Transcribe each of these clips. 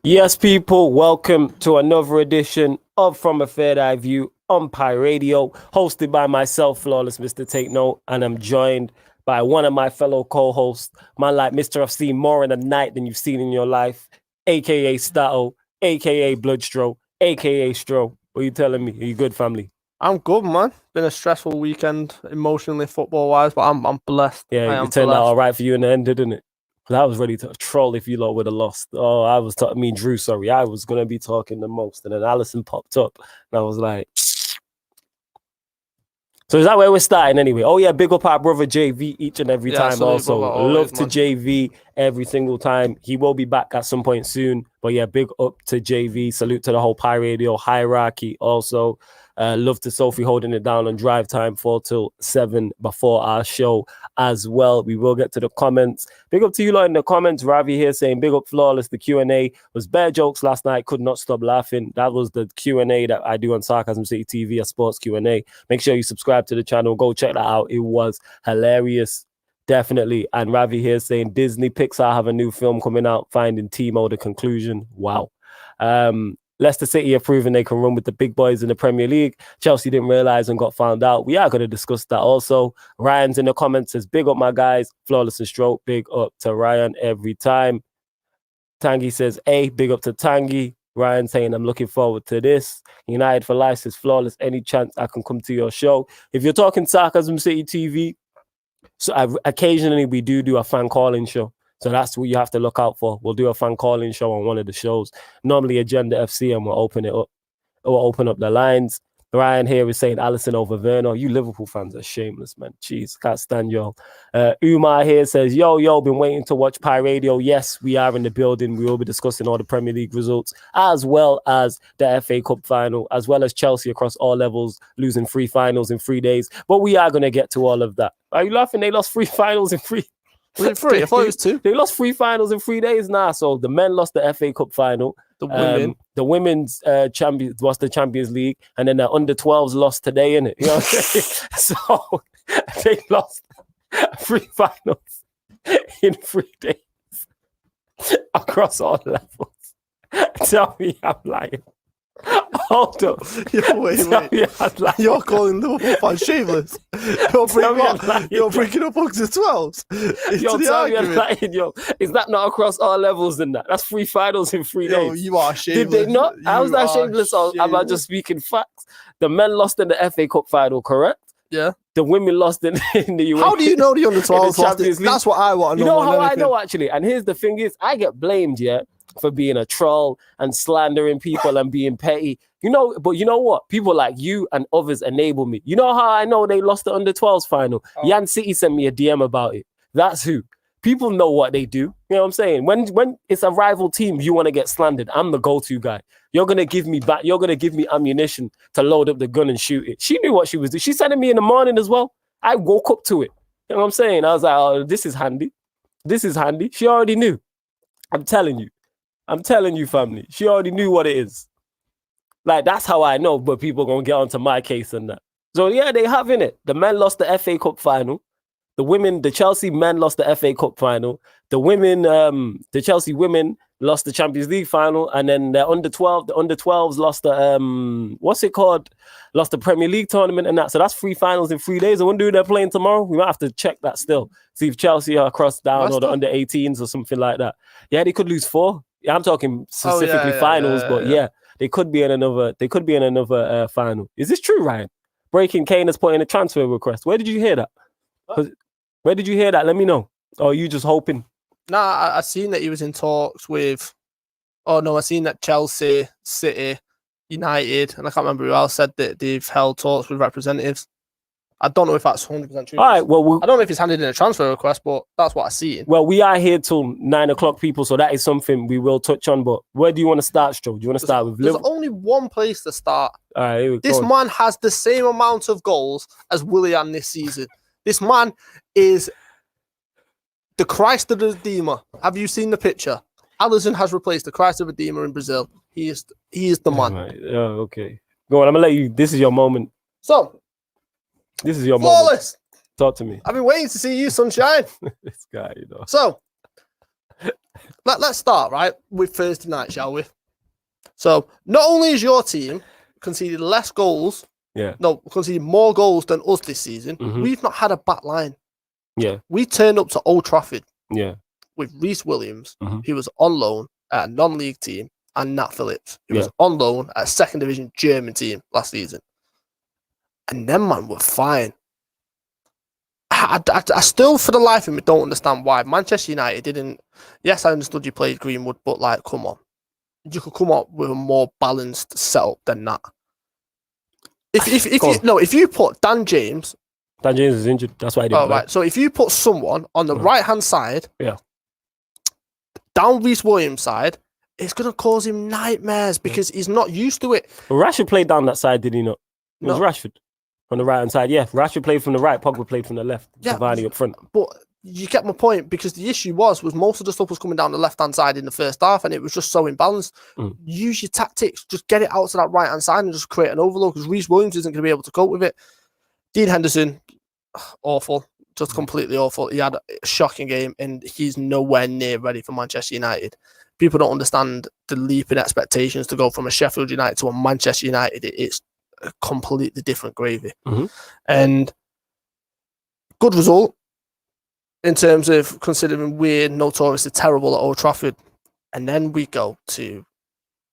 Yes, people, welcome to another edition of From a Third Eye View on Pi Radio, hosted by myself, Flawless Mr. Take Note, and I'm joined by one of my fellow co-hosts, man like Mr. I've seen more in a night than you've seen in your life, aka Stato, aka Bloodstroke, aka Stro. What are you telling me? Are you good, family? I'm good, man. Been a stressful weekend, emotionally, football-wise, but I'm blessed. Yeah, it turned out all right for you in the end, didn't it? Because I was ready to troll if you lot would have lost. Oh, I was Drew, sorry. I was going to be talking the most. And then Allison popped up. And I was like... So is that where we're starting anyway? Oh, yeah, big up our brother JV each and every time also. Love to JV every single time. He will be back at some point soon. But yeah, big up to JV. Salute to the whole Pi Radio hierarchy also. Love to Sophie holding it down on drive time 4 till 7 before our show as well. We will get to the comments. Big up to you lot in the comments. Ravi here saying big up Flawless. The Q&A was bare jokes last night. Could not stop laughing. That was the Q&A that I do on Sarcasm City TV, a sports Q&A. Make sure you subscribe to the channel. Go check that out. It was hilarious. Definitely. And Ravi here saying Disney Pixar have a new film coming out, Finding Timo, the conclusion. Wow. Leicester City are proving they can run with the big boys in the Premier League. Chelsea didn't realise and got found out. We are going to discuss that also. Ryan's in the comments says, big up my guys. Flawless and Stroke. Big up to Ryan every time. Tangy says, hey, big up to Tangy. Ryan saying, I'm looking forward to this. United for Life says, Flawless, any chance I can come to your show? If you're talking Sarcasm City TV, so occasionally we do a fan calling show. So that's what you have to look out for. We'll do a fan calling show on one of the shows. Normally Agenda FC, and we'll open it up. We'll open up the lines. Ryan here is saying Allison over Werner. You Liverpool fans are shameless, man. Jeez, can't stand y'all. Umar here says, yo, been waiting to watch Pi Radio. Yes, we are in the building. We will be discussing all the Premier League results, as well as the FA Cup final, as well as Chelsea across all levels, losing 3 finals in 3 days. But we are going to get to all of that. Are you laughing? They lost 3 finals in 3 Was it 3? I thought it was 2. They lost 3 finals in 3 days now. So the men lost the FA Cup final. The women's champions lost the Champions League, and then the under-12s lost today, innit? You know what I'm saying? So they lost 3 finals in 3 days across all levels. Tell me I'm lying. Hold up. Wait. You're calling Liverpool fans shameless. You're bringing up up to 12s. Is that not across all levels in that? That's 3 finals in 3 days. You are shameless. Did they not? How was that shameless? Or am I just speaking facts? The men lost in the FA Cup final, correct? Yeah. The women lost in the UEFA. How do you know the under-12s lost it? That's what I want to know. You know how I know, actually? And here's the thing is, I get blamed, for being a troll and slandering people and being petty. But you know what? People like you and others enable me. You know how I know they lost the under-12s final? Yan City sent me a DM about it. That's who. People know what they do. You know what I'm saying? When it's a rival team, you want to get slandered. I'm the go-to guy. You're going to give me back. You're going to give me ammunition to load up the gun and shoot it. She knew what she was doing. She sent it me in the morning as well. I woke up to it. You know what I'm saying? I was like, oh, this is handy. This is handy. She already knew. I'm telling you, family. She already knew what it is. Like, that's how I know, but people are going to get onto my case and that. So, yeah, they have in it. The men lost the FA Cup final. The Chelsea men lost the FA Cup final. The Chelsea women lost the Champions League final. And then the under-12s lost lost the Premier League tournament and that. So that's 3 finals in 3 days. I wonder who they're playing tomorrow. We might have to check that still. See if Chelsea are across down or the under-18s or something like that. Yeah, they could lose 4. Yeah, I'm talking specifically finals, but yeah, they could be in another. They could be in another final. Is this true, Ryan? Breaking Kane has put in a transfer request. Where did you hear that? Where did you hear that? Let me know. Or are you just hoping? Nah, I seen that he was in talks with. Oh no, I seen that Chelsea, City, United, and I can't remember who else said that they've held talks with representatives. I don't know if that's 100% true. All right, well, I don't know if he's handed in a transfer request, but that's what I see. Well, we are here till 9 o'clock, people, so that is something we will touch on. But where do you want to start, Stro? Do you want to start with Liverpool? There's only one place to start. All right, here we go. This man has the same amount of goals as Willian this season. This man is the Christ of the Redeemer. Have you seen the picture? Alisson has replaced the Christ of the Redeemer in Brazil. He is the man. Right. Oh, okay. Go on, I'm going to let you. This is your moment. So, this is your Flawless. Moment. Talk to me. I've been waiting to see you, sunshine. This guy, you know. So, let's start right with Thursday night, shall we? So not only is your team conceded less goals, conceded more goals than us this season, we've not had a back line. Yeah. We turned up to Old Trafford with Reece Williams, who was on loan at a non-league team, and Nat Phillips, who was on loan at a second division German team last season. And them, man, were fine. I still, for the life of me, don't understand why Manchester United didn't. Yes, I understood you played Greenwood, but like, come on, you could come up with a more balanced setup than that. If you put Dan James is injured. That's why I didn't play. Right. So if you put someone on the right hand side, down Reece Williams' side, it's gonna cause him nightmares because he's not used to it. Well, Rashford played down that side, did he not? It was Rashford. On the right-hand side, Rashford played from the right, Pogba played from the left, Cavani up front. But you get my point, because the issue was most of the stuff was coming down the left-hand side in the first half, and it was just so imbalanced. Use your tactics, just get it out to that right-hand side and just create an overload, because Reece Williams isn't going to be able to cope with it. Dean Henderson, awful, just completely awful. He had a shocking game, and he's nowhere near ready for Manchester United. People don't understand the leap in expectations to go from a Sheffield United to a Manchester United. It's a completely different gravy. And good result in terms of considering we're notoriously terrible at Old Trafford. And then we go to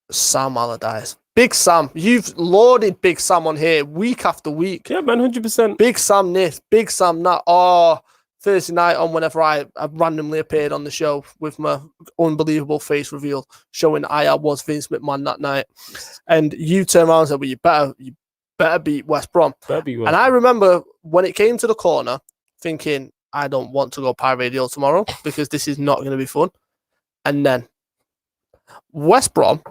Sam Allardyce. Big Sam. You've lauded Big Sam on here week after week. Yeah, man, 100%. Big Sam this, Big Sam that. Oh, Thursday night on whenever I randomly appeared on the show with my unbelievable face reveal showing I was Vince McMahon that night. And you turn around and said, well, you better beat West Brom. And I remember when it came to the corner thinking, I don't want to go Pie Radio tomorrow because this is not going to be fun. And then West Brom,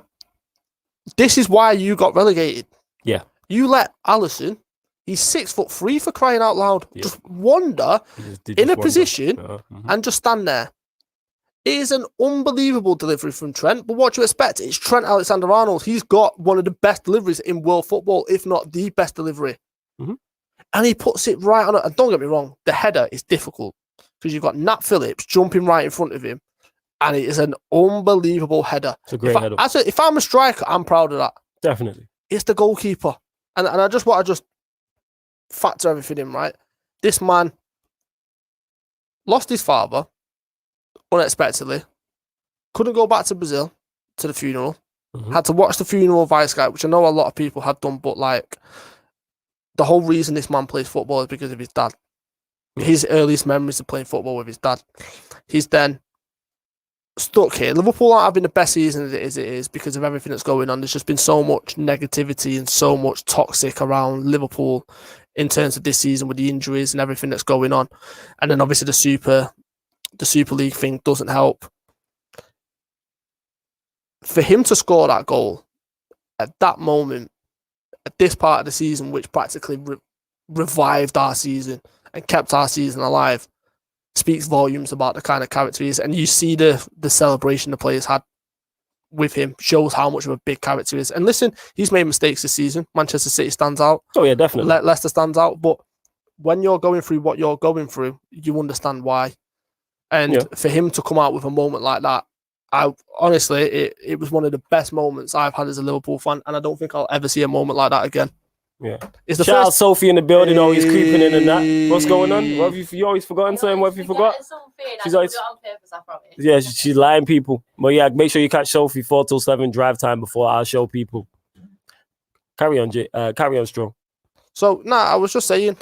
this is why you got relegated. Yeah. You let Alisson, he's 6'3" for crying out loud, just wander in a position and just stand there. It is an unbelievable delivery from Trent, but what do you expect? It's Trent Alexander-Arnold. He's got one of the best deliveries in world football, if not the best delivery. And he puts it right on it. And don't get me wrong, the header is difficult because you've got Nat Phillips jumping right in front of him, and it is an unbelievable header. It's a great header. If I'm a striker, I'm proud of that. Definitely. It's the goalkeeper. And I just want to factor everything in, right? This man lost his father unexpectedly, couldn't go back to Brazil to the funeral, had to watch the funeral via Skype, which I know a lot of people have done, but like the whole reason this man plays football is because of his dad. His earliest memories of playing football with his dad. He's then stuck here. Liverpool aren't having the best season as it is because of everything that's going on. There's just been so much negativity and so much toxic around Liverpool in terms of this season with the injuries and everything that's going on. And then obviously the Super League thing doesn't help. For him to score that goal at that moment, at this part of the season, which practically revived our season and kept our season alive, speaks volumes about the kind of character he is. And you see the celebration the players had with him, shows how much of a big character he is. And listen, he's made mistakes this season. Manchester City stands out. Oh, yeah, definitely. Leicester stands out. But when you're going through what you're going through, you understand why. And for him to come out with a moment like that, honestly, it was one of the best moments I've had as a Liverpool fan, and I don't think I'll ever see a moment like that again. Yeah. Shout out Sophie in the building, always creeping in and that. What's going on? What have you always forgotten something? What have you forgot? She's always on purpose, I promise. Yeah, she's lying people. But yeah, make sure you catch Sophie 4 till 7 drive time before I'll show people. Carry on, Strong. So I was just saying,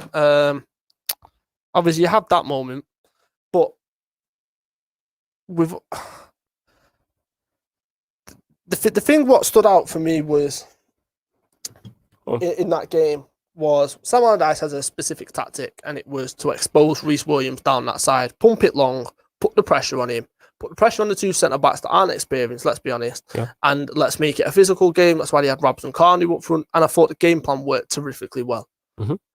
obviously you have that moment, but with the thing what stood out for me was in that game was Sam Allardyce has a specific tactic, and it was to expose Reece Williams down that side, pump it long, put the pressure on him, put the pressure on the two centre-backs that aren't experienced, let's be honest, and let's make it a physical game. That's why he had Robson Carney up front, and I thought the game plan worked terrifically well.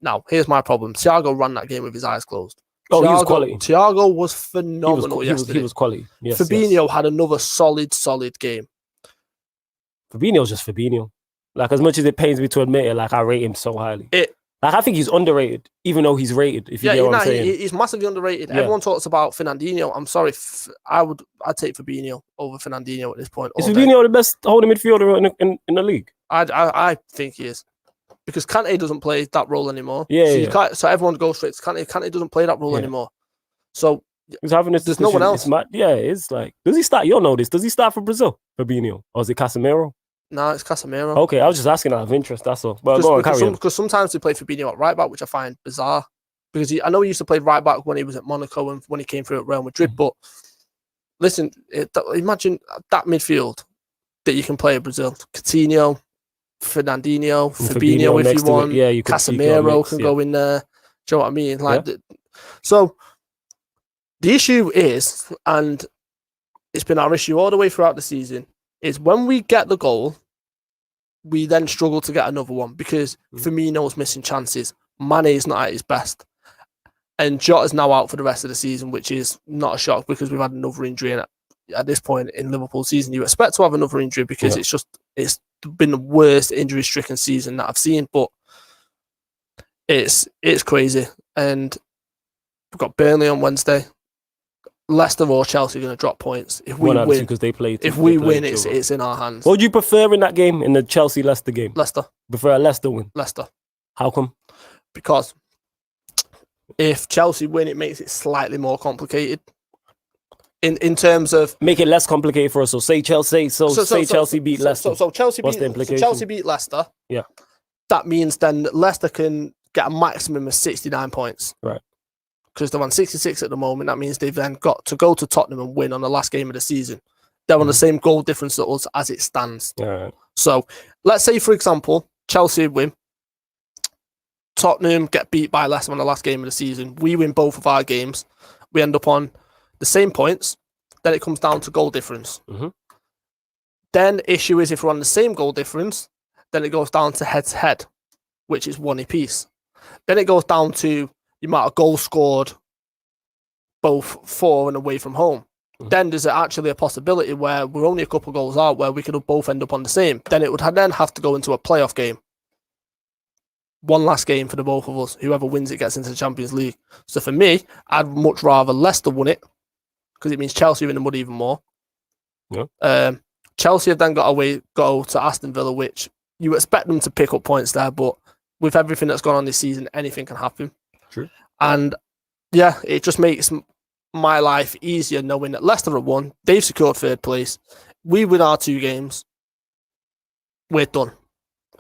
Now, here's my problem. Thiago ran that game with his eyes closed. He was quality. Thiago was phenomenal yesterday. He was quality. Yes, Fabinho had another solid game. Fabinho's just Fabinho. Like, as much as it pains me to admit it, like, I rate him so highly. Like, I think he's underrated, even though he's rated. If you get what I'm saying, he's massively underrated. Yeah. Everyone talks about Fernandinho. I'm sorry, I'd take Fabinho over Fernandinho at this point. Is Fabinho the best holding midfielder in the league? I think he is, because Kante doesn't play that role anymore. Yeah, so everyone goes straight to Kante. Kante doesn't play that role anymore. So he's having this. There's no one else. It's like, does he start? You'll know this. Does he start for Brazil, Fabinho, or is it Casemiro? No, it's Casemiro. Okay, I was just asking out of interest. That's all. Well, go on, carry on. Because sometimes they play Fabinho at right back, which I find bizarre. Because I know he used to play right back when he was at Monaco and when he came through at Real Madrid. But listen, imagine that midfield that you can play in Brazil: Coutinho, Fernandinho, Fabinho if you want. Yeah, Casemiro can go in there. Do you know what I mean? So the issue is, and it's been our issue all the way throughout the season, is when we get the goal, we then struggle to get another one because Firmino's missing chances. Mane is not at his best. And Jota's now out for the rest of the season, which is not a shock because we've had another injury. And at this point in Liverpool's season, you expect to have another injury because it's been the worst injury-stricken season that I've seen. But it's crazy. And we've got Burnley on Wednesday. Leicester or Chelsea are going to drop points. If we win, because they play. If we win, it's in our hands. What would you prefer in that game, in the Chelsea-Leicester game? Leicester. Prefer a Leicester win? Leicester. How come? Because if Chelsea win, it makes it slightly more complicated. In terms of make it less complicated for us. So say Chelsea. Chelsea beat Leicester. So Chelsea What's beat. the implication? So Chelsea beat Leicester. Yeah. That means then Leicester can get a maximum of 69 points. Right. Because they're on 66 at the moment. That means they've then got to go to Tottenham and win on the last game of the season. They're on the same goal difference to us as it stands. Right. So let's say, for example, Chelsea win. Tottenham get beat by Leicester on the last game of the season. We win both of our games. We end up on the same points. Then it comes down to goal difference. Then issue is if we're on the same goal difference, then it goes down to head-to-head, which is one apiece. Then it goes down to the amount of goals scored both for and away from home. Then there's actually a possibility where we're only a couple of goals out where we could both end up on the same. Then it would then have to go into a playoff game. One last game for the both of us. Whoever wins it gets into the Champions League. So for me, I'd much rather Leicester win it because it means Chelsea are in the mud even more. Yeah. Chelsea have then got to go to Aston Villa, which you expect them to pick up points there, but with everything that's gone on this season, anything can happen. True. And yeah, it just makes my life easier knowing that Leicester have won. They've secured third place. We win our 2 games. We're done.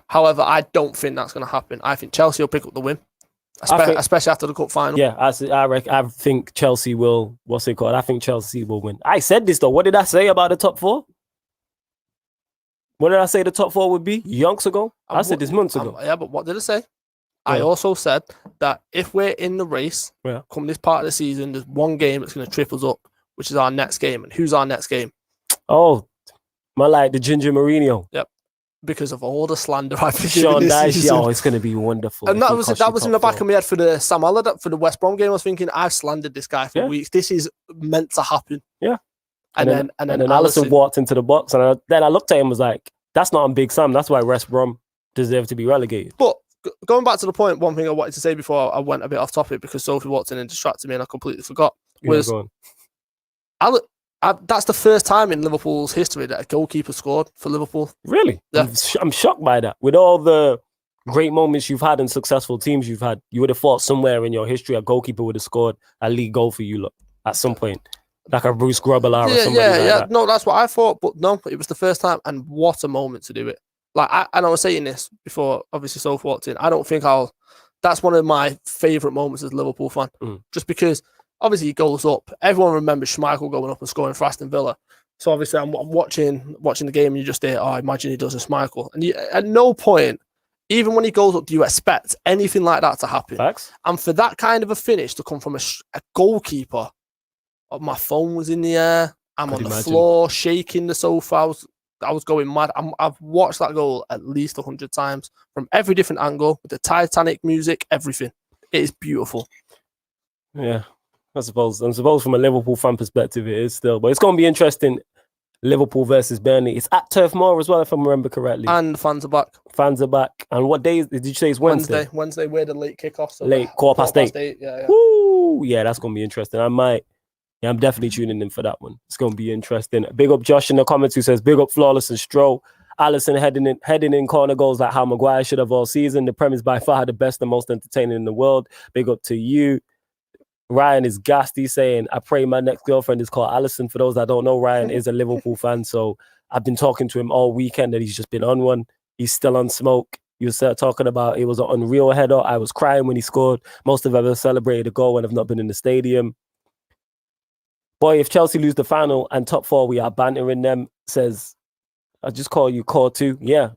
However, I don't think that's going to happen. I think Chelsea will pick up the win, especially after the cup final. Yeah, I think Chelsea will. What's it called? I think Chelsea will win. I said this though. What did I say about the top 4? What did I say the top 4 would be yonks ago? I said this months ago. Yeah, but what did I say? I also said that if we're in the race, come this part of the season, there's one game that's going to trip us up, which is our next game. And who's our next game? Oh, the Ginger Mourinho. Yep. Because of all the slander I've been Sean giving Dyche, this season. it's going to be wonderful. And that was in the back of my head for the Sam Allardyce, for the West Brom game. I was thinking, I've slandered this guy for weeks. This is meant to happen. Yeah. And then Alisson walked into the box, and then I looked at him and was like, that's not on Big Sam. That's why West Brom deserve to be relegated. But going back to the point, one thing I wanted to say before I went a bit off topic because Sophie walked in and distracted me and I completely forgot, was that's the first time in Liverpool's history that a goalkeeper scored for Liverpool. Really? Yeah. I'm shocked by that. With all the great moments you've had and successful teams you've had, you would have thought somewhere in your history a goalkeeper would have scored a league goal for you at some point. Like a Bruce Grobbelaar or somebody like that. No, that's what I thought. But no, it was the first time. And what a moment to do it. Like, I was saying this before, obviously, Sophie walked in. I don't think that's one of my favourite moments as a Liverpool fan. Just because, obviously, he goes up. Everyone remembers Schmeichel going up and scoring for Aston Villa. So, obviously, I'm watching the game and you just hear, imagine he does a Schmeichel. And at no point, even when he goes up, do you expect anything like that to happen? Facts. And for that kind of a finish to come from a goalkeeper, my phone was in the air. I'm on the floor, shaking the sofa. I was going mad. I've watched that goal at least 100 times from every different angle, with the Titanic music, everything. It is beautiful. Yeah, I suppose from a Liverpool fan perspective, it is still. But it's going to be interesting. Liverpool versus Burnley. It's at Turf Moor as well, if I remember correctly. And fans are back. Fans are back. And what day did you say it's Wednesday? Wednesday, we're the late kickoff. So late, quarter past eight. Yeah. Woo! Yeah, that's going to be interesting. I'm definitely tuning in for that one. It's going to be interesting. Big up Josh in the comments who says, big up Flawless and Stroll. Allison heading in corner goals like how Maguire should have all season. The Prem is by far the best and most entertaining in the world. Big up to you. Ryan is gassed. He's saying, I pray my next girlfriend is called Allison. For those that don't know, Ryan is a Liverpool fan. So I've been talking to him all weekend and he's just been on one. He's still on smoke. You start talking about it was an unreal header. I was crying when he scored. Most have ever celebrated a goal when I've not been in the stadium. Boy, if Chelsea lose the final and top four, we are bantering them. Says, I just call you core two. Yeah,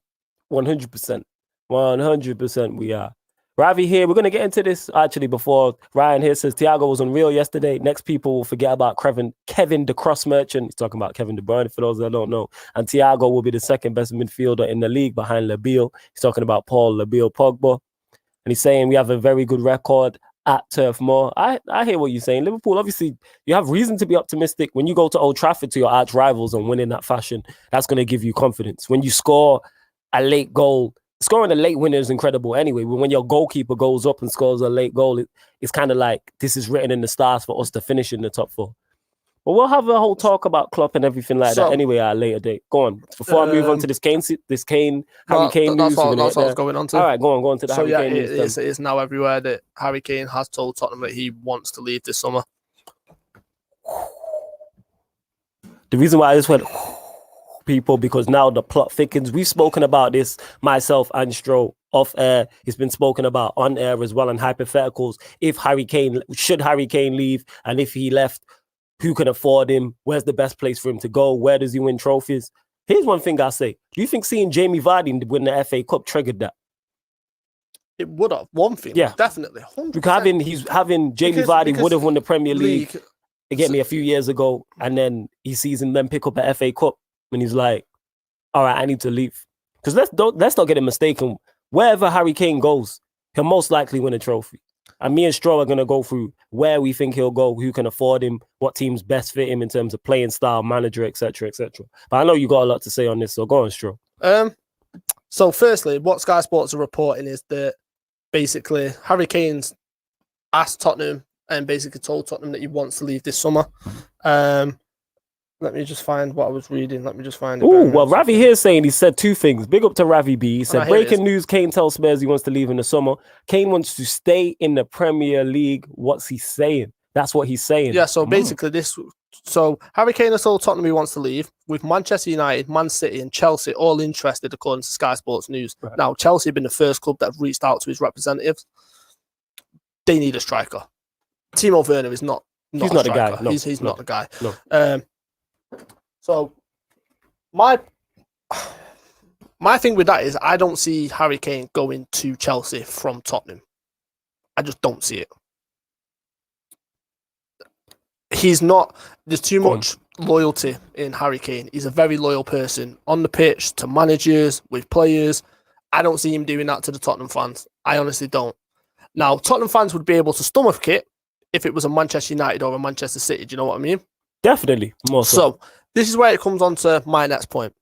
100%. 100% we are. Ravi here, we're going to get into this actually before Ryan here says Thiago was unreal yesterday. Next people will forget about Kevin the cross merchant. He's talking about Kevin De Bruyne for those that don't know. And Thiago will be the second best midfielder in the league behind Labille. He's talking about Paul Labille Pogba. And he's saying we have a very good record at Turf Moor. I hear what you're saying. Liverpool, obviously, you have reason to be optimistic. When you go to Old Trafford to your arch rivals and win in that fashion, that's going to give you confidence. When you score a late goal, scoring a late winner is incredible anyway. But when your goalkeeper goes up and scores a late goal, it's kind of like this is written in the stars for us to finish in the top four. But we'll have a whole talk about Klopp and everything like that anyway at a later date. Go on. Before I move on to this Harry Kane news. That's what I was going on to. All right, go on to the Harry Kane news. It is now everywhere that Harry Kane has told Tottenham that he wants to leave this summer. The reason why I just went people, because now the plot thickens. We've spoken about this, myself and Stroll, off air. It's been spoken about on air as well, and hypotheticals. Should Harry Kane leave? And if he left, who can afford him? Where's the best place for him to go? Where does he win trophies? Here's one thing I say. Do you think seeing Jamie Vardy win the FA Cup triggered that? It would have. One thing. Yeah. Definitely. 100%. Because Jamie Vardy would have won the Premier League again a few years ago, and then he sees him then pick up a FA Cup, and he's like, all right, I need to leave. Because let's not get it mistaken. Wherever Harry Kane goes, he'll most likely win a trophy. And me and Stroll are going to go through where we think he'll go, who can afford him, what teams best fit him in terms of playing style, manager, etc., etc. But I know you got a lot to say on this, so go on, Stroll. So firstly, what Sky Sports are reporting is that basically Harry Kane's asked Tottenham and basically told Tottenham that he wants to leave this summer. Let me just find what I was reading. Let me just find it. Oh, well, Ravi here is saying he said two things. Big up to Ravi B. He said, breaking news, Kane tells Spurs he wants to leave in the summer. Kane wants to stay in the Premier League. What's he saying? That's what he's saying. Yeah, so basically So Harry Kane has told Tottenham he wants to leave, with Manchester United, Man City and Chelsea all interested, according to Sky Sports News. Right. Now, Chelsea have been the first club that have reached out to his representatives. They need a striker. Timo Werner is not he's not the guy. No, he's not the guy. No. So my thing with that is I don't see Harry Kane going to Chelsea from Tottenham. I just don't see it. He's not. There's too much loyalty in Harry Kane. He's a very loyal person on the pitch, to managers, with players. I don't see him doing that to the Tottenham fans. I honestly don't. Now, Tottenham fans would be able to stomach it if it was a Manchester United or a Manchester City. Do you know what I mean? Definitely. More so. So this is where it comes on to my next point.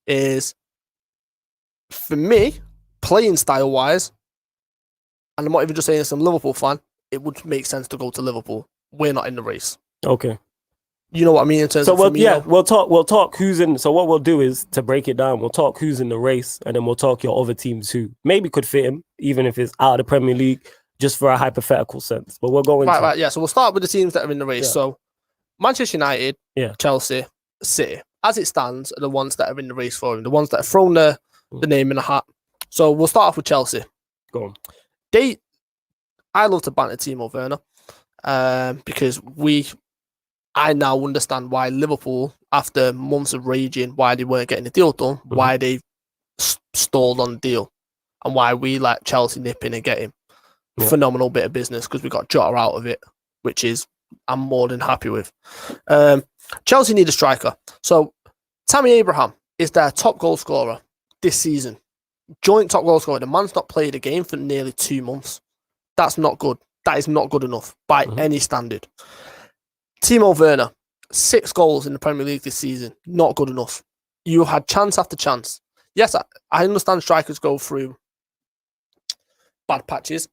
Is for me, playing style wise, and I'm not even just saying this, I'm a Liverpool fan, it would make sense to go to Liverpool. We're not in the race. Okay. You know what I mean? In terms of we'll talk who's in. So what we'll do is, to break it down, we'll talk who's in the race, and then we'll talk your other teams who maybe could fit him, even if it's out of the Premier League, just for a hypothetical sense. But we're going right. Yeah. So we'll start with the teams that are in the race. Yeah. So Manchester United, Chelsea, City, as it stands, are the ones that are in the race for him. The ones that have thrown the name in the hat. So we'll start off with Chelsea. Go on. I love to banter Timo Werner. Because I now understand why Liverpool, after months of raging, why they weren't getting the deal done, why they stalled on the deal, and why we let Chelsea nip in and get him. Phenomenal bit of business, because we got Jota out of it, which is I'm more than happy with. Chelsea need a striker. So Tammy Abraham is their top goal scorer this season. Joint top goal scorer. The man's not played a game for nearly 2 months. That's not good. That is not good enough by any standard. Timo Werner, 6 goals in the Premier League this season. Not good enough. You had chance after chance. Yes, I understand strikers go through bad patches.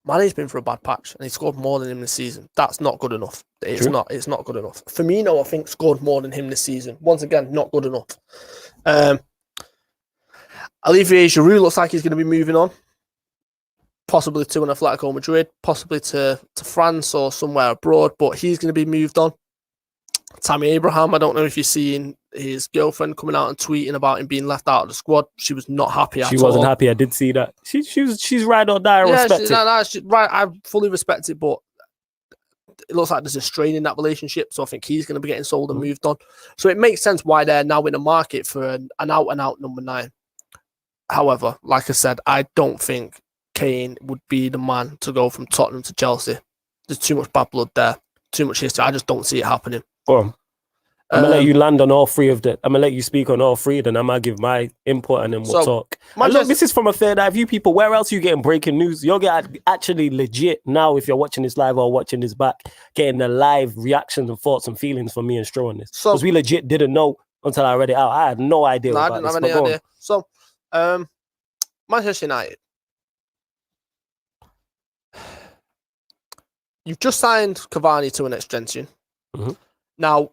Mane's been through a bad patch and he scored more than him this season. That's not good enough. It's not good enough. Firmino, I think, scored more than him this season. Once again, not good enough. Olivier Giroud looks like he's going to be moving on. Possibly to an Atletico Madrid, possibly to France or somewhere abroad, but he's going to be moved on. Tammy Abraham, I don't know if you've seen his girlfriend coming out and tweeting about him being left out of the squad. She was not happy at all. She wasn't happy. I did see that. She's ride or die. I respect it. Right, I fully respect it, but it looks like there's a strain in that relationship, so I think he's going to be getting sold and moved on. So it makes sense why they're now in the market for an out-and-out number 9. However, like I said, I don't think Kane would be the man to go from Tottenham to Chelsea. There's too much bad blood there, too much history. I just don't see it happening. I'm gonna let you land on all 3 of them. I'm gonna let you speak on all 3, then I'm gonna give my input and then we'll talk. And look, this is from a third eye view, people. Where else are you getting breaking news? You'll get actually legit now if you're watching this live or watching this back, getting the live reactions and thoughts and feelings from me and Stro on this. Because we legit didn't know until I read it out. I had no idea about this. I didn't have any idea. So, Manchester United. You've just signed Cavani to an extension. Now,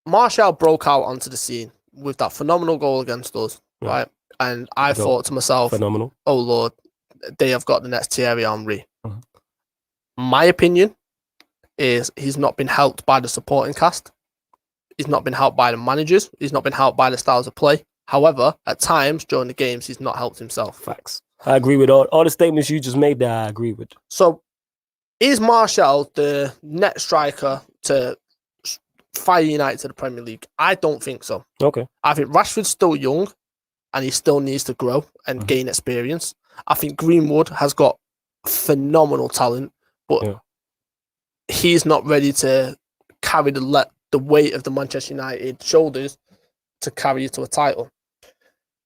Martial broke out onto the scene with that phenomenal goal against us, right? And I thought to myself, phenomenal. Oh, Lord, they have got the next Thierry Henry. My opinion is he's not been helped by the supporting cast. He's not been helped by the managers. He's not been helped by the styles of play. However, at times during the games, he's not helped himself. Facts. I agree with all the statements you just made there. I agree with. So, is Martial the net striker to fire United to the Premier League? I don't think so. Okay. I think Rashford's still young and he still needs to grow and gain experience. I think Greenwood has got phenomenal talent, but he's not ready to carry the weight of the Manchester United shoulders to carry you to a title.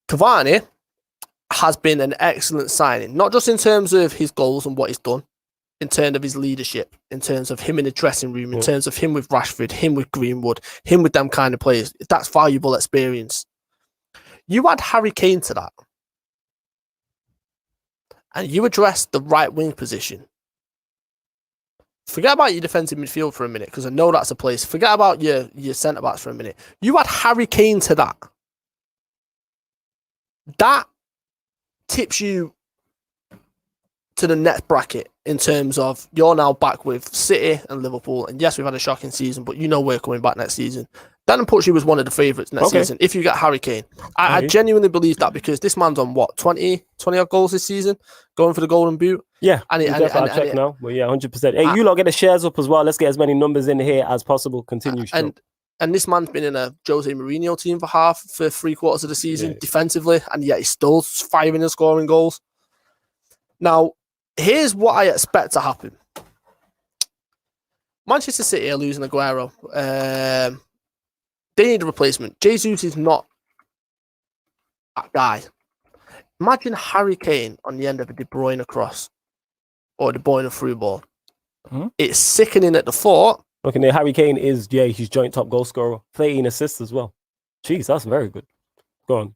Cavani has been an excellent signing, not just in terms of his goals and what he's done, in terms of his leadership, in terms of him in the dressing room, in terms of him with Rashford, him with Greenwood, him with them kind of players. That's valuable experience. You add Harry Kane to that, and you address the right wing position. Forget about your defensive midfield for a minute, because I know that's a place. Forget about your centre-backs for a minute. You add Harry Kane to that. That tips you to the next bracket in terms of you're now back with City and Liverpool. And yes, we've had a shocking season, but you know we're coming back next season. That puts you as one of the favourites next season if you get Harry Kane. I genuinely believe that, because this man's on what, 20 odd goals this season, going for the Golden Boot. Yeah, I'll check now. But yeah, 100%. Hey, you lot get the shares up as well. Let's get as many numbers in here as possible. Continue. And this man's been in a Jose Mourinho team for 3/4 of the season defensively, and yet he's still firing and scoring goals. Now, here's what I expect to happen. Manchester City are losing Aguero. They need a replacement. Jesus is not that guy. Imagine Harry Kane on the end of a De Bruyne cross or De Bruyne through ball. It's sickening at the thought. Looking at Harry Kane is, he's joint top goal scorer. 13 assists as well. Jeez, that's very good. Go on.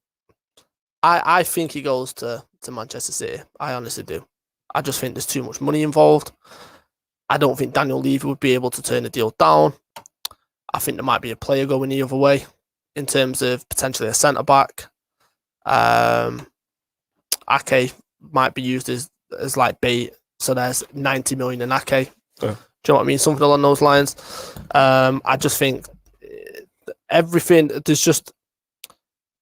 I think he goes to Manchester City. I honestly do. I just think there's too much money involved. I don't think Daniel Levy would be able to turn the deal down. I think there might be a player going the other way in terms of potentially a centre-back. Ake might be used as like bait. So there's 90 million in Ake. Yeah. Do you know what I mean? Something along those lines. I just think everything, there's just,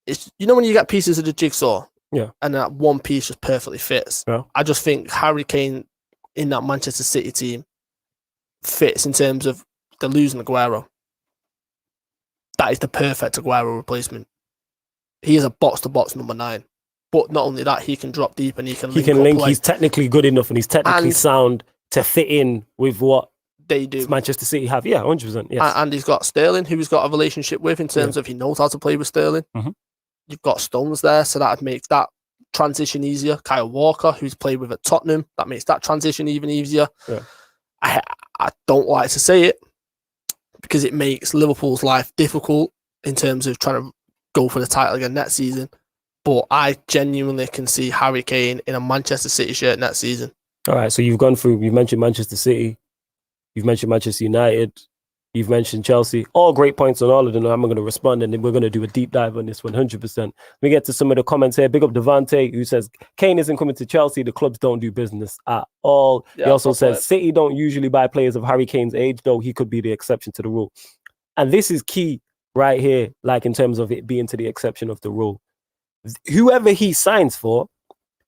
it's, you know, when you get pieces of the jigsaw and that one piece just perfectly fits. Yeah. I just think Harry Kane in that Manchester City team fits in terms of they're losing Aguero. That is the perfect Aguero replacement. He is a box-to-box number 9. But not only that, he can drop deep and he can link. He's technically good enough and he's technically sound to fit in with what they do. Manchester City have. Yeah, 100%. Yes. And he's got Sterling, who he's got a relationship with in terms of he knows how to play with Sterling. You've got Stones there, so that would make that transition easier. Kyle Walker, who's played with at Tottenham, that makes that transition even easier. Yeah. I don't like to say it, because it makes Liverpool's life difficult in terms of trying to go for the title again next season. But I genuinely can see Harry Kane in a Manchester City shirt next season. All right, so you've gone through, you mentioned Manchester City, you've mentioned Manchester United, you've mentioned Chelsea. All great points on all of them. I'm going to respond and then we're going to do a deep dive on this 100%. We get to some of the comments here. Big up Devante, who says, Kane isn't coming to Chelsea. The clubs don't do business at all. Yeah, he also says, City don't usually buy players of Harry Kane's age, though he could be the exception to the rule. And this is key right here, like in terms of it being to the exception of the rule. Whoever he signs for,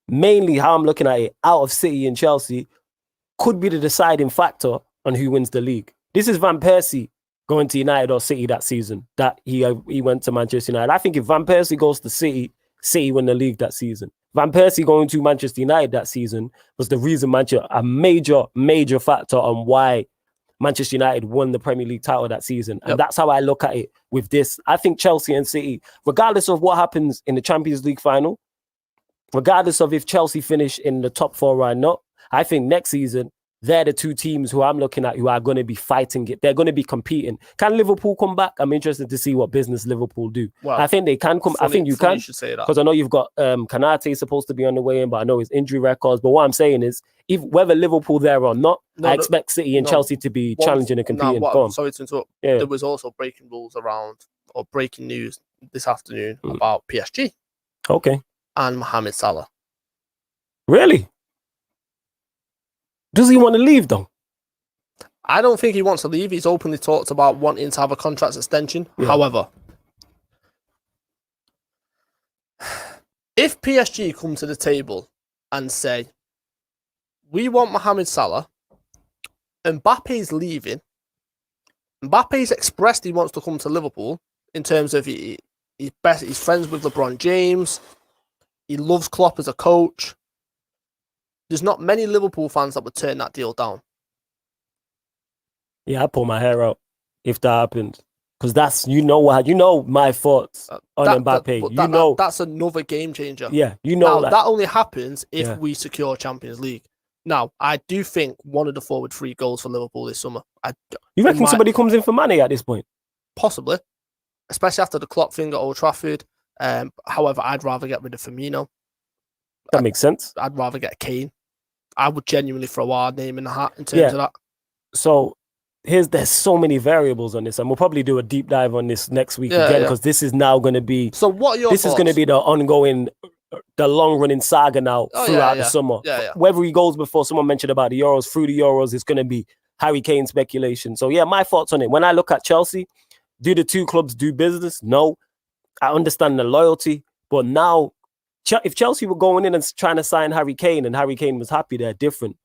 mainly how I'm looking at it, out of City and Chelsea, could be the deciding factor on who wins the league. This is Van Persie going to United or City that season, that he went to Manchester United. I think if Van Persie goes to City, City win the league that season. Van Persie going to Manchester United that season was the reason a major factor on why Manchester United won the Premier League title that season. And that's how I look at it with this. I think Chelsea and City, regardless of what happens in the Champions League final, regardless of if Chelsea finish in the top 4 or not, I think next season, they're the two teams who I'm looking at who are going to be fighting it. They're going to be competing. Can Liverpool come back? I'm interested to see what business Liverpool do. Well, I think they can come. I think you can. Because I know you've got Kanate supposed to be on the way in, but I know his injury records. But what I'm saying is, whether Liverpool there or not, I expect City and Chelsea to be challenging and competing. Sorry to interrupt. Yeah. There was also breaking news this afternoon about PSG. Okay. And Mohamed Salah. Really? Does he want to leave, though? I don't think he wants to leave. He's openly talked about wanting to have a contract extension. Yeah. However, if PSG come to the table and say, we want Mohamed Salah, Mbappe's leaving, Mbappe's expressed he wants to come to Liverpool in terms of he's friends with LeBron James, he loves Klopp as a coach. There's not many Liverpool fans that would turn that deal down. Yeah, I pull my hair out if that happens. Because that's, my thoughts on Mbappe. That's another game changer. Yeah, that only happens if we secure Champions League. Now, I do think one of the forward 3 goals for Liverpool this summer. You reckon somebody comes in for Mane at this point? Possibly. Especially after the Klopp thing at Old Trafford. However, I'd rather get rid of Firmino. That makes sense. I'd rather get Kane. I would genuinely throw our name in the hat in terms of that. So there's so many variables on this, and we'll probably do a deep dive on this next week again, because this is now going to be. So what are your thoughts? Is going to be the ongoing, the long running saga now throughout the summer. Whether he goes before, someone mentioned about the Euros, through the Euros, it's going to be Harry Kane speculation. So my thoughts on it. When I look at Chelsea, do the two clubs do business? No, I understand the loyalty, but now. If Chelsea were going in and trying to sign Harry Kane and Harry Kane was happy, they're different.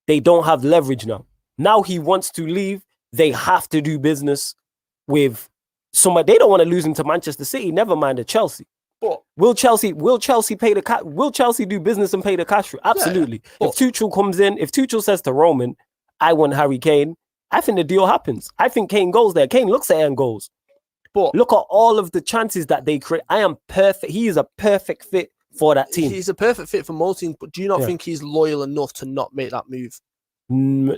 They don't have leverage now. Now he wants to leave. They have to do business with somebody. They don't want to lose him to Manchester City. Never mind to Chelsea. But will Chelsea pay the cash? Will Chelsea do business and pay the cash for? Absolutely. If Tuchel comes in, if Tuchel says to Roman, "I want Harry Kane," I think the deal happens. I think Kane goes there. Kane looks at it and goes. But look at all of the chances that they create. I am perfect. He is a perfect fit for that team. He's a perfect fit for most teams, but do you not think he's loyal enough to not make that move?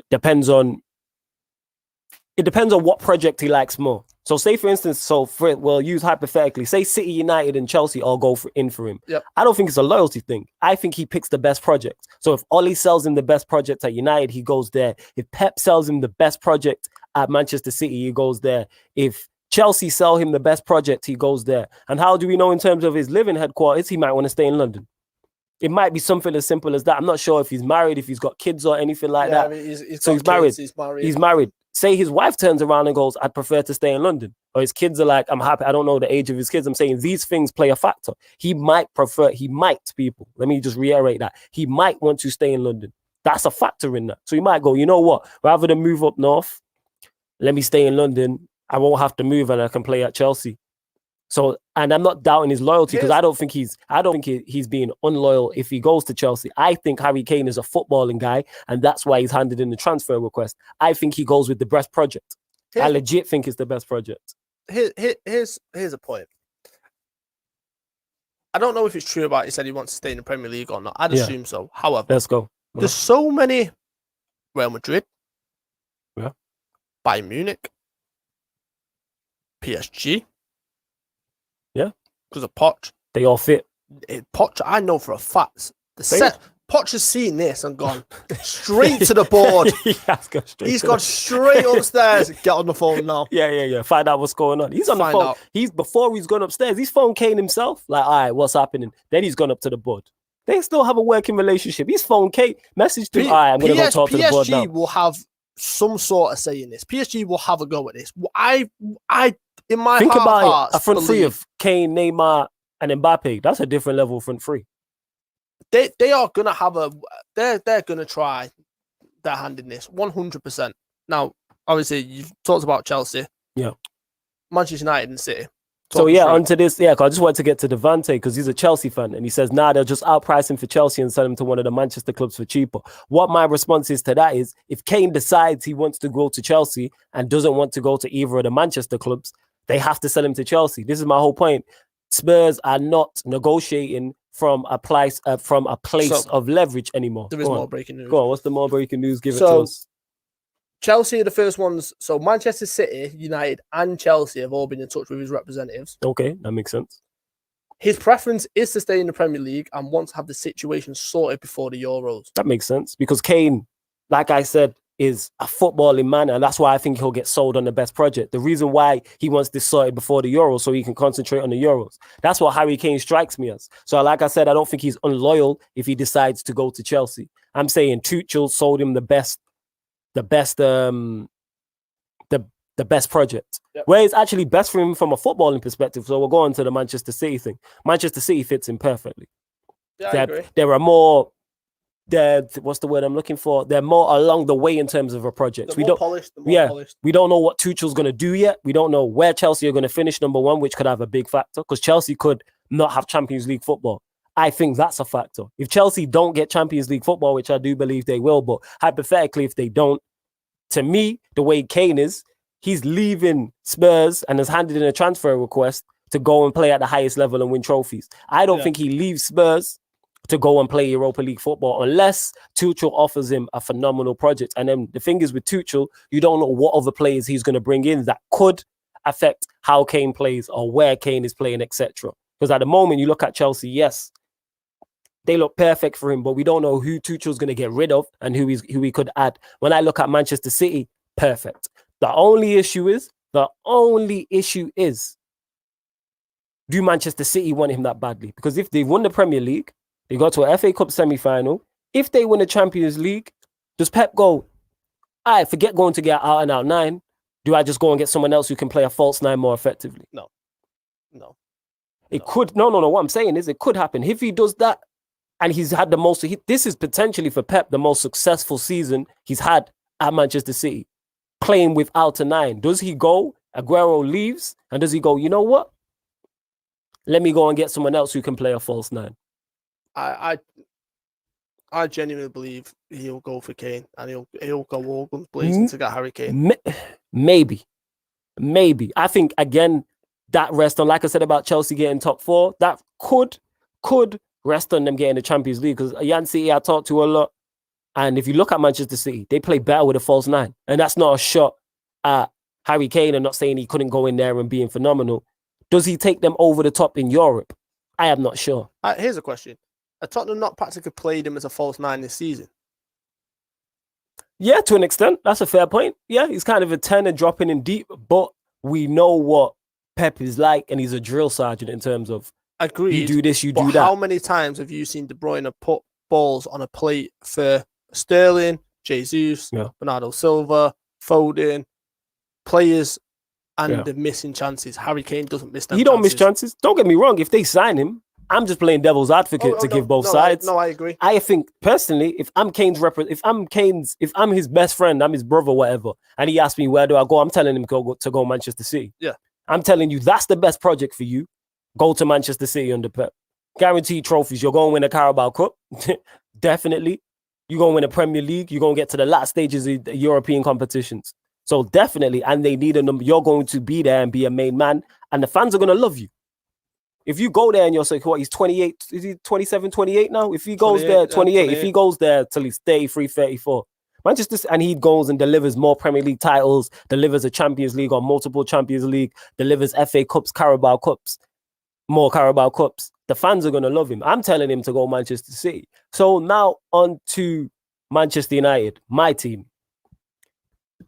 Depends on what project he likes more. So say, for instance, we'll use hypothetically, say City, United and Chelsea all go in for him. Yep. I don't think it's a loyalty thing. I think he picks the best project. So if Oli sells him the best project at United, he goes there. If Pep sells him the best project at Manchester City, he goes there. If Chelsea sell him the best project, he goes there. And how do we know in terms of his living headquarters, he might want to stay in London? It might be something as simple as that. I'm not sure if he's married, if he's got kids or anything like that. I mean, he's married. He's married. Say his wife turns around and goes, "I'd prefer to stay in London." Or his kids are like, "I'm happy." I don't know the age of his kids. I'm saying these things play a factor. Let me just reiterate that. He might want to stay in London. That's a factor in that. So he might go, you know what? Rather than move up north, let me stay in London. I won't have to move and I can play at Chelsea. So, and I'm not doubting his loyalty because I don't think he's being unloyal if he goes to Chelsea. I think Harry Kane is a footballing guy, and that's why he's handed in the transfer request. I think he goes with the best project. I legit think it's the best project. Here's a point. I don't know if it's true about he said he wants to stay in the Premier League or not. I'd assume so. However, let's go. There's so many Real Madrid, Bayern Munich, PSG. Yeah. Because of Poch. They all fit. Poch, I know for a fact. Poch has seen this and gone straight to the board. He's gone straight upstairs. Get on the phone now. Yeah. Find out what's going on. He's on the phone. Before he's gone upstairs, he's phoned Kane himself. Like, all right, what's happening? Then he's gone up to the board. They still have a working relationship. He's phoned Kane, messaged him. All right, I'm going to go talk to the board now. PSG will have some sort of say in this. PSG will have a go at this. I in my think heart about it. A front three of Kane, Neymar, and Mbappe. That's a different level front three. They are gonna have they're gonna try their hand in this 100%. Now, obviously, you've talked about Chelsea, Manchester United, and City. Onto this, I just wanted to get to Devante because he's a Chelsea fan and he says, they'll just outprice him for Chelsea and sell him to one of the Manchester clubs for cheaper. What my response is to that is, if Kane decides he wants to go to Chelsea and doesn't want to go to either of the Manchester clubs, they have to sell him to Chelsea. This is my whole point. Spurs are not negotiating from a place of leverage anymore. There is more breaking news. Go on, what's the more breaking news? Give it to us. Chelsea are the first ones. So Manchester City, United, and Chelsea have all been in touch with his representatives. Okay, that makes sense. His preference is to stay in the Premier League and wants to have the situation sorted before the Euros. That makes sense because Kane, like I said, is a footballing man, and that's why I think he'll get sold on the best project. The reason why he wants this sorted before the Euros so he can concentrate on the Euros. That's what Harry Kane strikes me as. So like I said, I don't think he's unloyal if he decides to go to Chelsea. I'm saying Tuchel sold him the best project. Yep. Where it's actually best for him from a footballing perspective. So we'll go on to the Manchester City thing. Manchester City fits him perfectly. Yeah, I agree. There are more... what's the word I'm looking for? They're more along the way in terms of a project. We don't polished. We don't know what Tuchel's going to do yet. We don't know where Chelsea are going to finish number one, which could have a big factor because Chelsea could not have Champions League football. I think that's a factor. If Chelsea don't get Champions League football, which I do believe they will, but hypothetically, if they don't, to me, the way Kane is, he's leaving Spurs and has handed in a transfer request to go and play at the highest level and win trophies. I don't think he leaves Spurs to go and play Europa League football unless Tuchel offers him a phenomenal project. And then the thing is with Tuchel, you don't know what other players he's going to bring in that could affect how Kane plays or where Kane is playing, etc. Because at the moment, you look at Chelsea, yes, they look perfect for him, but we don't know who Tuchel's going to get rid of and who he could add. When I look at Manchester City, perfect. The only issue is, do Manchester City want him that badly? Because if they won the Premier League, they got to a FA Cup semi-final. If they win the Champions League, does Pep go, I forget going to get out and out 9. Do I just go and get someone else who can play a false 9 more effectively? No. Could. No. What I'm saying is it could happen. If he does that and he's had this is potentially for Pep the most successful season he's had at Manchester City, playing without a 9. Does he go, Aguero leaves, and does he go, you know what? Let me go and get someone else who can play a false 9. I genuinely believe he'll go for Kane and he'll go all guns blazing to get Harry Kane. Maybe. I think again that rest on, like I said about Chelsea getting top 4, that could rest on them getting the Champions League because Jan City I talked to a lot, and if you look at Manchester City, they play better with a false 9, and that's not a shot at Harry Kane. I'm not saying he couldn't go in there and being phenomenal. Does he take them over the top in Europe? I am not sure. Here's a question. Have Tottenham not practically played him as a false 9 this season? Yeah, to an extent. That's a fair point. Yeah, he's kind of a 10 and dropping in deep, but we know what Pep is like, and he's a drill sergeant in terms of, agreed, you do this, you do that. How many times have you seen De Bruyne put balls on a plate for Sterling, Jesus, Bernardo Silva, Foden, players, and they're missing chances? Harry Kane doesn't miss them. He don't miss chances. Don't get me wrong. If they sign him, I'm just playing devil's advocate to give both sides. I agree. I think personally, if I'm his best friend, I'm his brother, whatever, and he asks me where do I go, I'm telling him to go Manchester City. Yeah, I'm telling you that's the best project for you. Go to Manchester City under Pep. Guaranteed trophies. You're going to win a Carabao Cup, definitely. You're going to win a Premier League. You're going to get to the last stages of the European competitions. So definitely, and they need a number. You're going to be there and be a main man, and the fans are going to love you. If you go there and you're saying, what, he's 28, is he 27, 28 now? If he goes there, 28. If he goes there till he's 33, 34, And he goes and delivers more Premier League titles, delivers a Champions League or multiple Champions League, delivers FA Cups, Carabao Cups, more Carabao Cups. The fans are going to love him. I'm telling him to go Manchester City. So now on to Manchester United, my team.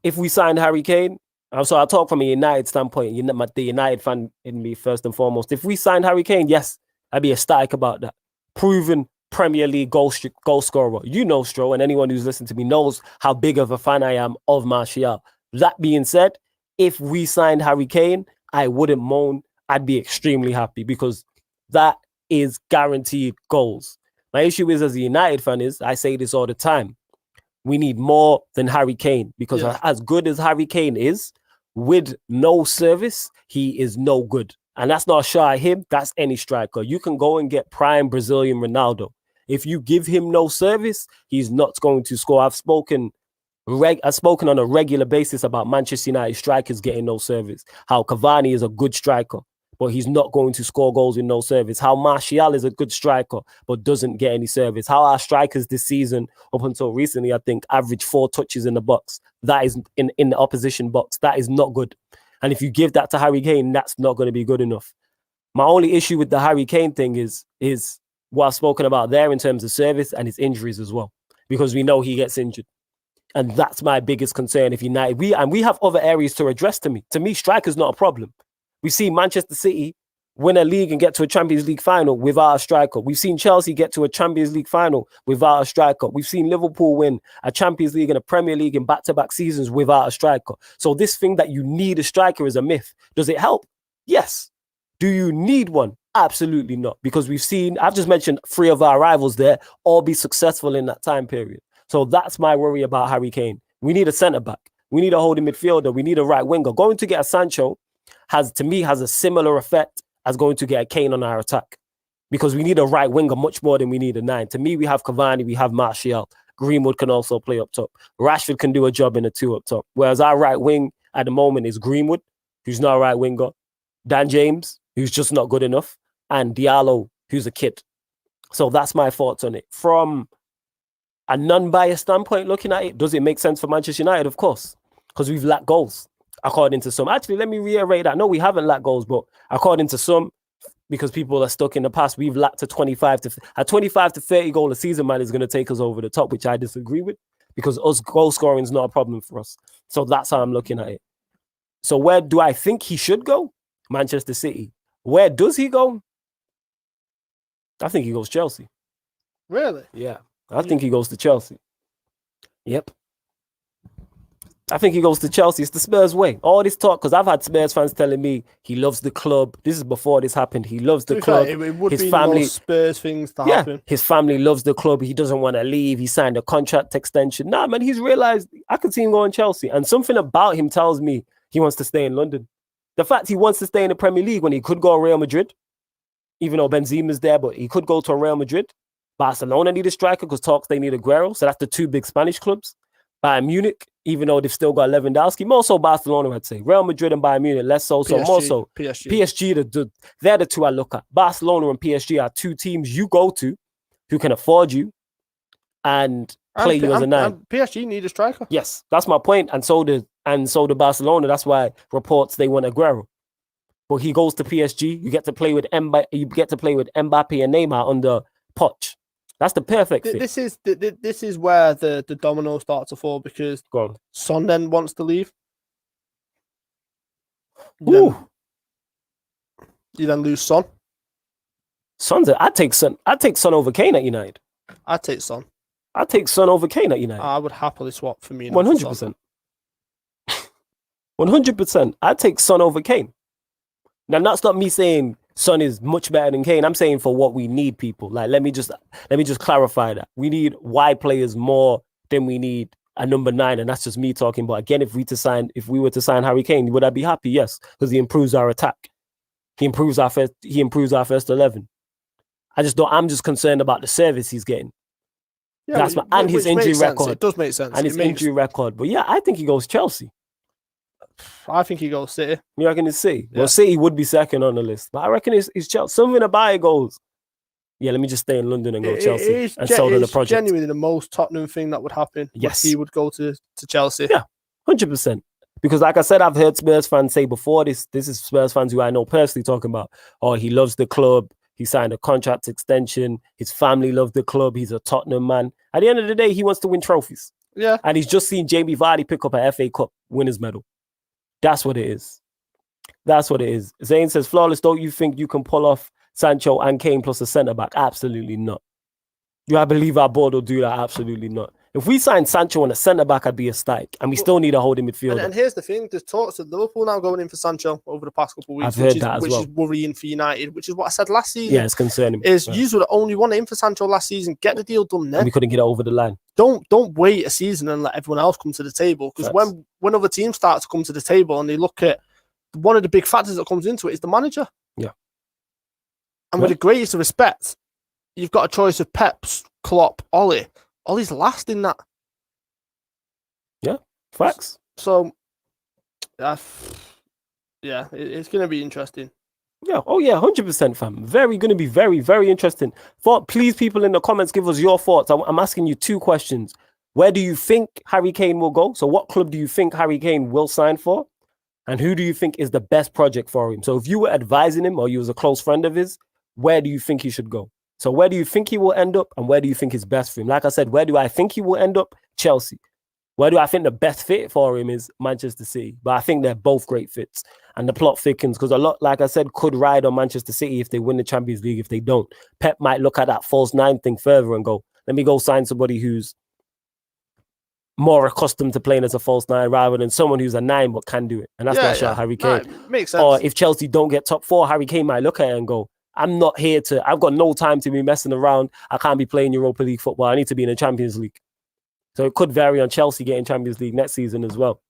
If we signed Harry Kane, so I'll talk from a United standpoint, the United fan in me first and foremost. If we signed Harry Kane, yes, I'd be ecstatic about that. Proven Premier League goal scorer. You know, Stro, and anyone who's listened to me knows how big of a fan I am of Martial. That being said, if we signed Harry Kane, I wouldn't moan. I'd be extremely happy because that is guaranteed goals. My issue is, as a United fan, I say this all the time. We need more than Harry Kane because as good as Harry Kane is, with no service, he is no good. And that's not shy him. That's any striker. You can go and get prime Brazilian Ronaldo. If you give him no service, he's not going to score. I've spoken on a regular basis about Manchester United strikers getting no service. How Cavani is a good striker, but he's not going to score goals with no service. How Martial is a good striker, but doesn't get any service. How our strikers this season, up until recently, I think, average 4 touches in the box. That is in the opposition box. That is not good. And if you give that to Harry Kane, that's not going to be good enough. My only issue with the Harry Kane thing is what I've spoken about there in terms of service and his injuries as well, because we know he gets injured. And that's my biggest concern. If United, we have other areas to address. To me, striker's not a problem. We've seen Manchester City win a league and get to a Champions League final without a striker. We've seen Chelsea get to a Champions League final without a striker. We've seen Liverpool win a Champions League and a Premier League in back-to-back seasons without a striker. So this thing that you need a striker is a myth. Does it help? Yes. Do you need one? Absolutely not. Because I've just mentioned 3 of our rivals there all be successful in that time period. So that's my worry about Harry Kane. We need a centre-back. We need a holding midfielder. We need a right winger. Going to get a Sancho has a similar effect as going to get a Kane on our attack, because we need a right winger much more than we need a 9. To me, we have Cavani, we have Martial. Greenwood can also play up top. Rashford can do a job in a 2 up top. Whereas our right wing at the moment is Greenwood, who's not a right winger, Dan James, who's just not good enough, and Diallo, who's a kid. So that's my thoughts on it. From a non-biased standpoint, looking at it, does it make sense for Manchester United? Of course, because we've lacked goals. According to some. Actually, let me reiterate that. No, we haven't lacked goals, but according to some, because people are stuck in the past, we've lacked a 25 to 30 goal a season, man, is going to take us over the top, which I disagree with, because us goal scoring is not a problem for us. So that's how I'm looking at it. So where do I think he should go? Manchester City. Where does he go? I think he goes Chelsea. Really? Yeah. I think he goes to Chelsea. Yep. I think he goes to Chelsea. It's the Spurs way. All this talk, because I've had Spurs fans telling me he loves the club. This is before this happened. He loves the club. It would be family, the most Spurs things to happen. His family loves the club. He doesn't want to leave. He signed a contract extension. Nah, man, he's realized I could see him going Chelsea. And something about him tells me he wants to stay in London. The fact he wants to stay in the Premier League when he could go to Real Madrid, even though Benzema's there, but he could go to Real Madrid. Barcelona need a striker because talks they need Aguero. So that's the 2 big Spanish clubs. Bayern Munich, even though they've still got Lewandowski, more so Barcelona, I'd say. Real Madrid and Bayern Munich, less so. PSG, so more so. PSG, they're the 2 I look at. Barcelona and PSG are 2 teams you go to who can afford you and play you as a 9. And PSG need a striker. Yes, that's my point. And so do Barcelona. That's why reports they want Aguero. But he goes to PSG. You get to play with Mbappe and Neymar under Poch. That's the perfect fit. This is where the dominoes start to fall, because Son then wants to leave. You then lose Son. I'd take Son over Kane at United. I'd take Son. I'd take Son over Kane at United. I would happily swap for me. 100%. 100%. I'd take Son over Kane. Now that's not me saying Son is much better than Kane. I'm saying for what we need, people. Like, let me just clarify that. We need wide players more than we need a number 9, and that's just me talking. But again, if we were to sign Harry Kane, would I be happy? Yes, because he improves our attack. He improves our first 11. I'm just concerned about the service he's getting. Yeah, and his injury record. It does make sense. And his injury record. But yeah, I think he goes Chelsea. I think he goes City. You reckon it's City? Yeah. Well, City would be second on the list. But I reckon it's Chelsea. Something about it goes. yeah, let me just stay in London and go It Chelsea is and sold on the project. Genuinely the most Tottenham thing that would happen. Yes. He would go to Chelsea. Yeah, 100%. Because like I said, I've heard Spurs fans say before, this is Spurs fans who I know personally talking about, oh, he loves the club. He signed a contract extension. His family loves the club. He's a Tottenham man. At the end of the day, he wants to win trophies. Yeah. And he's just seen Jamie Vardy pick up a FA Cup winners medal. That's what it is. That's what it is. Zane says, Flawless, don't you think you can pull off Sancho and Kane plus a centre-back? Absolutely not. Do I believe our board will do that? Absolutely not. If we sign Sancho on a centre-back, I'd be ecstatic. And we still need a holding midfielder. And here's the thing. There's talks of Liverpool now going in for Sancho over the past couple of weeks. I've heard that as well. Which is worrying for United, which is what I said last season. Yeah, it's concerning. You were the only one in for Sancho last season. Get the deal done then. And we couldn't get it over the line. Don't wait a season and let everyone else come to the table. Because when other teams start to come to the table and they look at one of the big factors that comes into it is the manager. Yeah. And with the greatest respect, you've got a choice of Pep's, Klopp, Ollie. Ollie's last in that. Yeah, facts. So, yeah, it's going to be interesting. Yeah, oh yeah, 100%, fam. Going to be very, very interesting. Please, people in the comments, give us your thoughts. I'm asking you 2 questions. Where do you think Harry Kane will go? So what club do you think Harry Kane will sign for? And who do you think is the best project for him? So if you were advising him or you was a close friend of his, where do you think he should go? So where do you think he will end up and where do you think is best for him? Like I said, where do I think he will end up? Chelsea. Where do I think the best fit for him is? Manchester City. But I think they're both great fits. And the plot thickens because a lot, like I said, could ride on Manchester City if they win the Champions League. If they don't, Pep might look at that false 9 thing further and go, let me go sign somebody who's more accustomed to playing as a false 9 rather than someone who's a 9 but can do it. And that's why I shot Harry Kane. No, makes sense. Or if Chelsea don't get top 4, Harry Kane might look at it and go, I'm not here I've got no time to be messing around. I can't be playing Europa League football. I need to be in the Champions League. So it could vary on Chelsea getting Champions League next season as well.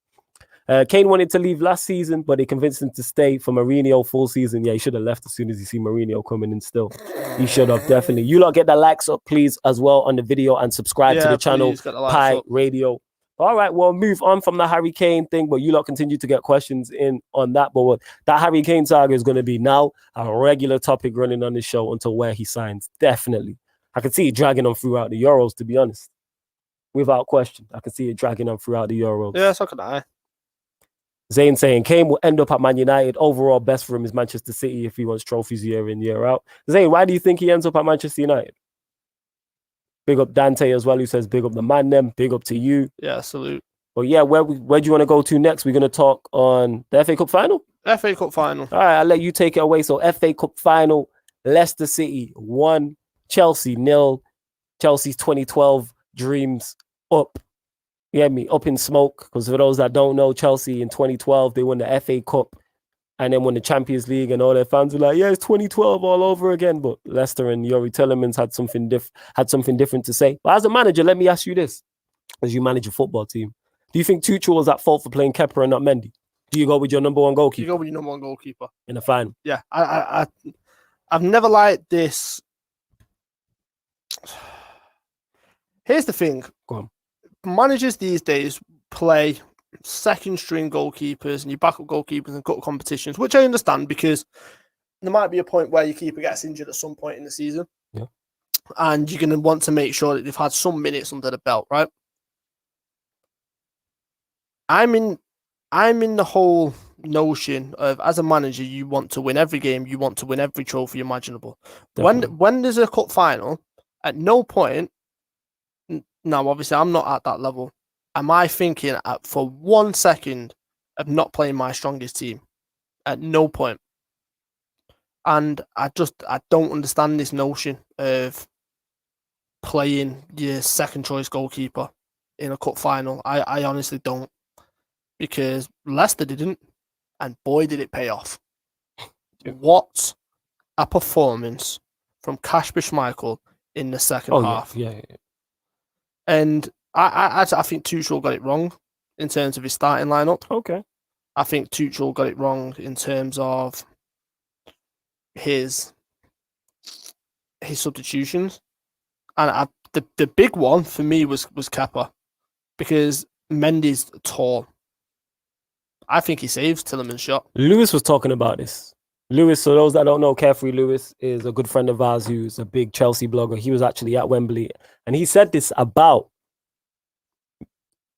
Kane wanted to leave last season, but they convinced him to stay for Mourinho full season. Yeah, he should have left as soon as he see Mourinho coming in still. He should have, definitely. You lot get the likes up, please, as well on the video and subscribe to the channel, Pi Radio. All right, well, move on from the Harry Kane thing, but you lot continue to get questions in on that. But that Harry Kane saga is going to be now a regular topic running on the show until where he signs. Definitely. I can see it dragging on throughout the Euros, to be honest. Without question. I can see it dragging on throughout the Euros. Yeah, so can I. Zane saying Kane will end up at Man United. Overall, best for him is Manchester City if he wants trophies year in, year out. Zane, why do you think he ends up at Manchester United? Big up Dante as well, who says big up the man them. Big up to you. Yeah, salute. But yeah, where do you want to go to next? We're going to talk on the FA Cup final? FA Cup final. All right, I'll let you take it away. So FA Cup final, Leicester City 1, Chelsea 0. Chelsea's 2012 dreams up. You get me? Up in smoke. Because for those that don't know, Chelsea in 2012, they won the FA Cup and then won the Champions League, and all their fans were like, yeah, it's 2012 all over again. But Leicester and Yuri Tillemans had something different to say. But as a manager, let me ask you this. As you manage a football team, do you think Tuchel was at fault for playing Kepa and not Mendy? Do you go with your number 1 goalkeeper? You go with your number 1 goalkeeper. In the final? Yeah. I've never liked this. Here's the thing. Go on. Managers these days play second string goalkeepers and your backup goalkeepers and cup competitions, which I understand because there might be a point where your keeper gets injured at some point in the season. Yeah. And you're going to want to make sure that they've had some minutes under the belt, right? I'm in the whole notion of, as a manager, you want to win every game, you want to win every trophy imaginable. Definitely. When there's a cup final, at no point, now obviously I'm not at that level, am I thinking for 1 second of not playing my strongest team? At no point. And I don't understand this notion of playing your second choice goalkeeper in a cup final. I honestly don't. Because Leicester didn't, and boy did it pay off. What a performance from Kasper Schmeichel in the second half. Yeah. And I think Tuchel got it wrong in terms of his starting lineup. Okay. I think Tuchel got it wrong in terms of his substitutions. And the big one for me was Kepa, because Mendy's tall. I think he saves Tillemans' shot. Lewis was talking about this. Lewis, so those that don't know, Carefree Lewis is a good friend of ours who's a big Chelsea blogger. He was actually at Wembley, and he said this about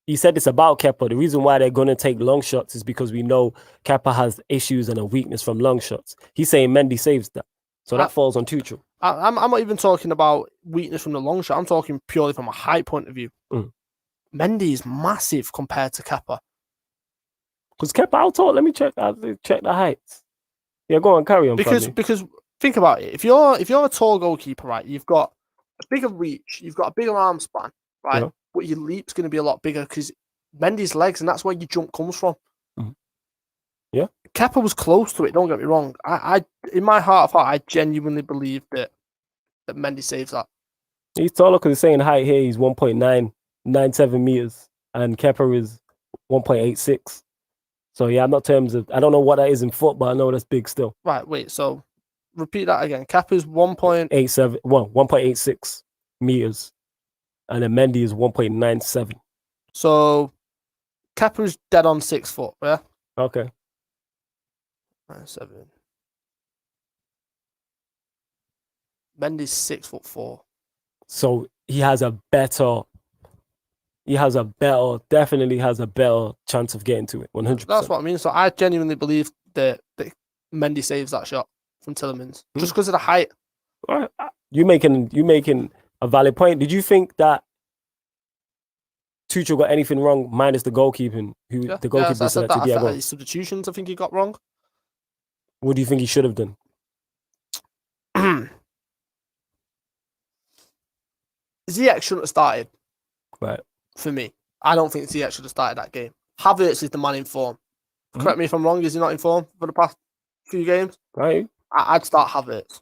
Kepa. The reason why they're going to take long shots is because we know Kepa has issues and a weakness from long shots. He's saying Mendy saves that. So that falls on Tuchel. I'm not even talking about weakness from the long shot. I'm talking purely from a height point of view. Mendy is massive compared to Kepa. Because Kepa, let me check the heights. Yeah, go on, carry on. Because think about it. If you're a tall goalkeeper, right, you've got a bigger reach, you've got a bigger arm span, right? Yeah. But your leap's going to be a lot bigger because Mendy's legs, and that's where your jump comes from. Yeah. Kepa was close to it, don't get me wrong. I in my heart of heart, I genuinely believe that Mendy saves that. He's taller because he's saying height here, he's 1.997 meters, and Kepa is 1.86. So yeah, I'm not terms of, I don't know what that is in foot, but I know that's big still. Right, wait, so repeat that again. Kepa's 1.86 meters, and then Mendy is 1.97. So Kepa's dead on 6 foot, yeah? Okay. 9.7. Mendy's 6'4". So he definitely has a better chance of getting to it. 100%. That's what I mean. So I genuinely believe that Mendy saves that shot from Tielemans just because of the height. All right. You making a valid point. Did you think that Tuchel got anything wrong minus the goalkeeping? The goalkeeper selected Diego? His substitutions, I think he got wrong. What do you think he should have done? Ziyech shouldn't have started. Right. For me, I don't think Ziyech should have started that game. Havertz is the man in form. Correct me if I'm wrong. Is he not in form for the past few games? Right. I'd start Havertz.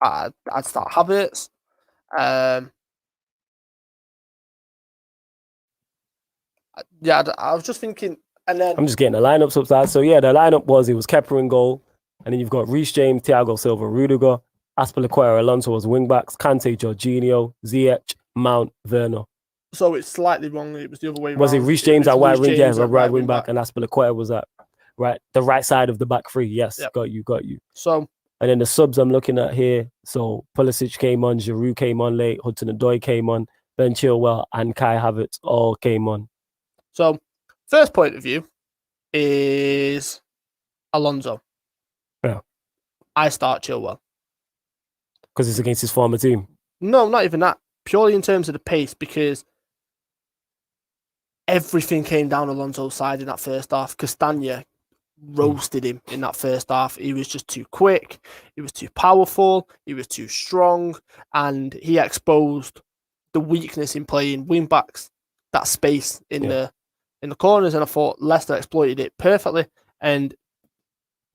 I'd start Havertz. Yeah, I was just thinking, and then I'm just getting the lineups upside. So yeah, the lineup was Kepa in goal, and then you've got Reece James, Thiago Silva, Rudiger, Azpilicueta, Alonso as wingbacks, Kante, Jorginho, Ziyech, Mount, Werner. So it's slightly wrong. It was the other way around. Was it Reece James at wide wing? Yeah, right wing back, and Azpilicueta was at the right side of the back three. Yes, yep. Got you. So, and then the subs I'm looking at here. So Pulisic came on, Giroud came on late, Hudson-Odoi came on, Ben Chilwell and Kai Havertz all came on. So, first point of view is Alonso. Yeah. I start Chilwell. Because it's against his former team? No, not even that. Purely in terms of the pace, because everything came down Alonso's side in that first half. Castagna roasted him in that first half. He was just too quick. He was too powerful. He was too strong. And he exposed the weakness in playing wing backs, that space in the corners. And I thought Leicester exploited it perfectly. And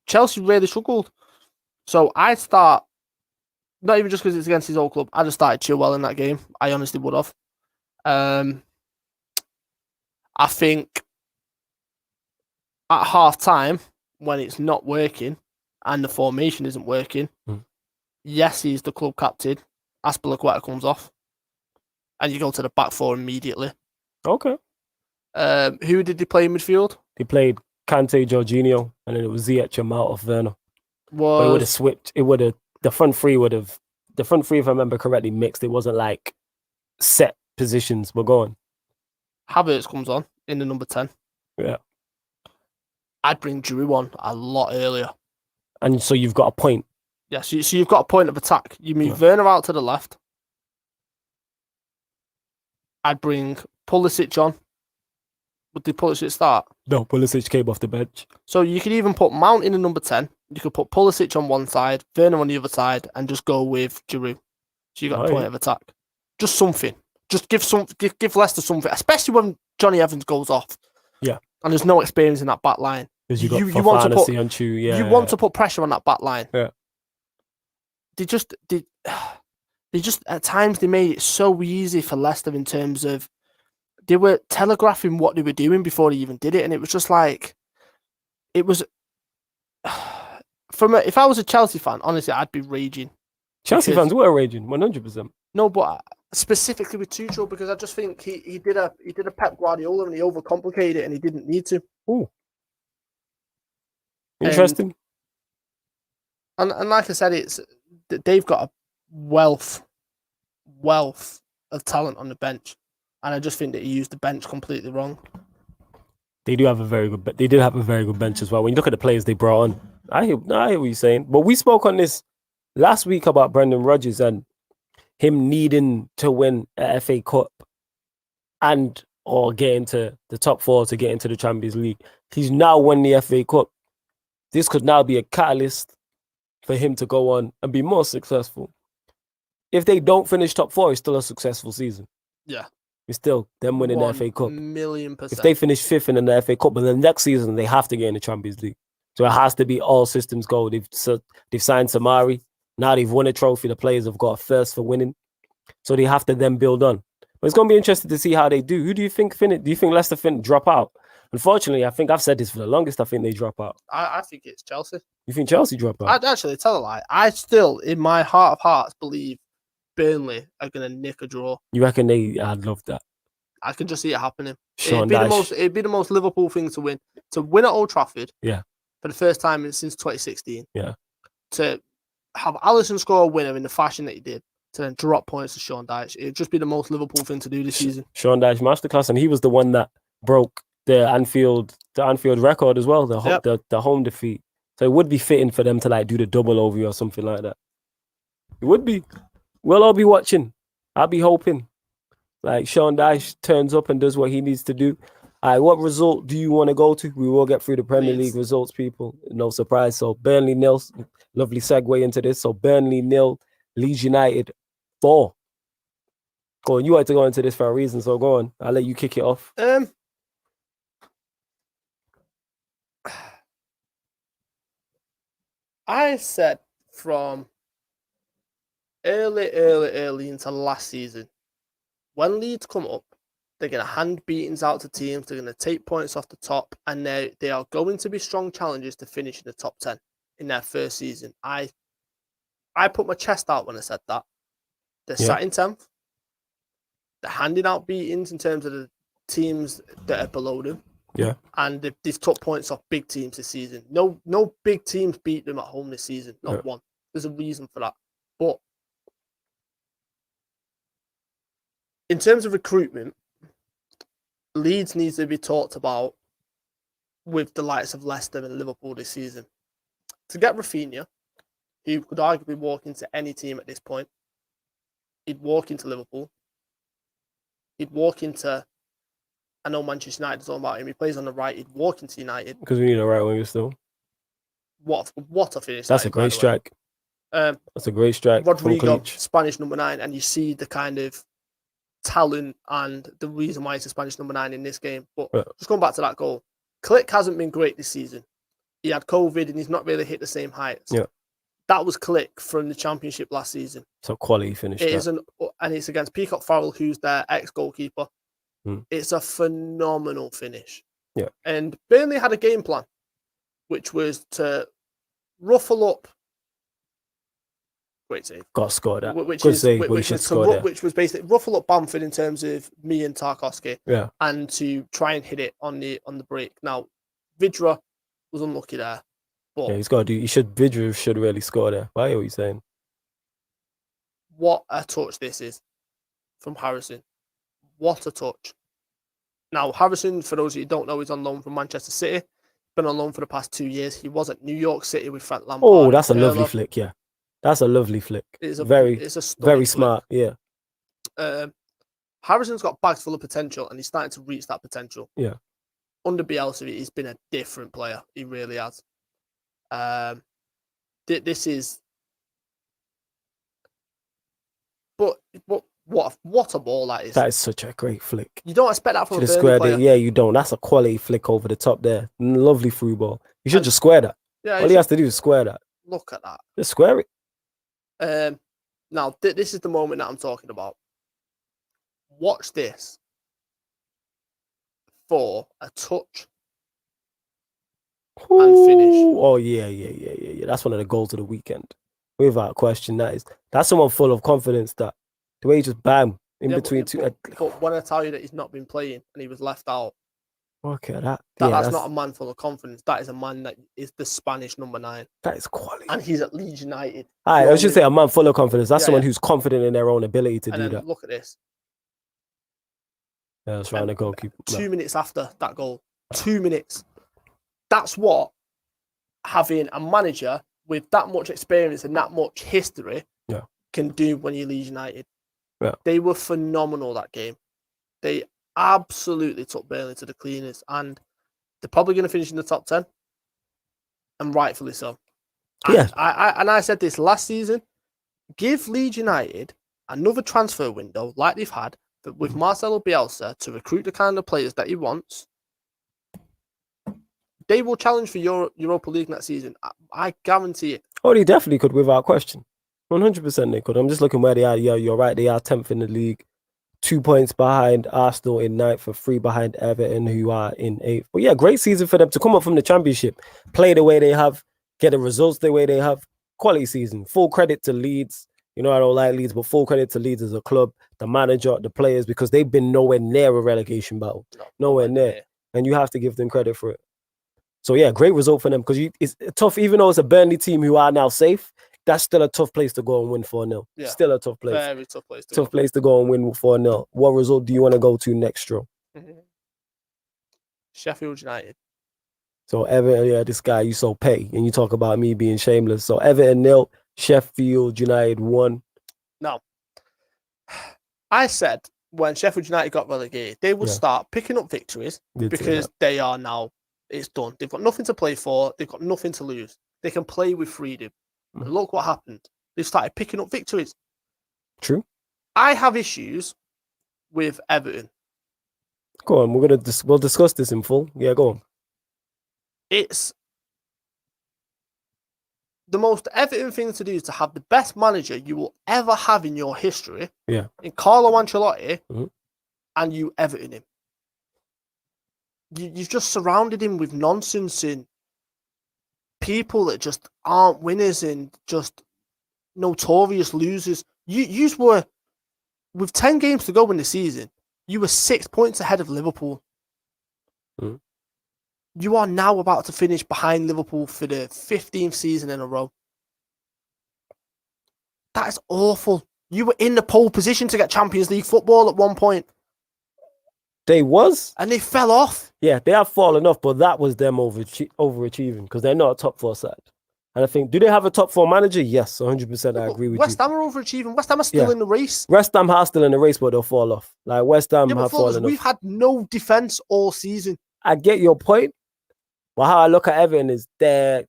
Chelsea really struggled. So I'd start, not even just because it's against his old club, I just started Chilwell in that game. I honestly would have. I think at half time, when it's not working and the formation isn't working, yes, he's the club captain. Azpilicueta comes off, and you go to the back four immediately. Okay. Who did they play in midfield? They played Kante, Jorginho, and then it was Ziyech and Mount of Werner. But it would have switched. The front three, if I remember correctly, mixed. It wasn't like set positions. We're going. Havertz comes on in the number 10. Yeah. I'd bring Giroud on a lot earlier. And so you've got a point. Yeah, so you've got a point of attack. You move Werner out to the left. I'd bring Pulisic on. Would the Pulisic start? No, Pulisic came off the bench. So you could even put Mount in the number 10. You could put Pulisic on one side, Werner on the other side, and just go with Giroud. So you got a point of attack. Just something. Just give Leicester something, especially when Johnny Evans goes off. Yeah. And there's no experience in that back line. Because you want to put pressure on that back line. Yeah. They just at times they made it so easy for Leicester in terms of they were telegraphing what they were doing before they even did it, and it was just like it was. If I was a Chelsea fan, honestly, I'd be raging. Chelsea fans were raging, 100%. No, but specifically with Tuchel, because I just think he did a Pep Guardiola and he overcomplicated it and he didn't need to. Ooh. Interesting. And like I said, they've got a wealth of talent on the bench, and I just think that he used the bench completely wrong. They do have a very good. They did have a very good bench as well. When you look at the players they brought on, I hear what you're saying. But we spoke on this last week about Brendan Rodgers and him needing to win a FA Cup or get into the top 4 to get into the Champions League. He's now won the FA Cup. This could now be a catalyst for him to go on and be more successful. If they don't finish top 4, it's still a successful season. Yeah. It's still them winning the FA Cup. 1,000,000%. If they finish 5th in the FA Cup, but then next season they have to get in the Champions League. So it has to be all systems go. They've signed Samari. Now they've won a trophy. The players have got a first for winning. So they have to then build on. But it's going to be interesting to see how they do. Who do you think do you think Leicester drop out? Unfortunately, I think I've said this for the longest. I think they drop out. I think it's Chelsea. You think Chelsea drop out? I'd actually tell a lie. I still, in my heart of hearts, believe Burnley are going to nick a draw. You reckon I'd love that. I can just see it happening. It'd be the most Liverpool thing to win. To win at Old Trafford. Yeah. For the first time since 2016. Yeah. To have Alisson score a winner in the fashion that he did. To then drop points to Sean Dyche. It'd just be the most Liverpool thing to do this season. Sean Dyche masterclass, and he was the one that broke the Anfield record as well. The home defeat. So it would be fitting for them to like do the double over or something like that. It would be. We'll all be watching. I'll be hoping. Like Sean Dyche turns up and does what he needs to do. All right, what result do you want to go to? We will get through the Premier League results, people. No surprise. So Burnley 0. Lovely segue into this. So Burnley 0, Leeds United 4. Go on. You had to go into this for a reason, so go on. I'll let you kick it off. I said from early into last season, when Leeds come up, they're going to hand beatings out to teams. They're going to take points off the top, and they are going to be strong challengers to finish in the top 10 in their first season. I put my chest out when I said that. They're sat in 10th. They're handing out beatings in terms of the teams that are below them. Yeah. And they've took points off big teams this season. No big teams beat them at home this season. Not one. There's a reason for that. But in terms of recruitment, Leeds needs to be talked about with the likes of Leicester and Liverpool this season. To get Rafinha, he could arguably walk into any team at this point. He'd walk into Liverpool. He'd walk into, I know Manchester United is all about him. He plays on the right. He'd walk into United. Because we need a right winger still. What a finish. That's a great strike. That's a great strike. Rodrigo, Spanish number 9, and you see the kind of talent and the reason why he's a Spanish number 9 in this game. But just going back to that goal, Click hasn't been great this season. He had COVID and he's not really hit the same heights. Yeah. That was Click from the Championship last season. So quality finish. And it's against Peacock Farrell, who's their ex-goalkeeper. It's a phenomenal finish. Yeah. And Burnley had a game plan, which was to ruffle up. Great save. Got to score that. Which was basically ruffle up Bamford in terms of me and Tarkowski. Yeah. And to try and hit it on the break. Now, Vidra was unlucky there. But yeah, he's got to do. Vidra should really score there. Why are you saying? What a touch this is from Harrison. What a touch. Now, Harrison, for those of you who don't know, is on loan from Manchester City. Been on loan for the past 2 years. He was at New York City with Frank Lampard. Oh, that's a lovely flick, yeah. That's a lovely flick. It's a very smart, yeah. Harrison's got bags full of potential and he's starting to reach that potential. Yeah. Under Bielsa, he's been a different player. He really has. This is... But what a ball that is. That is such a great flick. You don't expect that from a Burnley player. Yeah, you don't. That's a quality flick over the top there. Lovely through ball. You should just square that. Yeah, all he has to do is square that. Look at that. Just square it. Now, this is the moment that I'm talking about. Watch this for a touch and finish. Oh, yeah. That's one of the goals of the weekend. Without question, that's someone full of confidence that the way he just bam in between two. But when I tell you that he's not been playing and he was left out, Okay, that's not a man full of confidence. That is a man that is the Spanish number 9. That is quality. And he's at Leeds United. All right, I should say a man full of confidence. That's someone who's confident in their own ability to do that. Look at this. Yeah, that's right. The goalkeeper. 2 minutes after that goal. 2 minutes. That's what having a manager with that much experience and that much history can do when you Leeds United. Yeah. They were phenomenal that game. They absolutely took Burnley to the cleaners, and they're probably going to finish in the top 10, and rightfully so. And I said this last season, give Leeds United another transfer window like they've had with Marcelo Bielsa to recruit the kind of players that he wants. They will challenge for Europa League next season. I guarantee it. Oh, they definitely could, without question. 100% they could. I'm just looking where they are. Yeah, you're right. They are 10th in the league. 2 points behind Arsenal in 9th, for 3 behind Everton, who are in 8th. But yeah, great season for them to come up from the Championship, play the way they have, get the results the way they have. Quality season. Full credit to Leeds. You know, I don't like Leeds, but full credit to Leeds as a club, the manager, the players, because they've been nowhere near a relegation battle. Nowhere near. And you have to give them credit for it. So yeah, great result for them, because it's tough, even though it's a Burnley team who are now safe, that's still a tough place to go and win 4-0. Yeah. Still a tough place. Very tough place to go. Tough place to go and win 4-0. What result do you want to go to next, Stro? Sheffield United. So Everton, this guy, you so petty, and you talk about me being shameless. So Everton 0, Sheffield United 1. No. I said when Sheffield United got relegated, they would start picking up victories because they are now, it's done. They've got nothing to play for. They've got nothing to lose. They can play with freedom. And look what happened. They started picking up victories. True. I have issues with Everton. Go on. We'll discuss this in full. Yeah, go on. It's the most Everton thing to do is to have the best manager you will ever have in your history. Yeah. In Carlo Ancelotti, and you Everton him. You've just surrounded him with nonsense and people that just aren't winners and just notorious losers. You were, with 10 games to go in the season, you were 6 points ahead of Liverpool. You are now about to finish behind Liverpool for the 15th season in a row. That is awful. You were in the pole position to get Champions League football at one point. They was? And they fell off. Yeah, they have fallen off, but that was them overachieving, because they're not a top 4 side. And I think, do they have a top 4 manager? Yes, 100%. I agree with you. West Ham are overachieving. West Ham are still in the race. West Ham are still in the race, but they'll fall off. Like, West Ham have fallen off. We've had no defense all season. I get your point. But how I look at Everton is their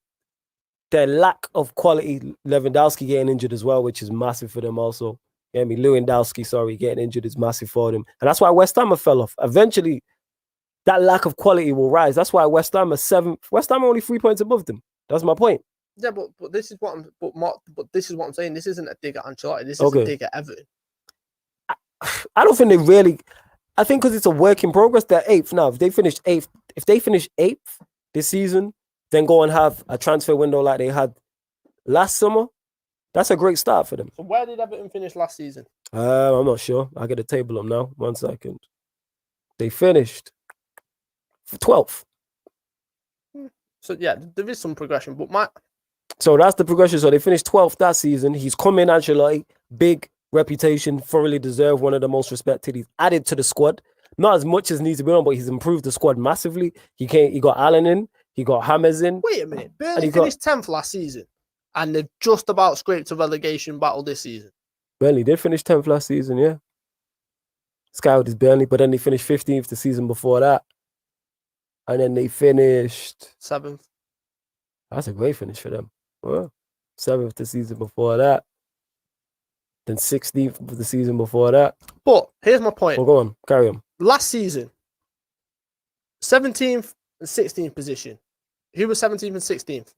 lack of quality. Lewandowski getting injured as well, which is massive for them also. Lewandowski, getting injured is massive for them. And that's why West Ham fell off. Eventually, that lack of quality will rise. That's why West Ham are 7th. West Ham are only 3 points above them. That's my point. Yeah, but this is what I'm saying. This isn't a dig at Ancelotti. This is a dig at Everton. I don't think they really. I think because it's a work in progress. They're 8th now. If they finish 8th this season, then go and have a transfer window like they had last summer, that's a great start for them. So where did Everton finish last season? I'm not sure. I'll get the table up now. 1 second. They finished 12th. So yeah, there is some progression, but So that's the progression. So they finished 12th that season. He's come in, Ancelotti, big reputation, thoroughly deserved, one of the most respected. He's added to the squad. Not as much as needs to be on, but he's improved the squad massively. He got Allen in, he got Hammers in. Wait a minute. Burnley finished 10th last season, and they've just about scraped a relegation battle this season. Burnley did finish 10th last season, yeah. Scouted is Burnley, but then they finished 15th the season before that. And then they finished 7th. That's a great finish for them. Well, 7th the season before that. Then 16th the season before that. But here's my point. Well, go on, carry on. Last season, 17th and 16th position. Who was 17th and 16th?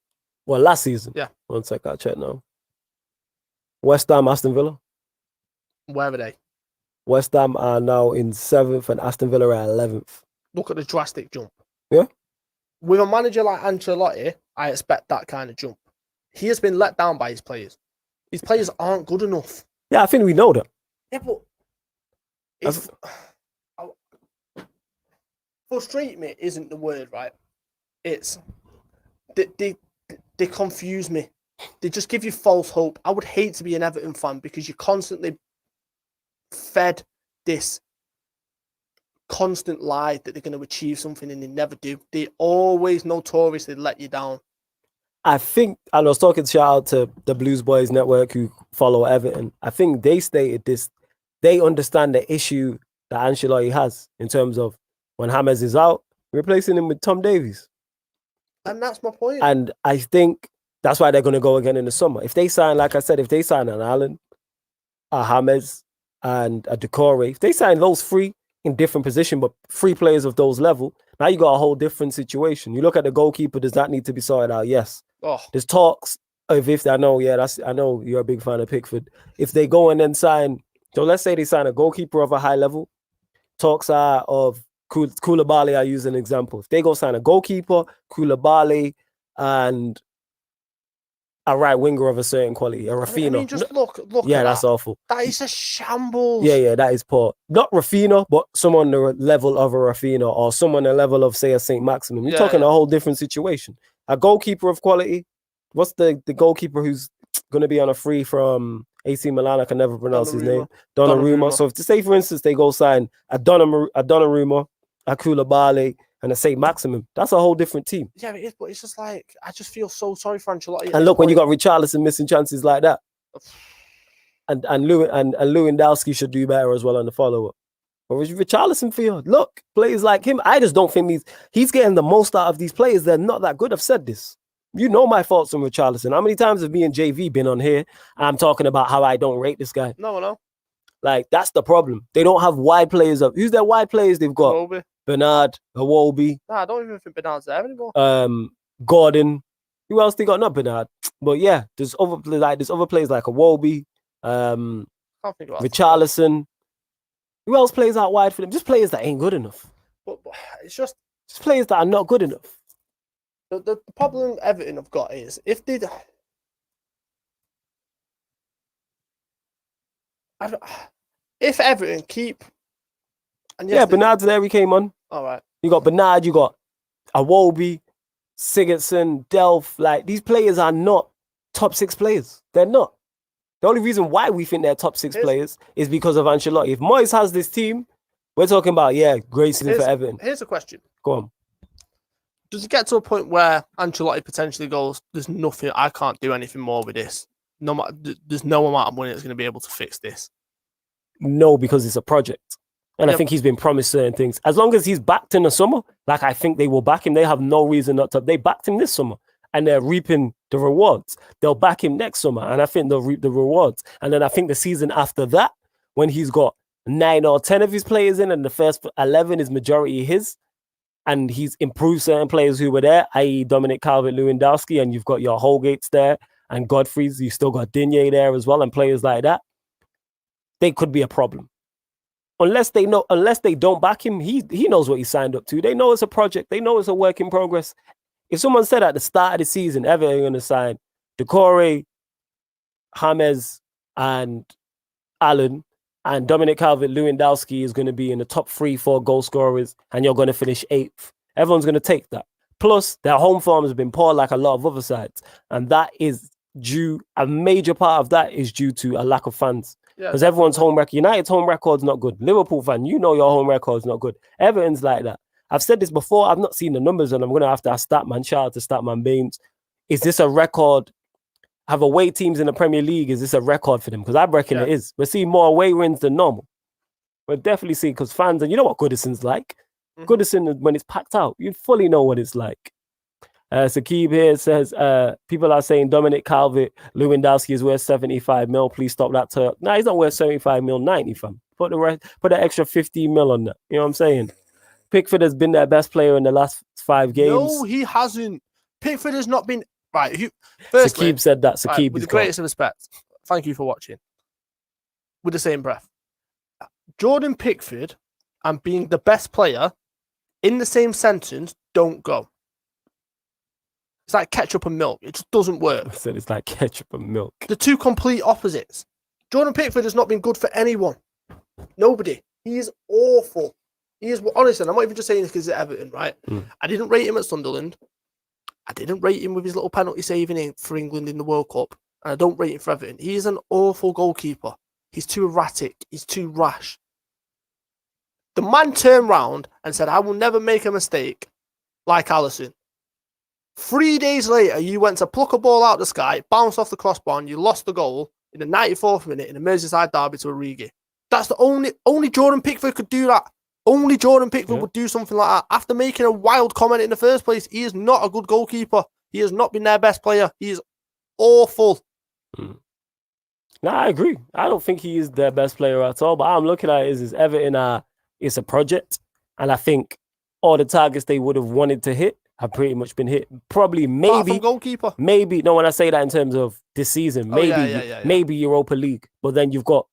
Well, last season. Yeah. 1 sec, I'll check now. West Ham, Aston Villa. Where are they? West Ham are now in 7th and Aston Villa are 11th. Look at the drastic jump. Yeah. With a manager like Ancelotti, I expect that kind of jump. He has been let down by his players. His players aren't good enough. Yeah, I think we know that. Yeah, but frustrate me isn't the word, right? It's they confuse me. They just give you false hope. I would hate to be an Everton fan because you're constantly fed this constant lie that they're going to achieve something and they never do. They always notoriously let you down. I think, I was talking shout out to the Blues Boys Network who follow Everton. I think they stated this. They understand the issue that Ancelotti has in terms of when James is out, replacing him with Tom Davies. And that's my point. And I think that's why they're going to go again in the summer. If they sign, like I said, if they sign an Allen, a James, and a Decore, if they sign those three in different position, but three players of those level, now you got a whole different situation. You look at the goalkeeper, does that need to be sorted out? Yes. Oh. There's talks of I know you're a big fan of Pickford. If they go and then sign, so let's say they sign a goalkeeper of a high level, talks are of Koulibaly, I use an example. If they go sign a goalkeeper, Koulibaly, and a right winger of a certain quality, a Rafinha. I mean, just look. Yeah, at that's awful. That is a shambles. Yeah, that is poor. Not Rafinha, but someone the level of a Rafinha or someone the level of, say, a St. Maximin. You're talking a whole different situation. A goalkeeper of quality. What's the goalkeeper who's going to be on a free from AC Milan? I can never pronounce his name. Donnarumma. So if to say, for instance, they go sign a Donnarumma, a Koulibaly, and a St. Maximin, that's a whole different team. Yeah, it is, but it's just like, I just feel so sorry for Ancelotti. And look, when you got Richarlison missing chances like that, and Lewandowski should do better as well on the follow-up. But Richarlison feel, look, players like him, I just don't think he's getting the most out of these players. They're not that good. I've said this. You know my thoughts on Richarlison. How many times have me and JV been on here? I'm talking about how I don't rate this guy. No. Like, that's the problem. They don't have wide players up. Who's their wide players they've got? Iwobi. Bernard, Iwobi. Nah, I don't even think Bernard's there anymore. Gordon. Who else they got? Not Bernard. But yeah, there's other players like Iwobi, Richarlison. Who else plays out wide for them? Just players that ain't good enough. But it's just players that are not good enough. The problem Everton have got is if Everton keep... And yes, Bernard's there, he came on. All right. You got Bernard, you got Iwobi, Sigurdsson, Delph. Like, these players are not top six players. They're not. The only reason why we think they're top six players is because of Ancelotti. If Moyes has this team, we're talking about, great season for Everton. Here's a question. Go on. Does it get to a point where Ancelotti potentially goes, there's nothing, I can't do anything more with this? There's no amount of money that's going to be able to fix this? No, because it's a project. And I think he's been promised certain things. As long as he's backed in the summer, like I think they will back him. They have no reason not to. They backed him this summer and they're reaping the rewards. They'll back him next summer and I think they'll reap the rewards. And then I think the season after that, when he's got 9 or 10 of his players in and the first 11 is majority his, and he's improved certain players who were there, i.e. Dominic Calvert-Lewandowski, and you've got your Holgates there and Godfrey's, you've still got Digne there as well and players like that, they could be a problem. Unless they don't back him, he knows what he signed up to. They know it's a project. They know it's a work in progress. If someone said at the start of the season, Everton are going to sign Decore, James, and Allen, and Dominic Calvert-Lewandowski is going to be in the top 3-4 goal scorers, and you're going to finish 8th, everyone's going to take that. Plus, their home form has been poor like a lot of other sides, and that is a major part of that is due to a lack of fans. Because everyone's home record, United's home record's not good. Liverpool fan, you know your home record's not good. Everton's like that. I've said this before. I've not seen the numbers, and I'm going to have to ask Statman. Shout out to Statman Baines. Is this a record? Have away teams in the Premier League? Is this a record for them? Because I reckon it is. We're seeing more away wins than normal. We're definitely seeing because fans, and you know what Goodison's like. Goodison, when it's packed out, you fully know what it's like. Sakib here says, people are saying Dominic Calvert-Lewandowski is worth 75 mil. Please stop that talk. No, he's not worth 75 mil, 90 fam. Put an extra 15 mil on that. You know what I'm saying? Pickford has been their best player in the last 5 games. No, he hasn't. Pickford has not been... Right. Firstly, Sakib said that. Sakib with the greatest of respect, thank you for watching. With the same breath. Jordan Pickford and being the best player in the same sentence don't go. It's like ketchup and milk. It just doesn't work. I said it's like ketchup and milk. The two complete opposites. Jordan Pickford has not been good for anyone. Nobody. He is awful. He is, honestly, and I'm not even just saying this because it's Everton, right? I didn't rate him at Sunderland. I didn't rate him with his little penalty saving for England in the World Cup. And I don't rate him for Everton. He is an awful goalkeeper. He's too erratic. He's too rash. The man turned round and said, I will never make a mistake like Alisson. 3 days later, you went to pluck a ball out the sky, bounced off the crossbar, and you lost the goal in the 94th minute in a Merseyside derby to Origi. That's the only Jordan Pickford could do that. Only Jordan Pickford would do something like that. After making a wild comment in the first place, he is not a good goalkeeper. He has not been their best player. He is awful. No, I agree. I don't think he is their best player at all. But I'm looking at it is Everton it's a project. And I think all the targets they would have wanted to hit have pretty much been hit. Probably, maybe goalkeeper. Maybe, no, when I say that in terms of this season, maybe Europa League. But then you've got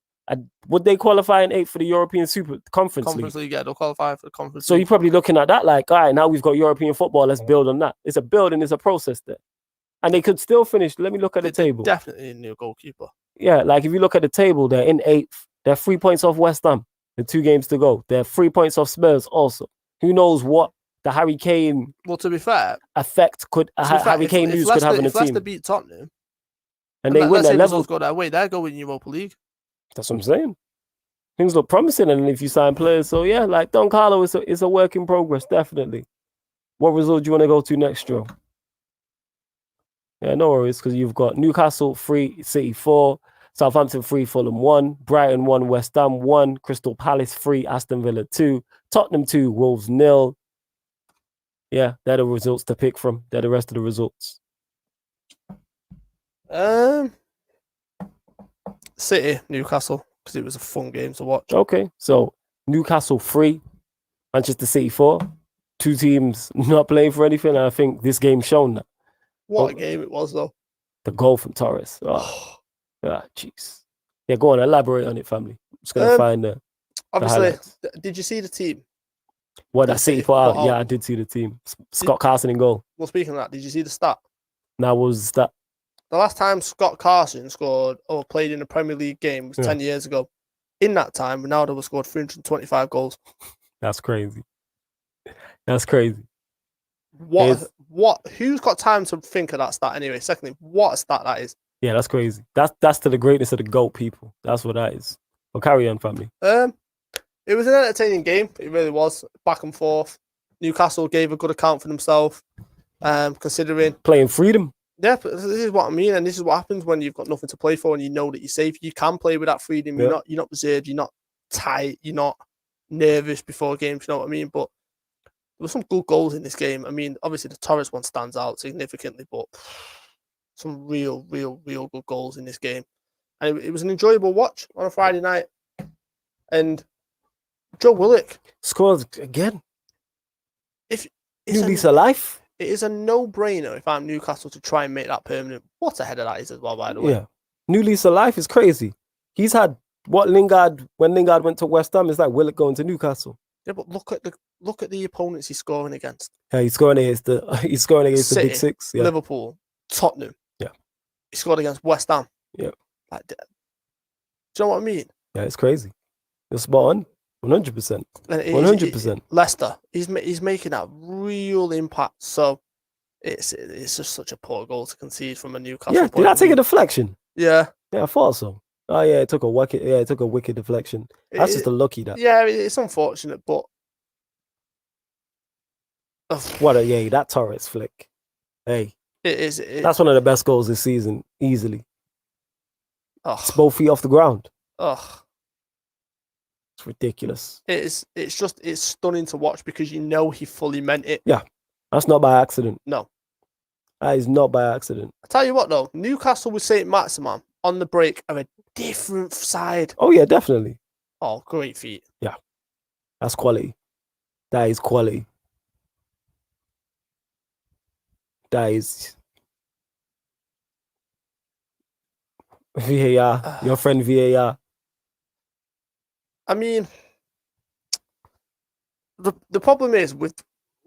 would they qualify in 8th for the European Super Conference League? Yeah, they'll qualify for the Conference So League. you're probably looking at that like, all right, now we've got European football, let's build on that. It's a building, it's a process there. And they could still finish. Let me look at the table. Definitely a new goalkeeper. Yeah, like if you look at the table, they're in 8th. They're 3 points off West Ham. With 2 games to go. They're 3 points off Spurs also. Who knows what the Harry Kane to be fair, effect could Harry Kane news could have on the team. If Leicester beat Tottenham and they win their level, go their way, they're going Europa League. That's what I'm saying. Things look promising, and if you sign players, so yeah, like Don Carlo is a work in progress, definitely. What result do you want to go to next, Joe? Yeah, no worries, because you've got Newcastle 3, City 4, Southampton 3, Fulham 1, Brighton 1, West Ham 1, Crystal Palace 3, Aston Villa 2, Tottenham 2, Wolves 0. Yeah, they're the results to pick from. They're the rest of the results. City, Newcastle, because it was a fun game to watch. Okay, so Newcastle 3, Manchester City 4. 2 teams not playing for anything. And I think this game's shown that. What a game it was, though. The goal from Torres. Oh, jeez. Yeah, go on, elaborate on it, family. I'm just going to find the obviously, did you see the team? What that City put out? Yeah, I did see the team. Scott Carson in goal. Well, speaking of that, did you see the stat? Now, what was the stat? The last time Scott Carson scored or played in a Premier League game was 10 years ago. In that time, Ronaldo was scored 325 goals. That's crazy. That's crazy. Who's got time to think of that stat anyway? Secondly, what a stat that is. Yeah, that's crazy. That's to the greatness of the GOAT people. That's what that is. Well, carry on, family. It was an entertaining game. It really was. Back and forth. Newcastle gave a good account for themselves, considering playing freedom. Yeah, but this is what I mean, and this is what happens when you've got nothing to play for and you know that you're safe. You can play with that freedom. You're not reserved. You're not tight. You're not nervous before games. You know what I mean? But there were some good goals in this game. I mean, obviously the Torres one stands out significantly, but some real good goals in this game. And it was an enjoyable watch on a Friday night. And Joe Willock scored again. New lease of life. It is a no-brainer if I'm Newcastle to try and make that permanent. What a header that is as well, by the way. Yeah. New lease of life is crazy. He's had when Lingard went to West Ham, it's like Willock going to Newcastle. Yeah, but look at the opponents he's scoring against. Yeah, he's scoring against the City, Big Six. Yeah. Liverpool, Tottenham. Yeah. He scored against West Ham. Yeah. Like, do you know what I mean? Yeah, it's crazy. You're spot on. 100%. 100%. Leicester, he's making that real impact. So it's just such a poor goal to concede from a Newcastle. Yeah, did I take a deflection? Yeah. Yeah, I thought so. Oh yeah, it took a wicked deflection. That's just a lucky that. Yeah, it's unfortunate, but that Torres flick. Hey. That's one of the best goals this season, easily. It's both feet off the ground. It's ridiculous. It's stunning to watch because you know he fully meant it. Yeah. That's not by accident. No. That is not by accident. I tell you what though, Newcastle with St. Maximin on the break are a different side. Oh yeah, definitely. Oh, great feat. Yeah. That's quality. That is quality. That is VAR. Your friend VAR. I mean, the problem is with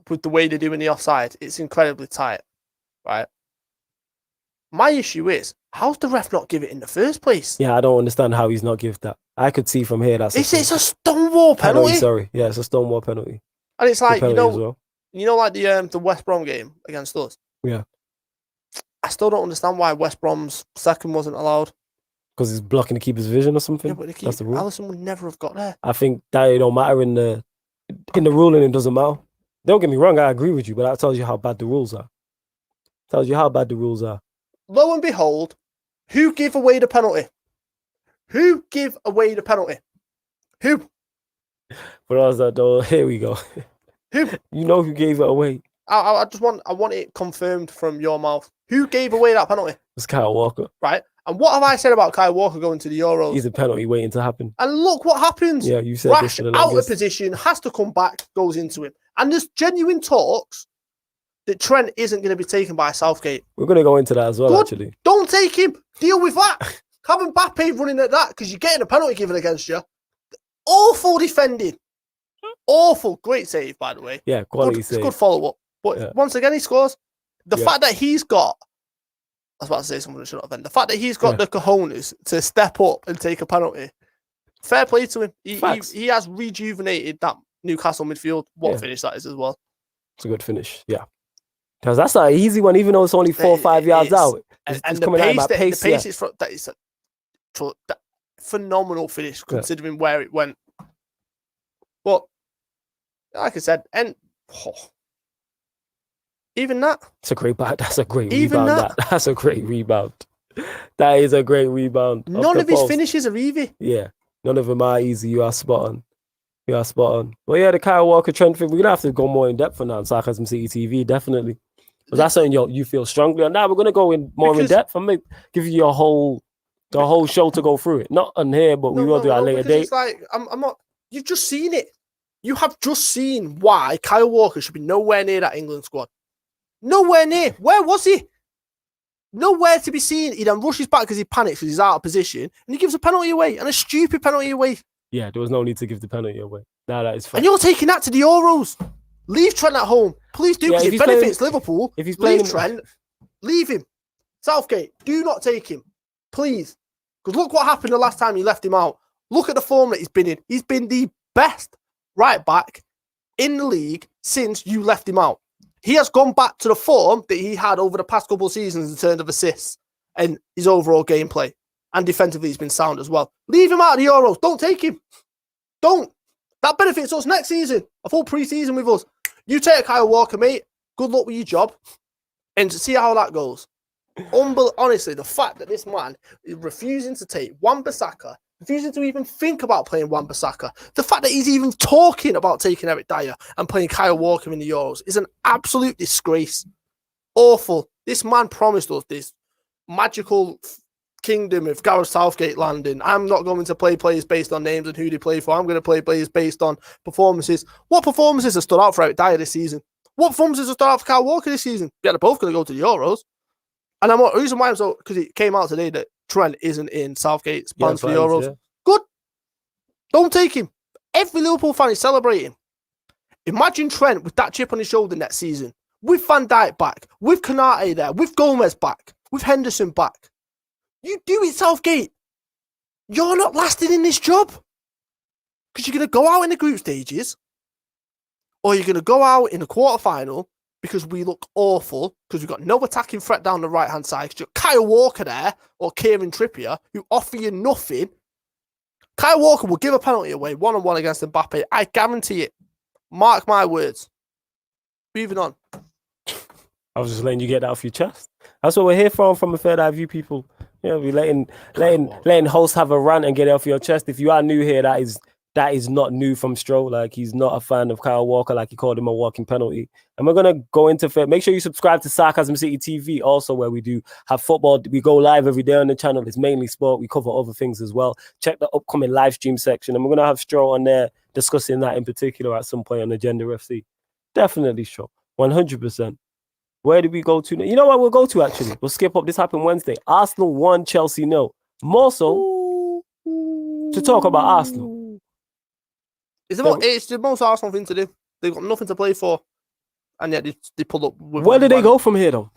the way they're doing the offside, it's incredibly tight, right? My issue is, how's the ref not give it in the first place? Yeah, I don't understand how he's not give that. I could see from here that's it's a Stonewall penalty. Sorry, yeah, it's a Stonewall penalty. And it's like, well. like the West Brom game against us. Yeah. I still don't understand why West Brom's second wasn't allowed. Because he's blocking the keeper's vision or something. Yeah, but that's the rule. Alisson would never have got there. I think that it don't matter in the ruling. It doesn't matter. Don't get me wrong. I agree with you, but that tells you how bad the rules are. Lo and behold, who gave away the penalty? Who? But I was like, oh, here we go. Who? You know who gave it away? I want it confirmed from your mouth. Who gave away that penalty? It's Kyle Walker. Right. And what have I said about Kyle Walker going to the Euros? He's a penalty waiting to happen. And look what happens. Yeah, you said Rash this out of position, has to come back, goes into him. And there's genuine talks that Trent isn't going to be taken by Southgate. We're going to go into that as well, actually. Don't take him. Deal with that. Have Mbappe running at that because you're getting a penalty given against you. Awful defending. Awful. Great save, by the way. Yeah, quality save. It's good follow-up. But once again, he scores. The fact that he's got... I was about to say something that shouldn't have been. The fact that he's got the cojones to step up and take a penalty, fair play to him. He has rejuvenated that Newcastle midfield. What a finish that is as well. It's a good finish, yeah. Because that's not an easy one, even though it's only 4 or 5 yards out. It's coming out of pace. The pace is that is a phenomenal finish considering where it went. But like I said, even that. That's a great rebound. That's a great rebound. That is a great rebound. None of his finishes are easy. Yeah, none of them are easy. You are spot on. Well, yeah, the Kyle Walker Trent thing, we're going to have to go more in depth on that on Sarcasm City TV, definitely. But that's something you feel strongly on. Now we're going to go in more in depth. I'm going to give you the whole show to go through it. Not on here, but we will do at a later date. It's like, I'm not... You've just seen it. You have just seen why Kyle Walker should be nowhere near that England squad. Nowhere near. Where was he? Nowhere to be seen. He then rushes back because he panics because he's out of position and he gives a penalty away and a stupid penalty away. Yeah, there was no need to give the penalty away. No, that is fine. And you're taking that to the Euros. Leave Trent at home. Please do, because it benefits Liverpool. If he's playing Trent, leave him. Southgate, do not take him. Please. Because look what happened the last time you left him out. Look at the form that he's been in. He's been the best right back in the league since you left him out. He has gone back to the form that he had over the past couple of seasons in terms of assists and his overall gameplay. And defensively, he's been sound as well. Leave him out of the Euros. Don't take him. Don't. That benefits us next season. A full pre-season with us. You take Kyle Walker, mate. Good luck with your job. And see how that goes. Honestly, the fact that this man is refusing to take Wan-Bissaka, refusing to even think about playing Wan-Bissaka, the fact that he's even talking about taking Eric Dyer and playing Kyle Walker in the Euros is an absolute disgrace. Awful. This man promised us this magical kingdom of Gareth Southgate landing. I'm not going to play players based on names and who they play for. I'm going to play players based on performances. What performances have stood out for Eric Dyer this season? What performances have stood out for Kyle Walker this season? Yeah, they're both going to go to the Euros. And the reason why I'm so, because it came out today that Trent isn't in Southgate's plans for the Euros. Yeah. Good. Don't take him. Every Liverpool fan is celebrating. Imagine Trent with that chip on his shoulder next season, with Van Dijk back, with Konate there, with Gomez back, with Henderson back. You do it, Southgate. You're not lasting in this job. Because you're going to go out in the group stages, or you're going to go out in the quarterfinal because we look awful, because we've got no attacking threat down the right-hand side, because you've got Kyle Walker there, or Kieran Trippier, who offer you nothing. Kyle Walker will give a penalty away, one-on-one against Mbappe. I guarantee it. Mark my words. Moving on. I was just letting you get that off your chest. That's what we're here from a third eye view, people. Yeah, we're letting hosts have a rant and get it off your chest. If you are new here, that is not new from Stroh. Like, he's not a fan of Kyle Walker, like he called him a walking penalty. And we're gonna go into make sure you subscribe to Sarcasm City TV, also where we do have football. We go live every day on the channel. It's mainly sport. We cover other things as well. Check the upcoming live stream section, and we're gonna have Stroh on there discussing that in particular at some point on Agenda FC. Definitely Stroh, 100%. Where did we go to? You know what we'll go to, actually? We'll skip up. This happened Wednesday. Arsenal 1, Chelsea 0. More so to talk about Arsenal. It's the most Arsenal thing to do. They've got nothing to play for. And yet they pull up. Where do they go from here, though?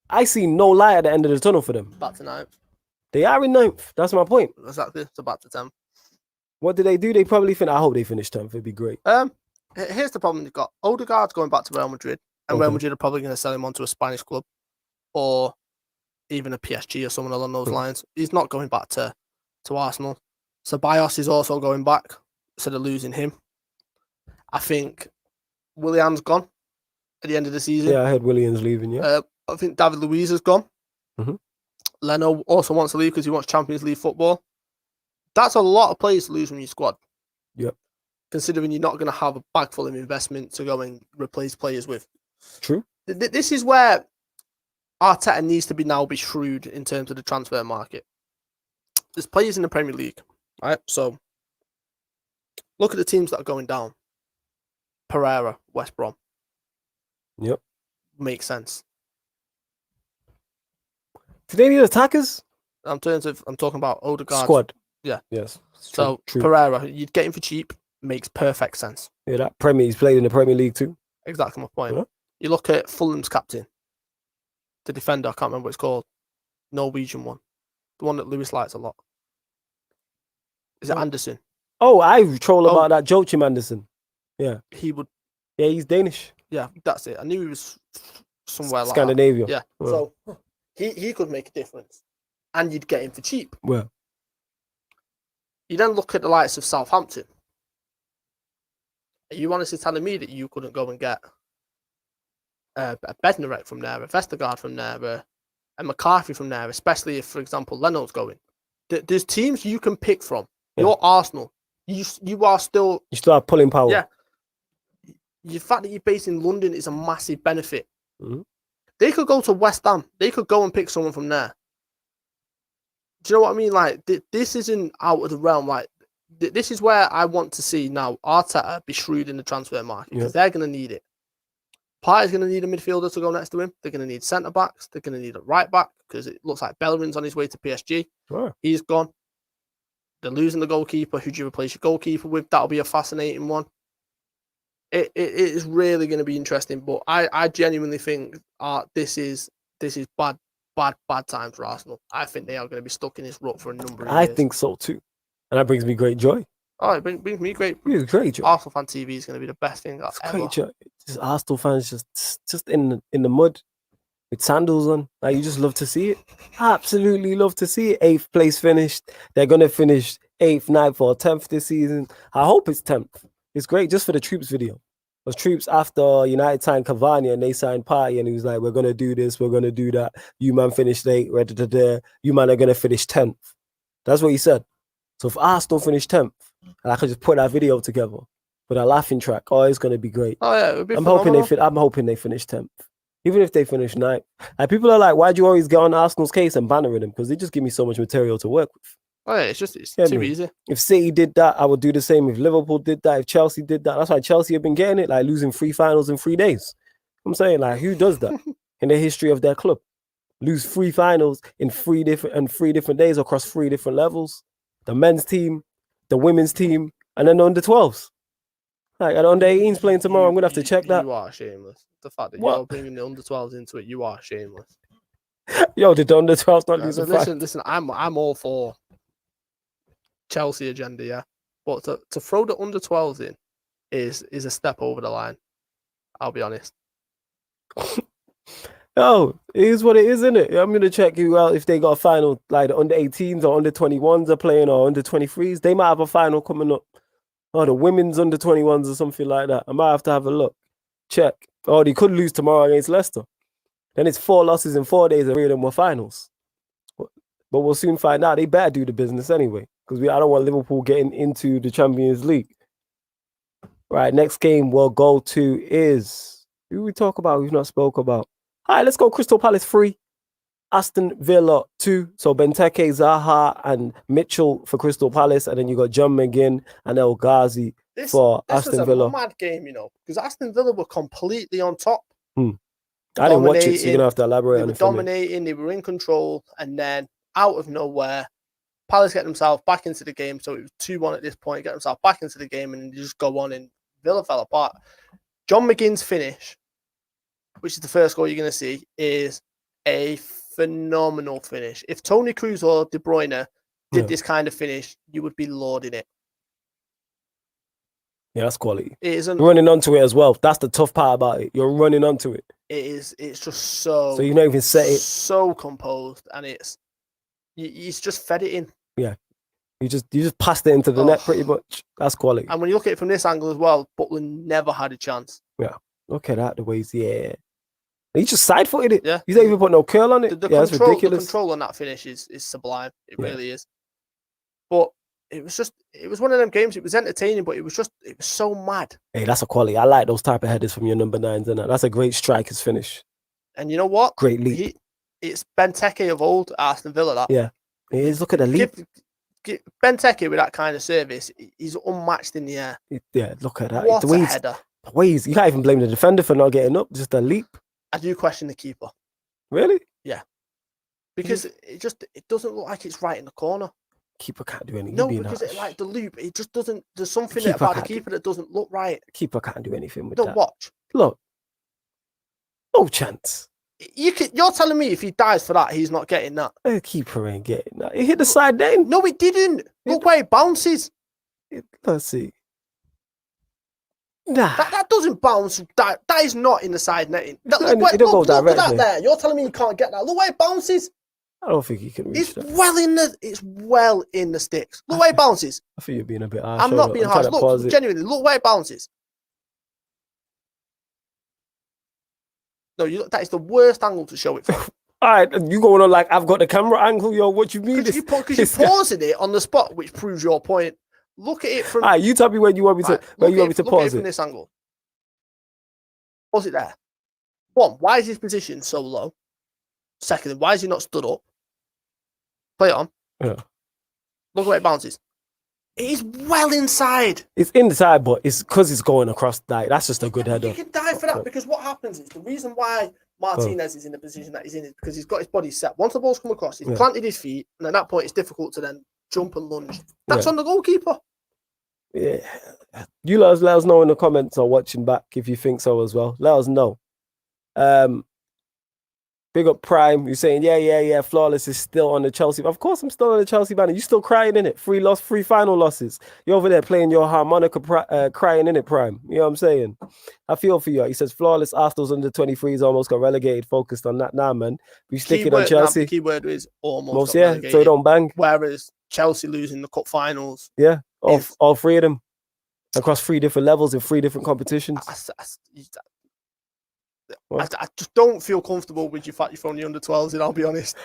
I see no light at the end of the tunnel for them. Back to ninth. They are in 9th. That's my point. Exactly. It's about to 10th. What do? They probably think. I hope they finish 10th. It'd be great. Here's the problem they've got. Odegaard's going back to Real Madrid, and Real Madrid are probably going to sell him on to a Spanish club, or even a PSG or someone along those lines. He's not going back to Arsenal. So Ceballos is also going back instead of losing him. I think Willian's gone at the end of the season. Yeah, I heard Willian's leaving. Yeah. I think David Luiz has gone. Mm-hmm. Leno also wants to leave because he wants Champions League football. That's a lot of players to lose from your squad. Yep. Considering you're not going to have a bag full of investment to go and replace players with. True. This is where Arteta needs to be shrewd in terms of the transfer market. There's players in the Premier League, right? So look at the teams that are going down. Pereira, West Brom. Yep. Makes sense. Do they need attackers? I'm talking about Odegaard. Squad. Yeah. Yes. So true. Pereira, you'd get him for cheap. Makes perfect sense. Yeah, he's played in the Premier League too. Exactly my point. Yeah. You look at Fulham's captain, the defender, I can't remember what it's called. Norwegian one. The one that Lewis likes a lot. Is it Anderson? Oh, I troll about that Joachim Anderson. Yeah. He would. Yeah, he's Danish. Yeah, that's it. I knew he was somewhere like Scandinavia. That. Yeah. So he could make a difference. And you'd get him for cheap. Well. You then look at the likes of Southampton. Are you honestly telling me that you couldn't go and get a Bednarek from there, a Vestergaard from there, a McCarthy from there, especially if, for example, Leno's going? There's teams you can pick from. Yeah. You're Arsenal. You are still... You still have pulling power. Yeah. The fact that you're based in London is a massive benefit. Mm-hmm. They could go to West Ham. They could go and pick someone from there. Do you know what I mean? Like, this isn't out of the realm. Like, this is where I want to see now Arteta be shrewd in the transfer market because they're going to need it. Party's going to need a midfielder to go next to him. They're going to need centre-backs. They're going to need a right-back because it looks like Bellerin's on his way to PSG. Sure. He's gone. They're losing the goalkeeper. Who do you replace your goalkeeper with? That'll be a fascinating one. It is really going to be interesting, but I genuinely think this is bad times for Arsenal. I think they are going to be stuck in this rut for a number of years. I think so too. And that brings me great joy. Oh, it brings me great joy. Arsenal fan TV is going to be the best thing that's ever. Great joy. Just Arsenal fans just in the mud with sandals on. Like, you just love to see it. Absolutely love to see it. 8th place finished. They're going to finish 8th, 9th, or 10th this season. I hope it's 10th. It's great just for the Troops video. Because Troops, after United signed Cavani and they signed Party, and he was like, we're going to do this, we're going to do that. You man finished 8th, you man are going to finish 10th. That's what he said. So if Arsenal finish 10th, and I could just put that video together with a laughing track, it's going to be great. Oh, yeah, it would be I'm hoping they finish 10th. Even if they finish 9th. Like, people are like, why do you always get on Arsenal's case and bannering them? Because they just give me so much material to work with. Oh, yeah, it's too easy. If City did that, I would do the same. If Liverpool did that, if Chelsea did that, that's why Chelsea have been getting it, like losing 3 finals in 3 days. I'm saying, like, who does that in the history of their club? Lose 3 finals in 3 different days across 3 different levels. The men's team, the women's team, and then the under-12s. Like, and under-18s playing tomorrow, I'm going to have to check that. You are shameless. The fact that you're bringing the under-12s into it, you are shameless. Yo, did the under-12s not lose a fight? Listen, I'm all for Chelsea agenda, yeah. But to throw the under-12s in is a step over the line. I'll be honest. Oh, it is what it is, isn't it? I'm going to check you out if they got a final, like the under-18s or under-21s are playing or under-23s. They might have a final coming up. Or the women's under-21s or something like that. I might have to have a look. Check. Oh, they could lose tomorrow against Leicester. Then it's 4 losses in 4 days and 3 of them were finals. But we'll soon find out. They better do the business anyway. Because I don't want Liverpool getting into the Champions League. Right, next game we'll go to is... Who we talk about we've not spoke about? All right, let's go Crystal Palace 3. Aston Villa 2. So Benteke, Zaha and Mitchell for Crystal Palace. And then you got John McGinn and El Ghazi for Aston Villa. This was a mad game, you know. Because Aston Villa were completely on top. I didn't watch it, so you're going to have to elaborate on it. They were dominating, they were in control. And then out of nowhere, Palace get themselves back into the game. So it was 2-1 at this point. Get themselves back into the game and just go on and Villa fell apart. John McGinn's finish, which is the first goal you're going to see, is a phenomenal finish. If Toni Kroos or De Bruyne did this kind of finish, you would be lauding it. Yeah, that's quality. It isn't running onto it as well. That's the tough part about it. You're running onto it. It is. It's just so. So you not even set it. So composed, and he's just fed it in. Yeah, you just passed it into the net pretty much. That's quality. And when you look at it from this angle as well, Butler never had a chance. Yeah, look at that. The ways, he just side-footed it. Yeah, he's not even put no curl on it. That's ridiculous. The control on that finish is sublime. It really is. But it was one of them games. It was entertaining, but it was so mad. Hey, that's a quality. I like those type of headers from your number 9s, and that's a great striker's finish. And you know what? Great leap. It's Benteke of old, Aston Villa. That it is. Look at the leap. Benteke with that kind of service, he's unmatched in the air. Yeah, look at that. What a header! The ways you can't even blame the defender for not getting up. Just a leap. I do question the keeper. Really? Yeah, because it doesn't look like it's right in the corner. Keeper can't do anything. No, because the loop, it just doesn't. There's something about the keeper that doesn't look right. Keeper can't do anything with that. Watch. Look, no chance. You're telling me if he dies for that, he's not getting that. The keeper ain't getting that. He hit the side then. No, he didn't. Look where it bounces. Let's see. Nah, that doesn't bounce. That is not in the side netting. Look at that there. You're telling me you can't get that. Look where it bounces. I don't think he can reach that. It's well in the sticks. Look where it bounces. I think you're being a bit harsh. I'm not being harsh. Look, genuinely, look where it bounces. No, that is the worst angle to show it from. All right, you going on like I've got the camera angle, yo? What you mean? Because you're pausing it on the spot, which proves your point. Look at it from. All right, you tell me when you want me to pause it from this angle. Pause it there. One, why is his position so low? Secondly, why is he not stood up? Play it on. Yeah. Look where it bounces. It is well inside. It's inside, but it's because it's going across. That's just a good header. You can die for that because what happens is the reason why Martinez is in the position that he's in is because he's got his body set. Once the ball's come across, he's planted his feet, and at that point, it's difficult to then jump and lunge. That's on the goalkeeper. Yeah. You let us know in the comments or watching back if you think so as well. Let us know. Big up Prime. You're saying, yeah. Flawless is still on the Chelsea. Of course, I'm still on the Chelsea banner. You still crying in it? 3 final losses. You're over there playing your harmonica, crying in it, Prime. You know what I'm saying? I feel for you. He says, Flawless Arsenal's under 23s almost got relegated. Focused on that now, man. We sticking on Chelsea. The key word is almost got relegated. So don't bang. Whereas Chelsea losing the cup finals. Yeah, all 3 of them across 3 different levels in 3 different competitions. I just don't feel comfortable with your fact you're from the under-12s, and I'll be honest.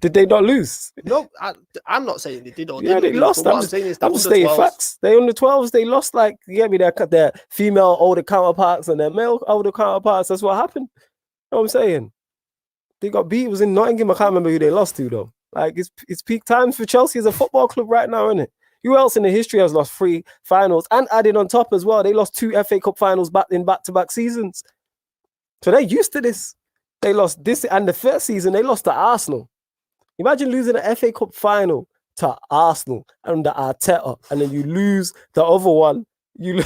Did they not lose? No, I'm not saying they did or didn't. They lost. I'm just stating facts. They under-12s, they lost like, you get me, their female older counterparts and their male older counterparts. That's what happened. You know what I'm saying? They got beat. It was in Nottingham. I can't remember who they lost to, though. Like, it's peak times for Chelsea as a football club right now, isn't it? Who else in the history has lost 3 finals? And added on top as well, they lost 2 FA Cup finals back-to-back seasons. So they're used to this. They lost this, and the first season they lost to Arsenal. Imagine losing an FA Cup final to Arsenal under Arteta, and then you lose the other one. You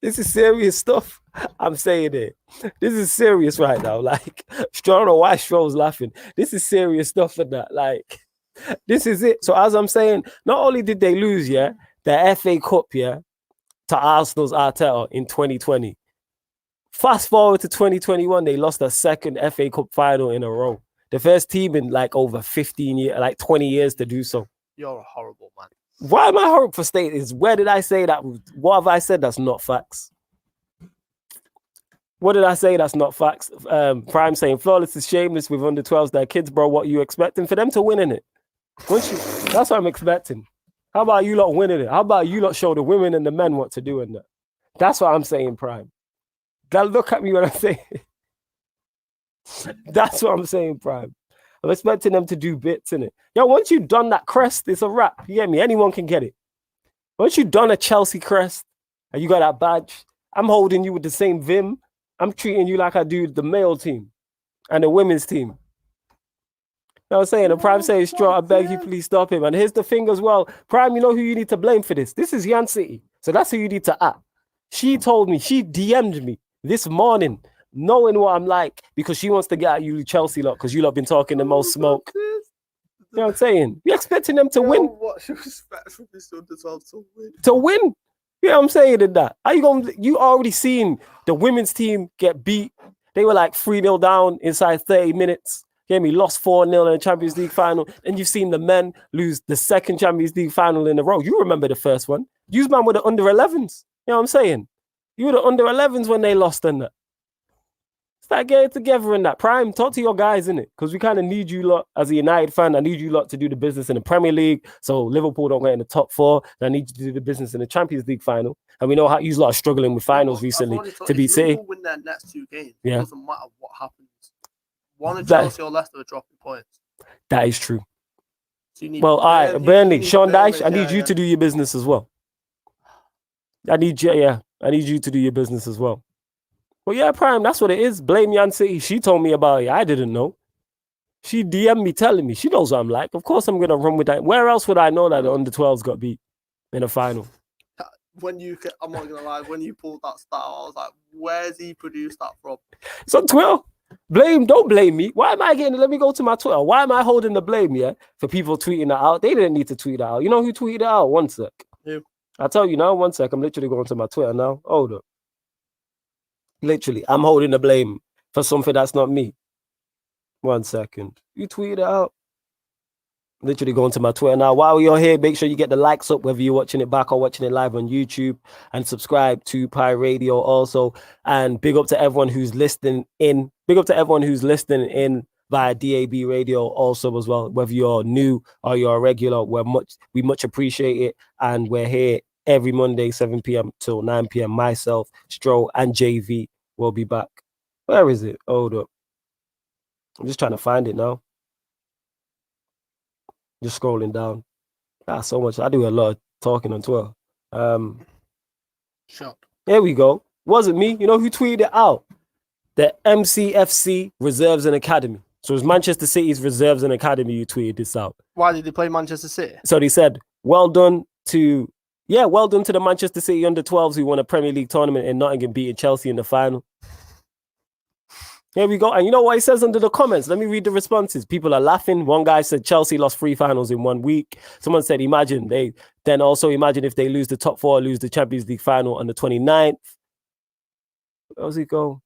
This is serious stuff. I'm saying it. This is serious right now. Like, I don't know why Stroll's laughing. This is serious stuff for that. Like, this is it. So as I'm saying, not only did they lose, the FA Cup, to Arsenal's Arteta in 2020. Fast forward to 2021, they lost a second FA Cup final in a row. The first team in like over 15 years, like 20 years to do so. You're a horrible man. Why am I horrible for stating this? Where did I say that? What have I said that's not facts? What did I say that's not facts? Prime saying, Flawless is shameless with under 12s. Their kids, bro, what you expecting? For them to win in it. That's what I'm expecting. How about you lot winning it? How about you lot show the women and the men what to do in that? That's what I'm saying, Prime. Look at me when I say it. That's what I'm saying, Prime. I'm expecting them to do bits in it. Yo, once you've done that crest, it's a wrap. You get me? Anyone can get it. Once you've done a Chelsea crest and you got that badge, I'm holding you with the same vim. I'm treating you like I do the male team and the women's team. You know what I'm saying? And Prime says, Straw, I beg you, please stop him. And here's the thing as well. Prime, you know who you need to blame for this? This is Yan City. So that's who you need to at. She told me, she DM'd me this morning, knowing what I'm like, because she wants to get at you Chelsea lot, because you lot been talking the most smoke. You know what I'm saying? You're expecting them to win. What you expect from this under-12 to win? To win? You know what I'm saying in that? Are you going? You already seen the women's team get beat. They were like 3-0 down inside 30 minutes. We lost 4-0 in the Champions League final. And you've seen the men lose the second Champions League final in a row. You remember the first one. You man were the under 11s. You know what I'm saying? You were the under 11s when they lost in that. Start getting together in that. Prime, talk to your guys, innit? Because we kind of need you lot as a United fan. I need you lot to do the business in the Premier League so Liverpool don't get in the top 4. And I need you to do the business in the Champions League final. And we know how you lot are struggling with finals recently to beat City. Liverpool win their next 2 games. Yeah. It doesn't matter what happens. One of Chelsea or Leicester are dropping points. That is true. So all right, Burnley, Sean Dyche, I need you to do your business as well. I need you to do your business as well. Well, yeah, Prime, that's what it is. Blame Yan City. She told me about it. I didn't know. She DM'd me telling me. She knows what I'm like. Of course I'm going to run with that. Where else would I know that the under-12s got beat in a final? I'm not going to lie, when you pulled that stat, I was like, where's he produced that from? It's on Twitter. Don't blame me. Why am I let me go to my Twitter. Why am I holding the blame, for people tweeting that out? They didn't need to tweet that out. You know who tweeted it out? One sec. Yeah. I'll tell you now, one sec. I'm literally going to my Twitter now. Hold up. Literally, I'm holding the blame for something that's not me. 1 second. You tweeted it out. Literally going to my Twitter now. While you're here, make sure you get the likes up, whether you're watching it back or watching it live on YouTube, and subscribe to Pi Radio also. And big up to everyone who's listening in. Big up to everyone who's listening in via DAB Radio also as well. Whether you're new or you're a regular, we much appreciate it. And we're here every Monday, 7 p.m. till 9 p.m. Myself, Stro, and JV will be back. Where is it? Hold up. I'm just trying to find it now. Just scrolling down. So much. I do a lot of talking on Twitter. Shut. Here we go. Wasn't me. You know who tweeted it out? The MCFC Reserves and Academy. So it's Manchester City's Reserves and Academy who tweeted this out. Why did they play Manchester City? So they said, well done to the Manchester City under-12s who won a Premier League tournament in Nottingham beating Chelsea in the final. Here we go. And you know what it says under the comments? Let me read the responses. People are laughing. One guy said Chelsea lost 3 finals in 1 week. Someone said, imagine if they lose the top 4, lose the Champions League final on the 29th. Where does it go?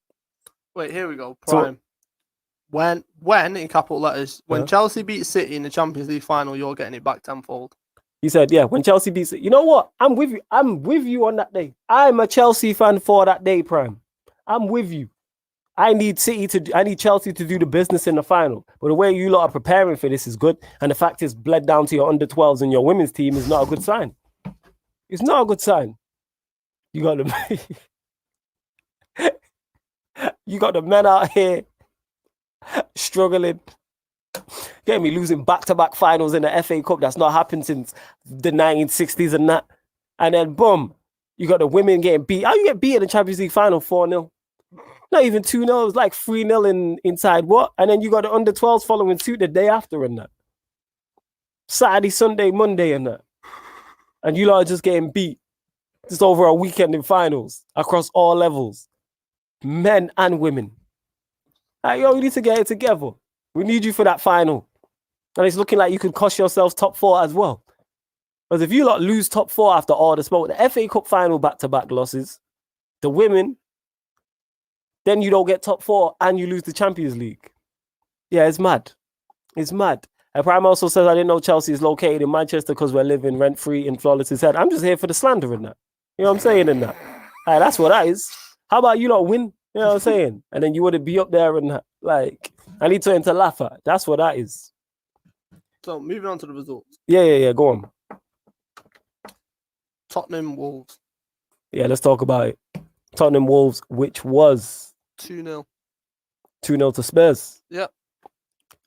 Wait, here we go. Prime. So, when in capital letters, when Chelsea beat City in the Champions League final, you're getting it back tenfold. He said, when Chelsea beats it. You know what? I'm with you. I'm with you on that day. I'm a Chelsea fan for that day, Prime. I'm with you. I need Chelsea to do the business in the final. But the way you lot are preparing for this is good. And the fact it's bled down to your under-12s and your women's team is not a good sign. It's not a good sign. You got the men out here struggling. Get me losing back-to-back finals in the FA Cup. That's not happened since the 1960s and that. And then boom, you got the women getting beat. How you get beat in the Champions League final 4-0? Not even 2-0. It was like 3-0 inside what? And then you got the under-12s following suit the day after and that. Saturday, Sunday, Monday and that. And you lot are just getting beat just over a weekend in finals across all levels. Men and women. We need to get it together. We need you for that final. And it's looking like you could cost yourselves top 4 as well. Because if you lot lose top 4 after all the smoke, the FA Cup final back-to-back losses, the women, then you don't get top 4 and you lose the Champions League. Yeah, it's mad. It's mad. And Prime also says, I didn't know Chelsea is located in Manchester because we're living rent-free in Flawless's head. I'm just here for the slander in that. You know what I'm saying in that? That's what that is. How about you lot win? You know what I'm saying? And then you wouldn't be up there and that. Like, I need to laugh at. That's what that is. So, moving on to the results. Yeah. Go on. Tottenham Wolves. Yeah, let's talk about it. Tottenham Wolves, which was 2-0. 2-0 to Spurs. Yep.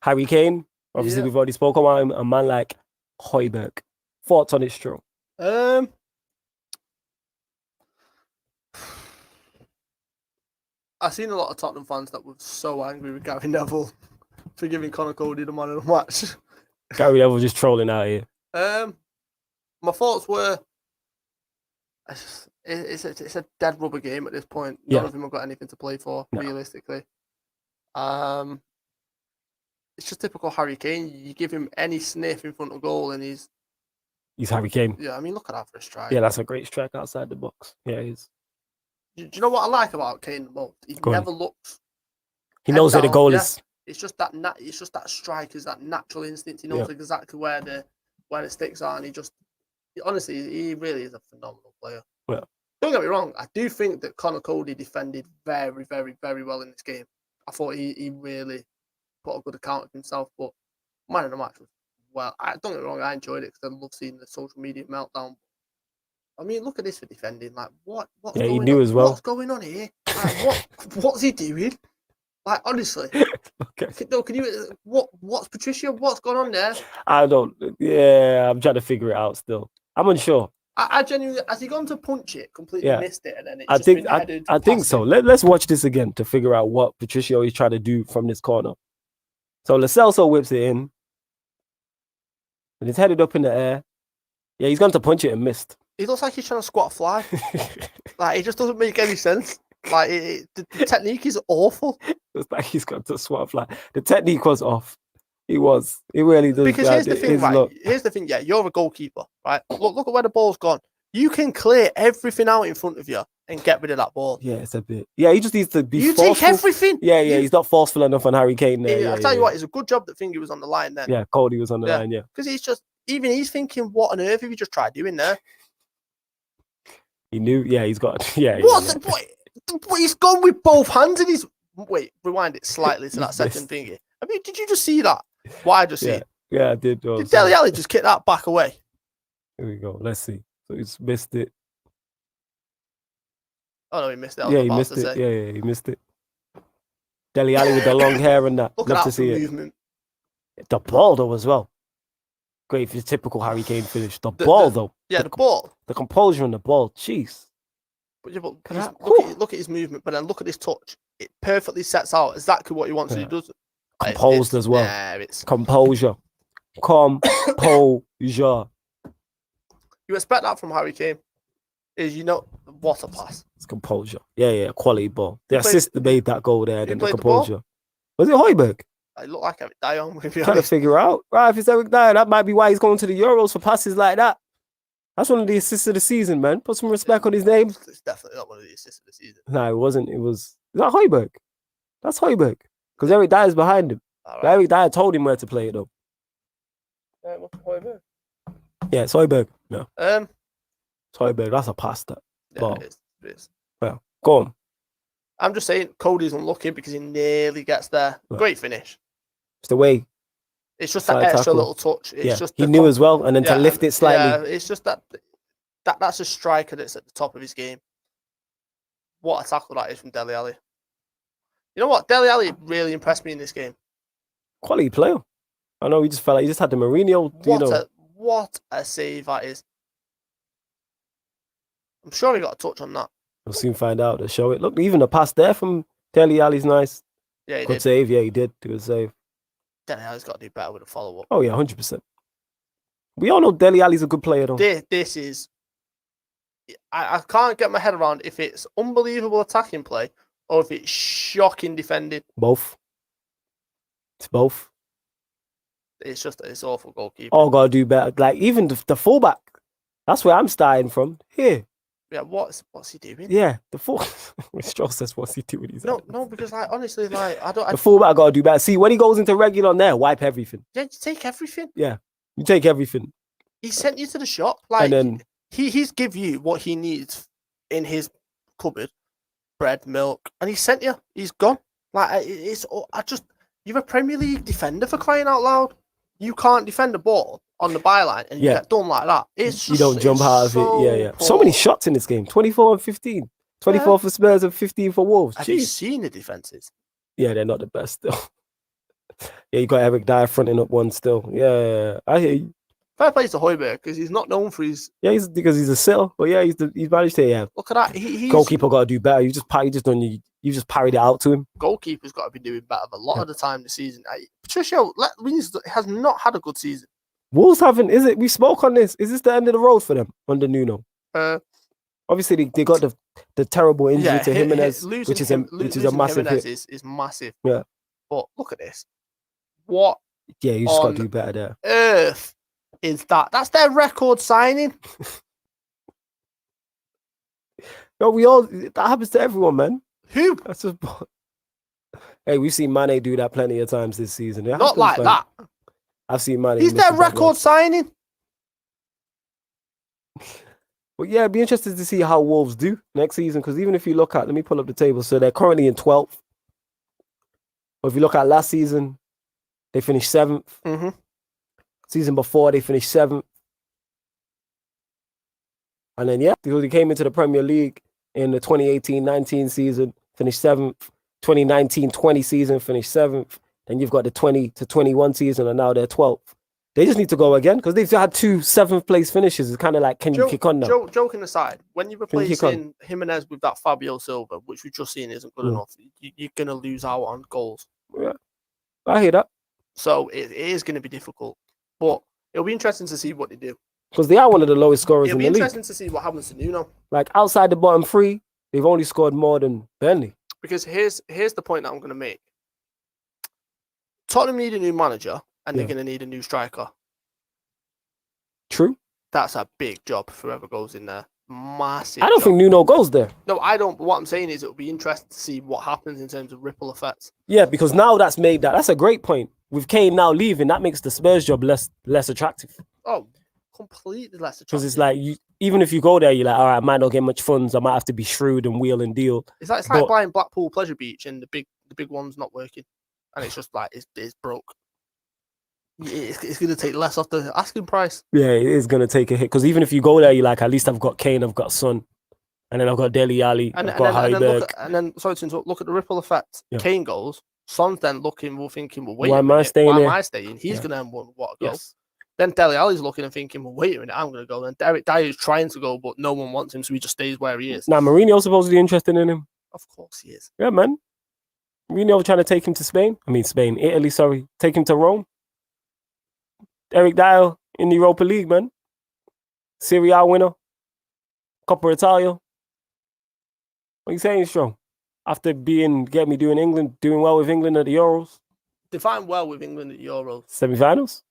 Harry Kane. Obviously, we've already spoken about him. A man like Højbjerg. Thoughts on it, Stro? I've seen a lot of Tottenham fans that were so angry with Gary Neville for giving Conor Cody the man of the match. Gary Neville just trolling out here. My thoughts were, it's a dead rubber game at this point. None of them have got anything to play for, realistically. It's just typical Harry Kane. You give him any sniff in front of goal, and he's Harry Kane. Yeah, I mean, look at that for a strike. Yeah, that's a great strike outside the box. Yeah, he is. Do you know what I like about Kane the most? He never looks. He knows where the goal is. It's just that. It's just that striker's that natural instinct. He knows exactly where the sticks are, and honestly, he really is a phenomenal player. Yeah. Don't get me wrong. I do think that Connor Cody defended very, very, very well in this game. I thought he really put a good account of himself, but man of the match was don't get me wrong. I enjoyed it because I love seeing the social media meltdown. I mean, look at this for defending. Like, what's going he knew on? as well. What's going on here? Like, what's he doing? Like, honestly. Okay. Can you? What's Patricia? What's going on there? I don't. Yeah, I'm trying to figure it out still. I'm unsure. I genuinely, has he gone to punch it, completely missed it, and then I think so. Let's watch this again to figure out what Patricio is trying to do from this corner. So Lo Celso whips it in, and he's headed up in the air. Yeah, he's gone to punch it and missed. He looks like he's trying to squat a fly. Like, it just doesn't make any sense. Like, the technique is awful. It's like he's got to swat a fly. The technique was off. He was. He really does. Because here's the thing, right? Here's the thing, yeah, you're a goalkeeper, right? Look at where the ball's gone. You can clear everything out in front of you and get rid of that ball. Yeah, it's a bit. Yeah, he just needs to be You forceful. take everything. Yeah, he's not forceful enough on Harry Kane there. I'll tell you what, it's a good job that Finger was on the line then. Yeah, Cody was on the line, yeah. Because he's thinking, what on earth have you just tried doing there? He knew, he's got, What? He's gone with both hands and he's... Wait, rewind it slightly to that second thingy. I mean, did you just see that? What I just see? Yeah, I did. Did Dele Alli just kick that back away? Here we go. Let's see. So he's missed it. Oh, no, he missed it. He missed it. Yeah, he missed it. Dele Alli with the long hair and that. Look at that movement. The ball, though, as well. Great for the typical Harry Kane finish. The ball, though. Yeah, the ball. The composure on the ball. Jeez. But look at his movement, but then look at his touch. It perfectly sets out exactly what he wants. He does. Composed as well. Yeah, it's composure. Composure. You expect that from Harry Kane. What a pass. It's composure. Yeah, quality ball. The assist made that goal there, then the composure. Was it Højbjerg? It looked like Eric Dyer. Trying to figure out. Right, if it's Eric Dyer, that might be why he's going to the Euros for passes like that. That's one of the assists of the season, man. Put some respect on his name. It's definitely not one of the assists of the season. No, it wasn't. Is that Højbjerg? That's Højbjerg. Because Eric Dyer's behind him. Right. Eric Dyer told him where to play it, though. Yeah, it's Højbjerg. No. It's Højbjerg. That's a pass, that. Yeah, it is. Well, go on. I'm just saying, Cody's unlucky because he nearly gets there. Right. Great finish. It's the way. It's just that extra little touch. It's just he knew as well, and then to lift it slightly. Yeah, it's just that's a striker that's at the top of his game. What a tackle that is from Dele Alli. You know what? Dele Alli really impressed me in this game. Quality player. I know he just felt like he just had the Mourinho. What a save that is. I'm sure he got a touch on that. We'll soon find out. To show it. Look, even the pass there from Dele Alli's nice. Yeah, good save. Yeah, he did. Good save. Dele Alli's got to do better with a follow-up. Oh, yeah, 100%. We all know Dele Alli's a good player, though. This is... I can't get my head around if it's unbelievable attacking play or if it's shocking defending. Both. It's both. It's awful goalkeeping. All got to do better. Like, even the fullback. That's where I'm starting from. Here. Yeah, what's he doing? Yeah, the full. Stroll says, "What's he doing?" No, because honestly, I don't. The fullback got to do better. See, when he goes into regular on there, wipe everything. Yeah, you take everything. Yeah, you take everything. He sent you to the shop, like, and then he's give you what he needs in his cupboard, bread, milk, and he sent you. He's gone. Like, you're a Premier League defender, for crying out loud. You can't defend a ball on the byline and you get done like that. You don't jump out of it. Yeah. Poor. So many shots in this game. 24 and 15. 24 for Spurs and 15 for Wolves. Have you seen the defenses? Yeah, they're not the best still. Yeah, you got Eric Dyer fronting up one still. Yeah. I hear you. Fair play to Højbjerg because he's not known for his. Yeah, because he's a sitter. But yeah, he's managed to. Yeah. Look at that. Goalkeeper got to do better. You just parried it out to him. Goalkeeper's got to be doing better a lot of the time this season. Patricio has not had a good season. Wolves haven't, is it? We spoke on this. Is this the end of the road for them under Nuno? Obviously, they got the terrible injury to Jimenez, which is a massive hit. Is massive. Yeah. But look at this. What? Yeah, you just got to do better there. Earth is that? That's their record signing. No, that happens to everyone, man. Who? That's just. Hey, we've seen Mane do that plenty of times this season. Not like that. I've seen Mane. He's their record signing. But yeah, it'd be interesting to see how Wolves do next season. Because even if you look at, let me pull up the table. So they're currently in 12th. But if you look at last season, they finished 7th. Mm-hmm. Season before, they finished 7th. And then, yeah, they came into the Premier League in the 2018-19 season, finished 7th. 2019-20 season, finished 7th. Then you've got the 20-21 season, and now they're 12th. They just need to go again because they've had 2 7th place finishes. It's kind of like, can you kick on now? Joking aside, when you're replacing Jimenez with that Fabio Silva, which we've just seen isn't good enough, you're going to lose out on goals. Yeah, I hear that. So it is going to be difficult. But it'll be interesting to see what they do. Because they are one of the lowest scorers in the league. It'll be interesting to see what happens to Nuno. Like, outside the bottom 3, they've only scored more than Burnley. Because here's the point that I'm going to make. Tottenham need a new manager, and they're going to need a new striker. True. That's a big job for whoever goes in there. Massive. I don't think Nuno goes there. No, I don't. But what I'm saying is it'll be interesting to see what happens in terms of ripple effects. Yeah, because now that's made that. That's a great point. With Kane now leaving, that makes the Spurs job less attractive. Oh, completely less attractive. Because it's like, even if you go there, you're like, all right, I might not get much funds. I might have to be shrewd and wheel and deal. It's like buying Blackpool Pleasure Beach and the big one's not working. And it's just like, it's broke. It's going to take less off the asking price. Yeah, it is going to take a hit. Because even if you go there, you're like, at least I've got Kane, I've got Son. And then I've got Dele Alli, I've got Højbjerg. And then, sorry to interrupt, look at the ripple effect. Yeah. Kane goes, Son's then thinking, well, wait why a minute, am I staying? He's going to earn what go. Yes. Then Dele Alli's looking and thinking, well, wait a minute, I'm going to go. Then Eric Dyer's trying to go, but no one wants him, so he just stays where he is. Now, Mourinho's supposedly interested in him. Of course he is. Yeah, man. Mourinho trying to take him to Italy, sorry. Take him to Rome. Eric Dyer in the Europa League, man. Serie A winner. Coppa Italia. What are you saying, Strong? After doing well with England at the Euros. Define well with England at the Euros. Semi-finals?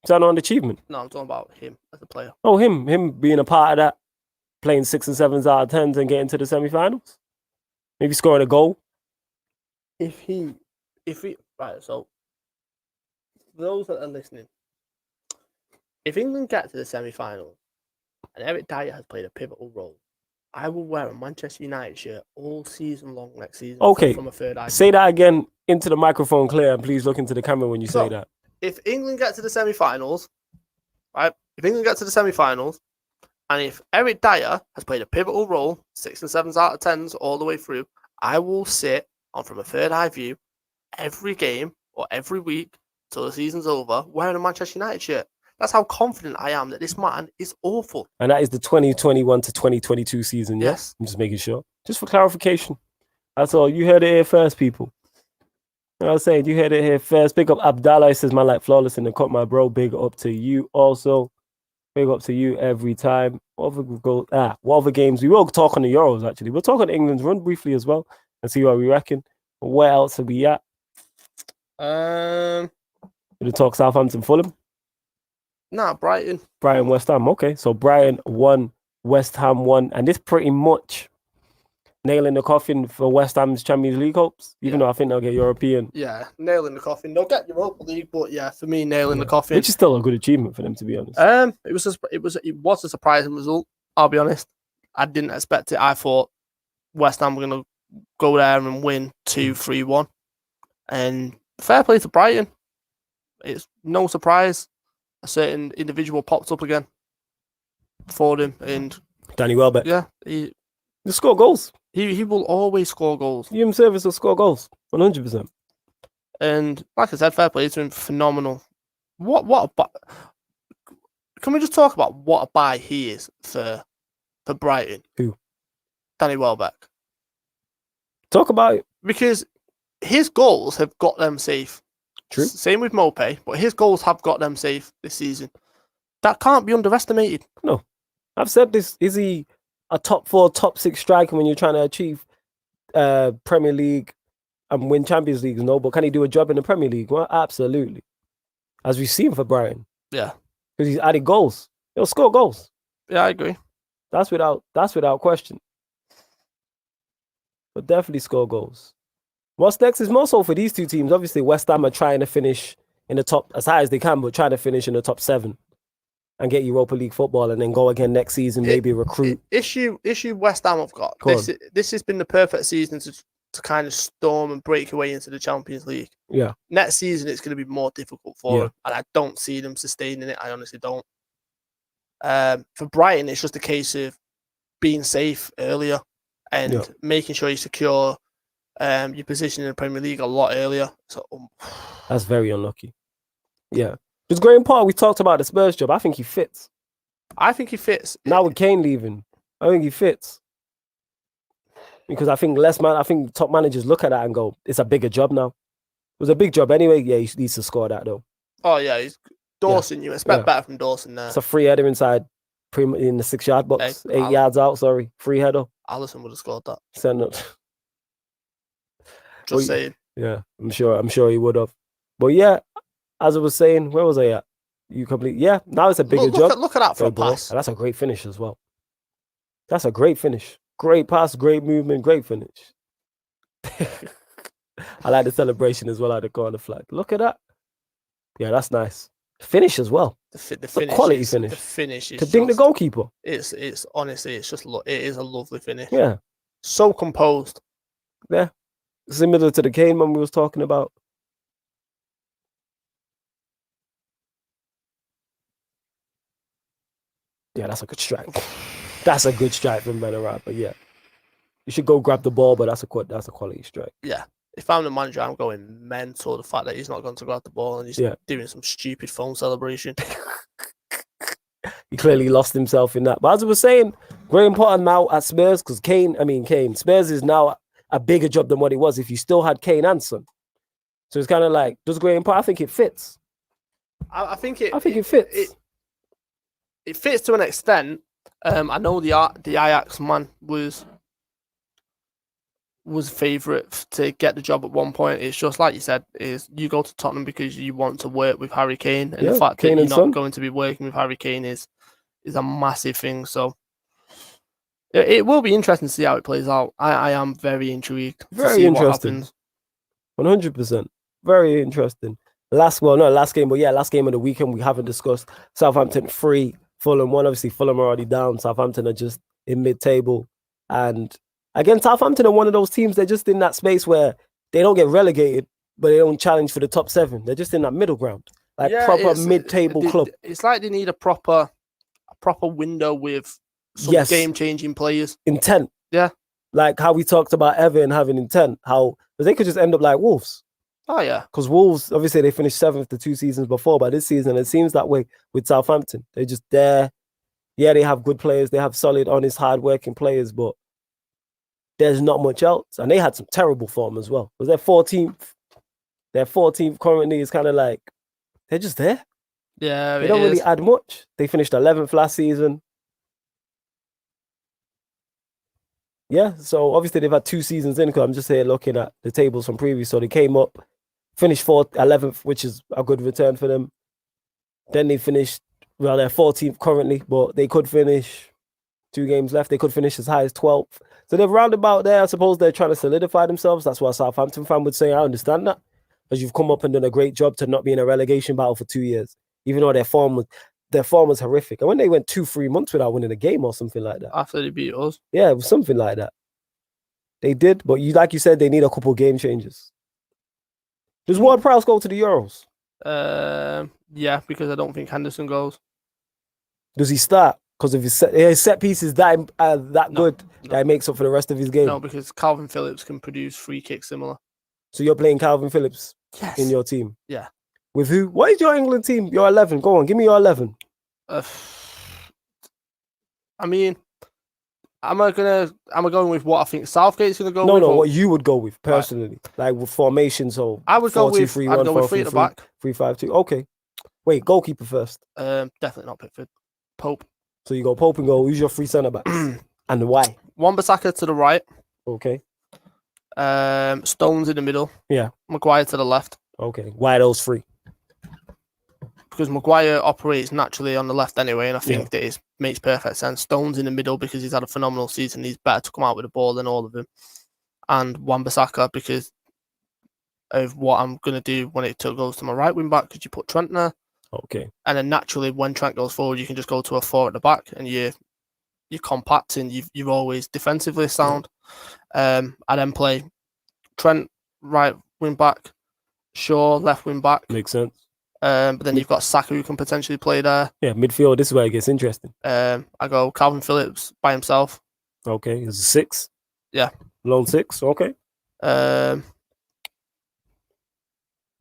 Is that not an achievement? No, I'm talking about him as a player. Oh, him being a part of that, playing 6 and 7s out of 10s and getting to the semi-finals? Maybe scoring a goal? Right, so for those that are listening, if England get to the semi-finals and Eric Dyer has played a pivotal role, I will wear a Manchester United shirt all season long next season. Okay, from a third eye. Say that again into the microphone clear, and please look into the camera when you say that. If England get to the semi-finals, right? If England get to the semi-finals, and if Eric Dyer has played a pivotal role, 6 and 7s out of 10s all the way through, I will sit on from a third eye view every game or every week till the season's over wearing a Manchester United shirt. That's how confident I am that this man is awful. And that is the 2021 to 2022 season, yes? I'm just making sure. Just for clarification. That's all. You heard it here first, people. You know what I'm saying? You heard it here first. Big up Abdallah. He says, man, like flawless in the cut, my bro. Big up to you also. Big up to you every time. What other games? We will talk on the Euros, actually. We'll talk on England's run briefly as well and see what we reckon. Where else are we at? We'll talk Southampton, Fulham. Nah, Brighton. Brighton, West Ham. Okay, so Brighton 1, West Ham 1. And this pretty much nail in the coffin for West Ham's Champions League hopes, even though I think they'll get European. Yeah, nail in the coffin. They'll get Europa League, but yeah, for me, nail in the coffin. Which is still a good achievement for them, to be honest. It was a surprising result, I'll be honest. I didn't expect it. I thought West Ham were going to go there and win 2-3-1. And fair play to Brighton. It's no surprise a certain individual popped up again for them. And Danny Welbeck. Yeah. He score goals. He will always score goals. Human service will score goals, 100%. And like I said, fair play to him, phenomenal. Can we just talk about what a buy he is for Brighton? Who? Danny Welbeck. Talk about it. Because his goals have got them safe. True. Same with Mopé, but his goals have got them safe this season. That can't be underestimated. No. I've said this. Is he a top 4, top 6 striker when you're trying to achieve Premier League and win Champions Leagues? No, but can he do a job in the Premier League? Well, absolutely. As we've seen for Brighton. Yeah. Because he's added goals. He'll score goals. Yeah, I agree. That's without question. But definitely score goals. What's next is more so for these two teams. Obviously, West Ham are trying to finish in the top as high as they can, but trying to finish in the top 7 and get Europa League football and then go again next season, maybe recruit. Issue West Ham have got. This has been the perfect season to kind of storm and break away into the Champions League. Yeah. Next season, it's going to be more difficult for them, and I don't see them sustaining it. I honestly don't. For Brighton, it's just a case of being safe earlier and making sure you secure your position in the Premier League a lot earlier. So that's very unlucky. Yeah. Because Graham Potter, we talked about the Spurs job. I think he fits. Now with Kane leaving, I think he fits. Because I think top managers look at that and go, it's a bigger job now. It was a big job anyway. Yeah, he needs to score that though. Oh yeah, he's Dawson. You expect better from Dawson there. It's a free header inside in the 6-yard box. 8 yards out, sorry. Free header. Alisson would have scored that. Send it. Just saying. Yeah, I'm sure he would have. But yeah, as I was saying, where was I at? Now it's a bigger job. Look at that for a pass. And that's a great finish as well. That's a great finish. Great pass, great movement, great finish. I like the celebration as well at the corner flag. Look at that. Yeah, that's nice. Finish as well. The finish, quality finish. The finish is to ding the goalkeeper. It's honestly, it is a lovely finish. Yeah. So composed. Yeah. Similar to the Kane one we was talking about. Yeah, that's a good strike. That's a good strike from Benarab, but yeah. You should go grab the ball, but that's a quality strike. Yeah. If I'm the manager, I'm going mental. The fact that he's not going to grab the ball and he's doing some stupid phone celebration. He clearly lost himself in that. But as I was saying, Graham Potter now at Spurs, because Kane, Spurs is now a bigger job than what it was if you still had Kane and Son. So it's kind of like, does Graham Potter? I think it fits. I think it fits. It fits to an extent. I know the Ajax man was favourite to get the job at one point. It's just like you said, is you go to Tottenham because you want to work with Harry Kane, and the fact that you're not going to be working with Harry Kane is a massive thing. So it will be interesting to see how it plays out. I am very intrigued. Very interesting. 100%. Very interesting. Last game of the weekend we haven't discussed. Southampton 3, Fulham 1. Obviously, Fulham are already down. Southampton are just in mid-table. And again, Southampton are one of those teams, they're just in that space where they don't get relegated, but they don't challenge for the top 7. They're just in that middle ground. Proper mid-table club. It's like they need a proper window with some game-changing players. Intent. Yeah. Like how we talked about Everton having intent. Because they could just end up like Wolves. Oh, yeah. Because Wolves, obviously, they finished 7th the 2 seasons before, but this season, it seems that way with Southampton. They're just there. Yeah, they have good players. They have solid, honest, hard-working players, but there's not much else. And they had some terrible form as well. Because they're 14th. Their 14th currently is kind of like, they're just there. Yeah, they don't really add much. They finished 11th last season. Yeah, so obviously they've had 2 seasons in, because I'm just here looking at the tables from previous. So they came up, finished 11th, which is a good return for them. Then they finished, they're 14th currently, but they could finish 2 games left. They could finish as high as 12th. So they're round about there. I suppose they're trying to solidify themselves. That's what a Southampton fan would say. I understand that, because you've come up and done a great job to not be in a relegation battle for 2 years, even though their form was horrific. And when they went 2-3 months without winning a game or something like that. After they beat us. Yeah, it was something like that. They did, but like you said, they need a couple game changes. Does Ward-Prowse go to the Euros? Yeah, because I don't think Henderson goes. Does he start? Because if his set piece is that good, that he makes up for the rest of his game. No, because Calvin Phillips can produce free kicks similar. So you're playing Calvin Phillips in your team? Yeah. With who? What is your England team? Your 11. Go on, give me your 11. I mean, am I going with what I think Southgate's going to go with? No, what you would go with personally, like with formation. So I would go with 3 at the back, 3-5-2. Okay. Wait, goalkeeper first. Definitely not Pickford. Pope. So you go Pope and go, who's your three centre-backs? And why? Wan-Bissaka to the right. Okay. Stones in the middle. Yeah. Maguire to the left. Okay. Why those three? Because Maguire operates naturally on the left anyway, and I think that it makes perfect sense. Stones in the middle because he's had a phenomenal season. He's better to come out with the ball than all of them. And Wan-Bissaka because of what I'm going to do when it goes to my right wing back, because you put Trent there. Okay. And then naturally, when Trent goes forward, you can just go to a 4 at the back, and you're compact and you're always defensively sound. I then play Trent right wing back, Shaw left wing back. Makes sense. But then you've got Saka who can potentially play there. Yeah, midfield. This is where it gets interesting. I go Calvin Phillips by himself. Okay, it's a 6. Yeah, lone 6. Okay. This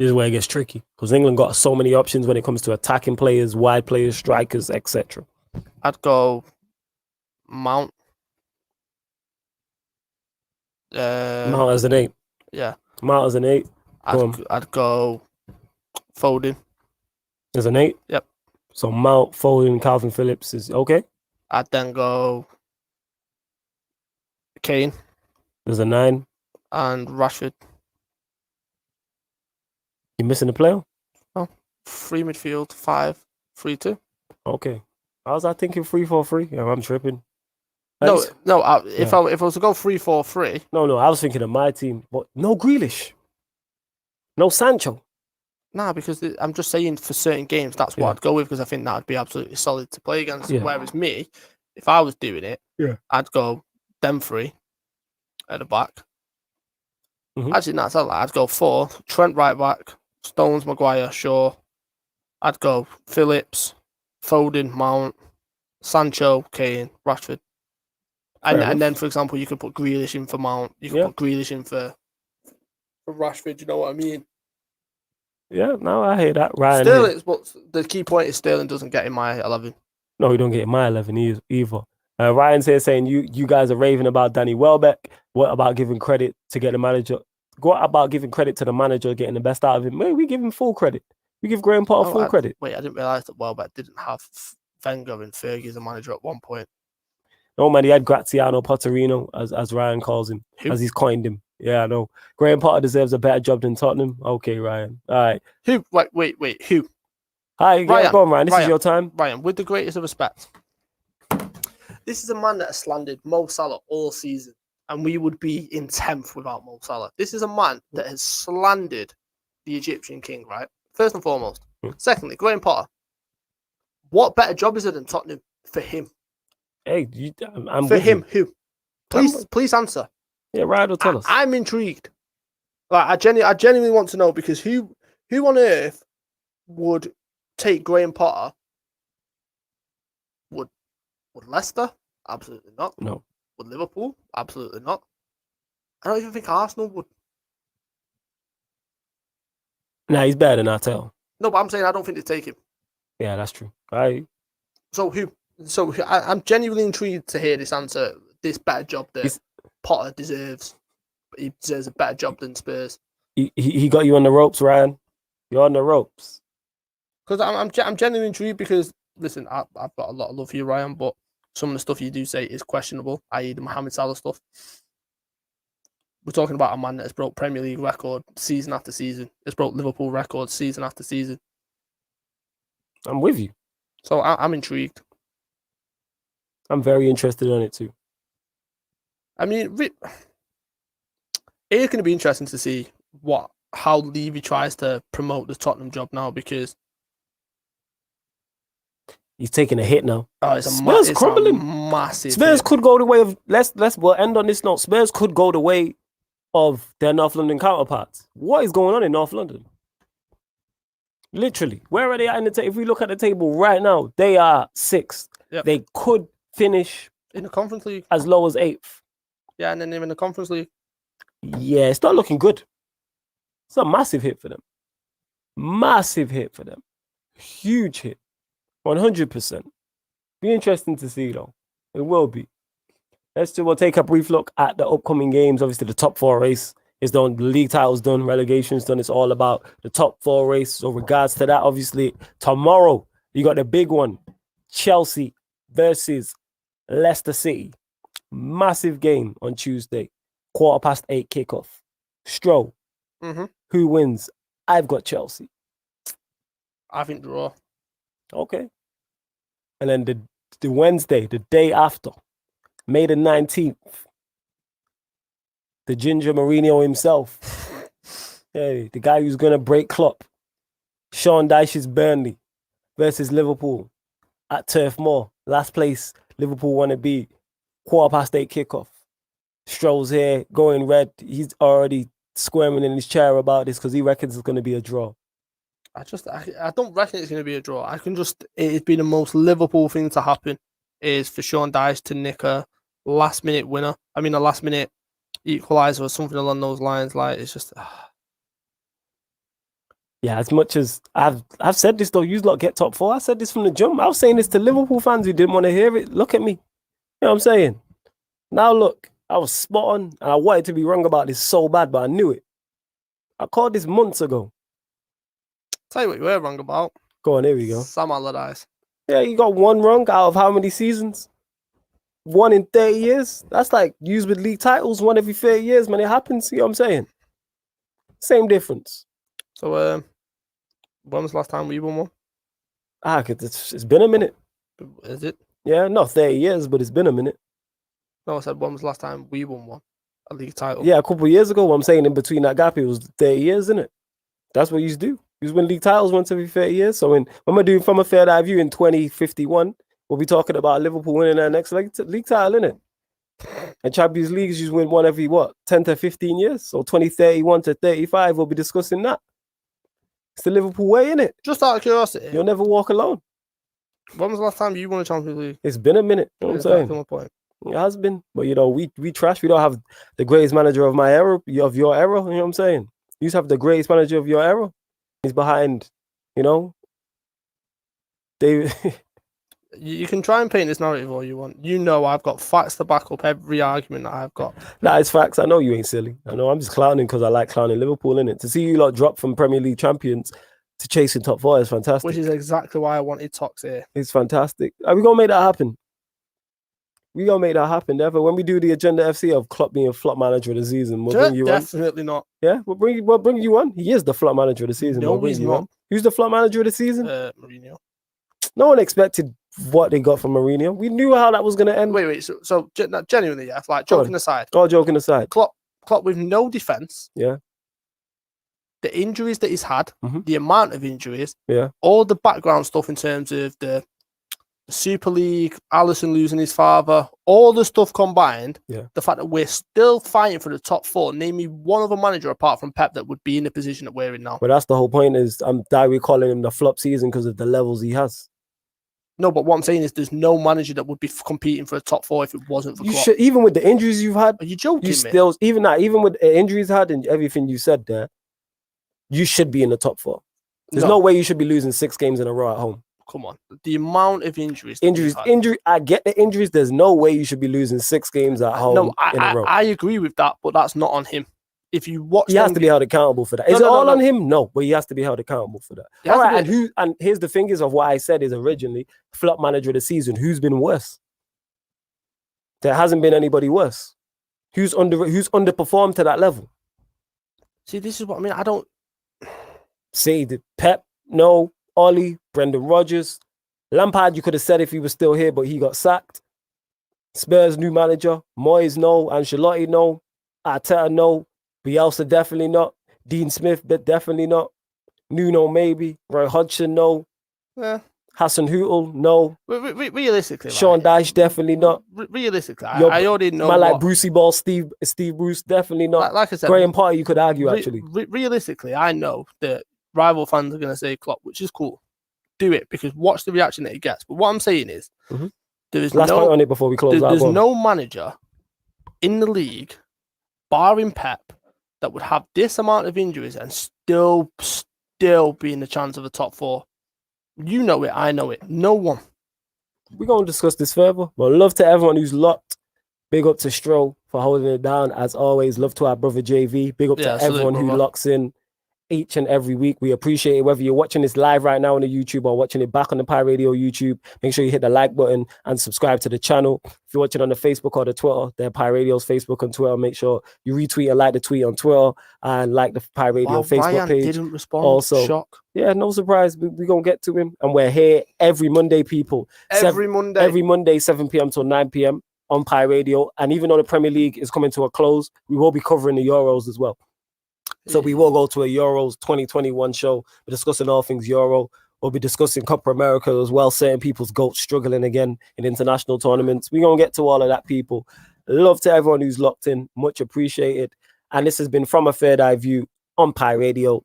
is where it gets tricky because England got so many options when it comes to attacking players, wide players, strikers, etc. I'd go Mount. Mount as an 8. Yeah. Mount as an 8. I'd go Foden. As an 8? Yep. So Mount, Foden, Calvin Phillips is okay? I'd then go Kane. There's a 9. And Rashford. You missing a player? Oh, 3 midfield, 5-3-2. Okay. I was thinking 3-4-3. Yeah, I'm tripping. If I was to go 3-4-3. No, I was thinking of my team, but no Grealish. No Sancho. Nah, because I'm just saying for certain games, that's what I'd go with because I think that would be absolutely solid to play against. Yeah. Whereas me, if I was doing it, I'd go them 3 at the back. Actually, no, it's not like I'd go 4. Trent right back, Stones, Maguire, Shaw. I'd go Phillips, Foden, Mount, Sancho, Kane, Rashford. And then, for example, you could put Grealish in for Mount. You could put Grealish in for Rashford. You know what I mean? Yeah, no, I hear that. Ryan, but the key point is Sterling doesn't get in my 11. No, he don't get in my 11 either. Ryan's here saying you guys are raving about Danny Welbeck. What about giving credit to get the manager? What about giving credit to the manager getting the best out of him? Maybe we give him full credit. We give Graham Potter full credit. Wait, I didn't realise that Welbeck didn't have Wenger and Fergie as a manager at one point. No, man, he had Graziano Potterino, as Ryan calls him, as he's coined him. Yeah, I know. Graham Potter deserves a better job than Tottenham. Okay, Ryan. All right. Who? Wait. Who? Hi, Ryan, go on, Ryan. This is your time. Ryan, with the greatest of respect, this is a man that has slandered Mo Salah all season, and we would be in 10th without Mo Salah. This is a man that has slandered the Egyptian king, right? First and foremost. Secondly, Graham Potter. What better job is it than Tottenham for him? Hey, I'm for him. Who? Please answer. Yeah, Ryan will tell us. I'm intrigued. Like I genuinely want to know because who on earth would take Graham Potter? Would Leicester? Absolutely not. No. Would Liverpool? Absolutely not. I don't even think Arsenal would. Nah, he's better than Arteta. No, but I'm saying I don't think they take him. Yeah, that's true. Right. So who? So I'm genuinely intrigued to hear this answer. This better job that Potter deserves. He deserves a better job than Spurs. He got you on the ropes, Ryan. You're on the ropes. Because I'm genuinely intrigued because listen, I've got a lot of love for you, Ryan, but some of the stuff you do say is questionable, i.e. the Mohamed Salah stuff. We're talking about a man that has broke Premier League record season after season. Has broke Liverpool records season after season. I'm with you. So I'm intrigued. I'm very interested in it too. I mean, it's going to be interesting to see how Levy tries to promote the Tottenham job now because he's taking a hit now. Oh, Spurs crumbling. Massive. Spurs could go the way of we'll end on this note. Spurs could go the way of their North London counterparts. What is going on in North London? Literally, where are they at in the table? If we look at the table right now, they are 6th. Yep. They could finish in the Conference League as low as 8th. Yeah, and then they're in the Conference League. Yeah, it's not looking good. It's a massive hit for them. Massive hit for them. Huge hit. 100%. Be interesting to see though. It will be. We'll take a brief look at the upcoming games. Obviously, the top 4 race is done. The league title's done. Relegation's done. It's all about the top 4 race. So regards to that, obviously, tomorrow, you got the big one. Chelsea versus Leicester City. Massive game on Tuesday. 8:15 kickoff. Stroll. Mm-hmm. Who wins? I've got Chelsea. I think draw. Okay. And then the Wednesday, the day after, May the 19th, the Ginger Mourinho himself. Hey, the guy who's going to break Klopp. Sean Dyche's Burnley versus Liverpool at Turf Moor. Last place Liverpool want to be. 8:15 kickoff. Stroll's here, going red. He's already squirming in his chair about this because he reckons it's going to be a draw. I don't reckon it's going to be a draw. It'd be the most Liverpool thing to happen is for Sean Dyche to nick a last minute winner. I mean, a last minute equaliser or something along those lines. Like, it's just. Yeah, as much as I've said this though, you lot get top 4. I said this from the jump. I was saying this to Liverpool fans who didn't want to hear it. Look at me. You know what I'm saying? Now look, I was spot on and I wanted to be wrong about this so bad, but I knew it. I called this months ago. Tell you what you were wrong about. Go on, here we go. Sam Allardyce. Yeah, you got one wrong out of how many seasons? 1 in 30 years? That's like used with league titles, 1 every 30 years, man. It happens, you know what I'm saying? Same difference. So, when was the last time we won one? It's been a minute. Is it? Yeah, not 30 years, but it's been a minute. No, I said when was the last time we won one? A league title? Yeah, a couple of years ago. I'm saying in between that gap, it was 30 years, isn't it? That's what you do. You win league titles once every 30 years. So when we're doing from a fair eye view in 2051, we'll be talking about Liverpool winning their next league title, innit? And Champions Leagues, you win one every 10 to 15 years. So 2031 to 35, we'll be discussing that. It's the Liverpool way, innit? Just out of curiosity. You'll never walk alone. When was the last time you won a Champions League? It's been a minute. You know what I'm saying? Point. It has been. But, you know, we trash. We don't have the greatest manager of my era, of your era. You know what I'm saying? You used to have the greatest manager of your era. He's behind, you know, David. You can try and paint this narrative all you want. You know I've got facts to back up every argument that I've got. Nah, it's facts. I know you ain't silly. I know I'm just clowning because I like clowning Liverpool, innit? To see you lot drop from Premier League champions to chasing top 4 is fantastic. Which is exactly why I wanted Tox here. It's fantastic. Are we going to make that happen? We going to make that happen, never. When we do the Agenda FC of Klopp being flop manager of the season, we'll bring you on. Definitely not. Yeah, we'll bring you on. He is the flop manager of the season. No, he's not. Who's the flop manager of the season? Mourinho. No one expected what they got from Mourinho. We knew how that was going to end. Wait. So genuinely, yeah, like joking aside. Oh, joking aside. Klopp with no defense. Yeah. The injuries that he's had, the amount of injuries, yeah, all the background stuff in terms of the Super League, Alisson losing his father, all the stuff combined, the fact that we're still fighting for the top 4, name me one other manager apart from Pep that would be in the position that we're in now. But that's the whole point is we're calling him the flop season because of the levels he has. No, but what I'm saying is there's no manager that would be competing for a top 4 if it wasn't for Klopp. Even with the injuries you've had. Are you joking, even with the injuries had and everything you said there, you should be in the top 4. There's no way you should be losing 6 games in a row at home. Come on. The amount of injuries. I get the injuries. There's no way you should be losing 6 games at home in a row. I agree with that, but that's not on him. If you watch, he has to be held accountable for that. Is it all on him? No, but he has to be held accountable for that. All right, and here's the thing is of what I said is originally flop manager of the season. Who's been worse? There hasn't been anybody worse. Who's underperformed to that level? See, this is what I mean. I don't say the Pep, no, Ollie, Brendan Rodgers, Lampard. You could have said if he was still here, but he got sacked. Spurs new manager, Moyes no, Ancelotti no, Arteta no. Bielsa definitely not. Dean Smith definitely not. Nuno maybe. Roy Hodgson no. Yeah. Hassan Hootel no. Realistically, Sean Dyche definitely not. Realistically, I already know. Man like Brucey Ball, Steve Bruce definitely not. Like I said, Graham Potter you could argue actually. Realistically, I know that rival fans are going to say Klopp, which is cool. Do it because watch the reaction that he gets. But what I'm saying is, there's last point on it before we close. There's no manager in the league, barring Pep, that would have this amount of injuries and still be in the chance of a top 4. You know it, I know it. No one. We're going to discuss this further. But love to everyone who's locked. Big up to Stroll for holding it down. As always, love to our brother JV. Big up to everyone who locks in each and every week. We appreciate it. Whether you're watching this live right now on the YouTube or watching it back on the Pi Radio YouTube, make sure you hit the like button and subscribe to the channel. If you're watching on the Facebook or the Twitter, they're Pi Radio's Facebook and Twitter. Make sure you retweet and like the tweet on Twitter and like the Pi Radio Facebook Ryan page. Didn't respond. Also, shock. Yeah, no surprise. We're going to get to him. And we're here every Monday, people. Every Monday. Every Monday, 7 p.m. till 9 p.m. on Pi Radio. And even though the Premier League is coming to a close, we will be covering the Euros as well. So we will go to a Euros 2021 show. We're discussing all things Euro. We'll be discussing Copa America as well, certain people's goats struggling again in international tournaments. We're going to get to all of that, people. Love to everyone who's locked in. Much appreciated. And this has been From a Third Eye View on Pi Radio.